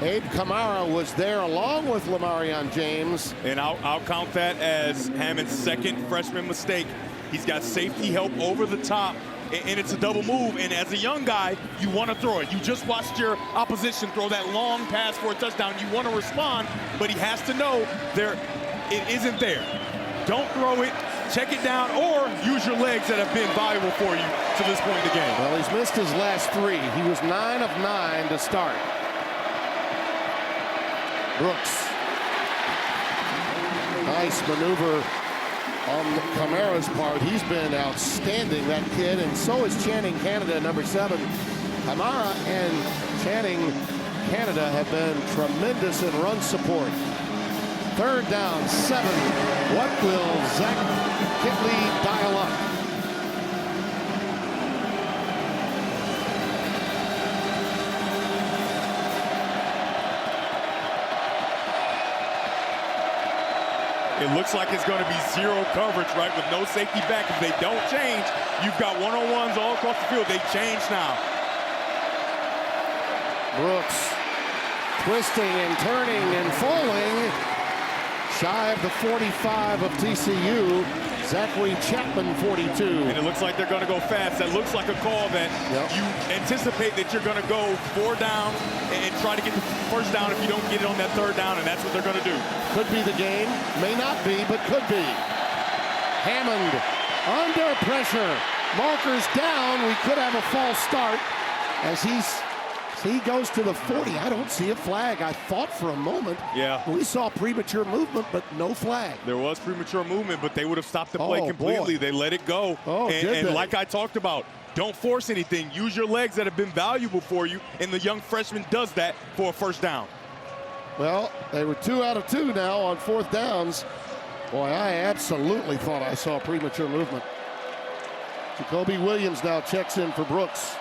Abe Kamara was there along with Lamarion James. And I'll count that as Hammond's second freshman mistake. He's got safety help over the top, and it's a double move. And as a young guy, you want to throw it. You just watched your opposition throw that long pass for a touchdown. You want to respond, but he has to know it isn't there. Don't throw it, check it down, or use your legs that have been valuable for you to this point in the game. Well, he's missed his last 3. He was 9 of 9 to start. Brooks. Nice maneuver on Kamara's part. He's been outstanding, that kid, and so is Channing Canada, number 7. Kamara and Channing Canada have been tremendous in run support. 3rd down, 7. What will Zach Kitley dial up? It looks like it's going to be zero coverage, right, with no safety back. If they don't change, you've got one-on-ones all across the field. They change now. Brooks twisting and turning and falling. Shy of the 45 of TCU. Zachary Chapman, 42. And it looks like they're going to go fast. That looks like a call that you anticipate that you're going to go 4 down and try to get the first down if you don't get it on that 3rd down, and that's what they're going to do. Could be the game. May not be, but could be. Hammond under pressure. Markers down. We could have a false start as he goes to the 40. I don't see a flag. I thought for a moment. Yeah. We saw premature movement, but no flag. There was premature movement, but they would have stopped the play completely. Boy. They let it go. And like I talked about, don't force anything. Use your legs that have been valuable for you, and the young freshman does that for a first down. Well, they were 2 out of 2 now on 4th downs. Boy, I absolutely thought I saw premature movement. Jacoby Williams now checks in for Brooks.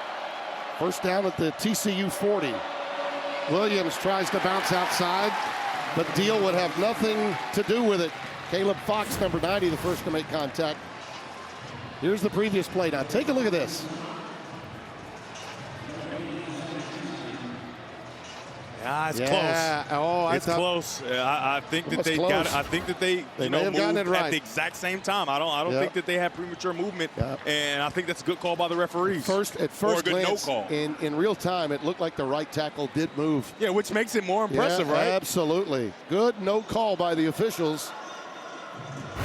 First down at the TCU 40. Williams tries to bounce outside, but Deal would have nothing to do with it. Caleb Fox, number 90, the first to make contact. Here's the previous play. Now take a look at this. Yeah, it's yeah. close. Oh, it's close. I think that they got it. I think that they may have gotten it right at the exact same time. I don't think that they had premature movement, and I think that's a good call by the referees. At first or a good glance, no call. In real time, it looked like the right tackle did move. Yeah, which makes it more impressive, right? Absolutely. Good no call by the officials.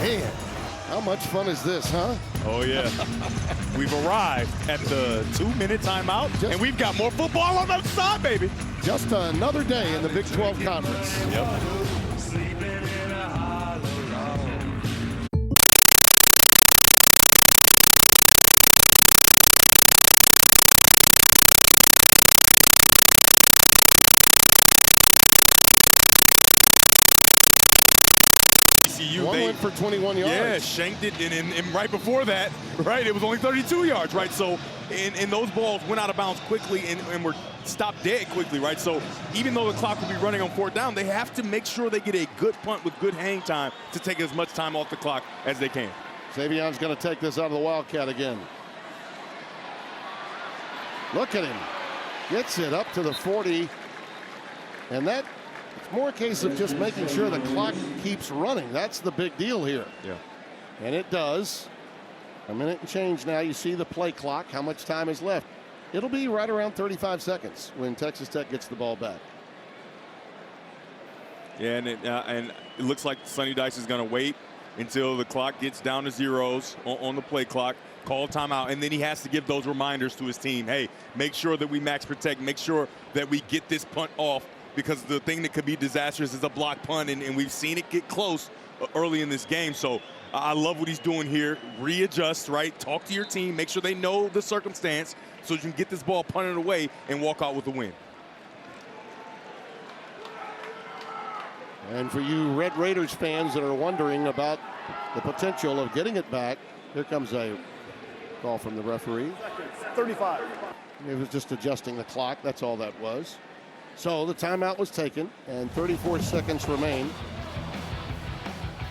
Man, how much fun is this, huh? Oh, yeah. We've arrived at the 2-minute timeout, and we've got more football on the other side, baby. Just another day in the Big 12 Conference. Yep. TCU, One went for 21 yards. Yeah, shanked it, and right before that, right, it was only 32 yards, right? So, and those balls went out of bounds quickly and were stopped dead quickly, right? So, even though the clock will be running on 4th down, they have to make sure they get a good punt with good hang time to take as much time off the clock as they can. Savion's going to take this out of the Wildcat again. Look at him. Gets it up to the 40. And that, it's more a case of just making sure the clock keeps running. That's the big deal here. Yeah. And it does. A minute and change now. You see the play clock, how much time is left. It'll be right around 35 seconds when Texas Tech gets the ball back. Yeah, and it looks like Sonny Dice is going to wait until the clock gets down to zeros on the play clock, call timeout, and then he has to give those reminders to his team. Hey, make sure that we max protect, make sure that we get this punt off, because the thing that could be disastrous is a block punt, and we've seen it get close early in this game. So I love what he's doing here. Readjust, right? Talk to your team, make sure they know the circumstance so you can get this ball punted away and walk out with the win. And for you Red Raiders fans that are wondering about the potential of getting it back, here comes a call from the referee. 35. It was just adjusting the clock. That's all that was. So the timeout was taken, and 34 seconds remain.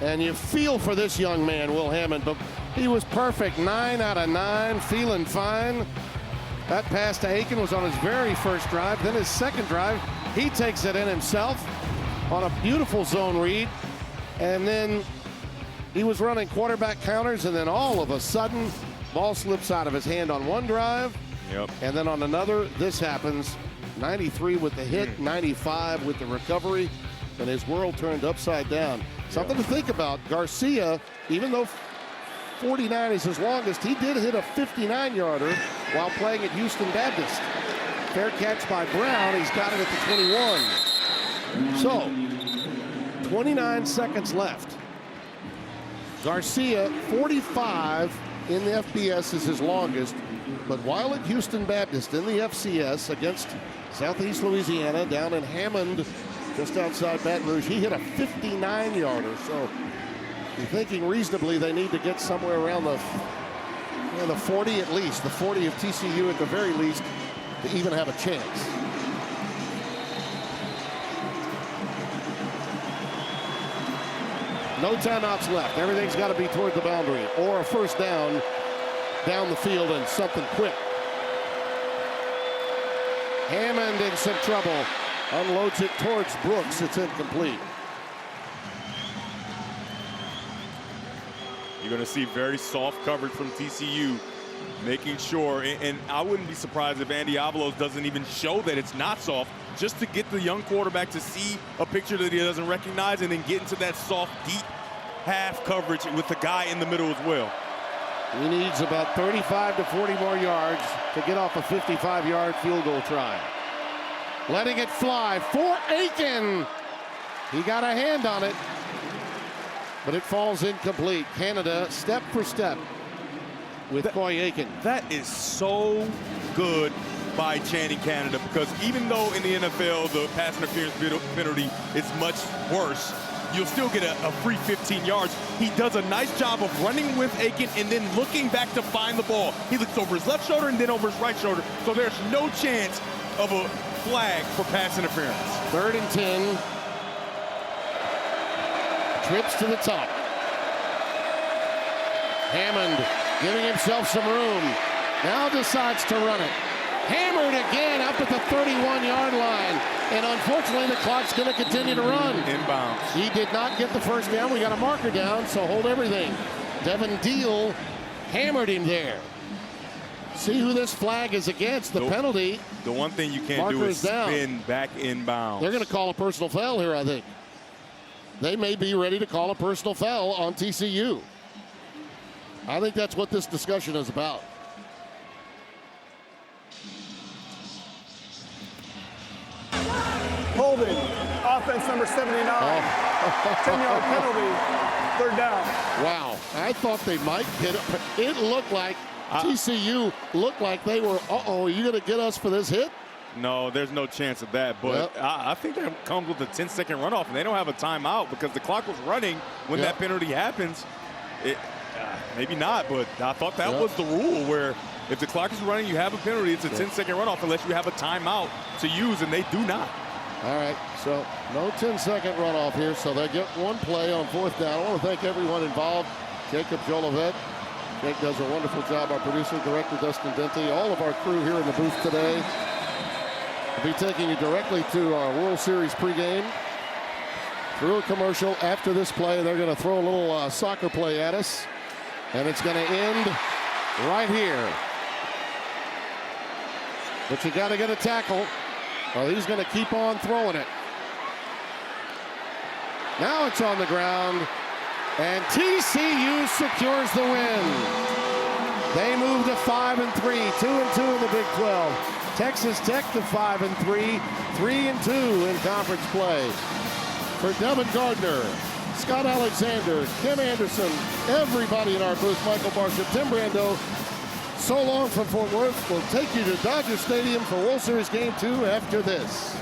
And you feel for this young man, Will Hammond, but he was perfect. 9 out of 9, feeling fine. That pass to Aiken was on his very first drive. Then his second drive, he takes it in himself on a beautiful zone read. And then he was running quarterback counters, and then all of a sudden, ball slips out of his hand on one drive. Yep. And then on another, this happens. 93 with the hit, 95 with the recovery, and his world turned upside down. Something to think about. Garcia, even though 49 is his longest, he did hit a 59-yarder while playing at Houston Baptist. Fair catch by Brown. He's got it at the 21. So, 29 seconds left. Garcia, 45 in the FBS is his longest, but while at Houston Baptist in the FCS against Southeast Louisiana down in Hammond, just outside Baton Rouge, he hit a 59-yarder. So you're thinking reasonably they need to get somewhere around the 40 at least, the 40 of TCU at the very least, to even have a chance. No timeouts left. Everything's got to be toward the boundary or a first down the field and something quick. Hammond in some trouble. Unloads it towards Brooks. It's incomplete. You're going to see very soft coverage from TCU, making sure, and I wouldn't be surprised if Andy Avalos doesn't even show that it's not soft, just to get the young quarterback to see a picture that he doesn't recognize and then get into that soft, deep half coverage with the guy in the middle as well. He needs about 35 to 40 more yards to get off a 55-yard field goal try. Letting it fly for Aiken. He got a hand on it, but it falls incomplete. Canada, step for step with Coy Aiken. That is so good by Channing Canada, because even though in the NFL the pass interference penalty is much worse, you'll still get a free 15 yards. He does a nice job of running with Aiken and then looking back to find the ball. He looks over his left shoulder and then over his right shoulder, so there's no chance of a flag for pass interference. 3rd and 10. Trips to the top. Hammond giving himself some room. Now decides to run it. Hammered again up at the 31-yard line. And unfortunately, the clock's going to continue to run. Inbounds. He did not get the first down. We got a marker down, so hold everything. Devin Deal hammered him there. See who this flag is against. The penalty. The one thing you can't do is spin back inbounds. They're going to call a personal foul here, I think. They may be ready to call a personal foul on TCU. I think that's what this discussion is about. Holding, offense number 79. 10-yard penalty, 3rd down. Wow, I thought they might get it. It looked like TCU looked like they were, are you going to get us for this hit? No, there's no chance of that. But I think that comes with a 10-second runoff, and they don't have a timeout because the clock was running when that penalty happens. Maybe not, but I thought that was the rule where if the clock is running, you have a penalty. It's a 10-second runoff unless you have a timeout to use, and they do not. All right, so no 10-second runoff here, so they get one play on 4th down. I want to thank everyone involved. Jacob Jolivet. Jake does a wonderful job. Our producer, director, Dustin Denty. All of our crew here in the booth today. We'll be taking you directly to our World Series pregame. Through a commercial after this play, they're going to throw a little soccer play at us. And it's going to end right here. But you got to get a tackle, or he's going to keep on throwing it. Now it's on the ground, and TCU secures the win. They move to 5-3, 2-2 in the Big 12. Texas Tech to 5-3, 3-2 in conference play. For Devin Gardner, Scott Alexander, Kim Anderson, everybody in our booth, Michael Barsham, Tim Brando, so long from Fort Worth. We'll take you to Dodger Stadium for World Series Game 2 after this.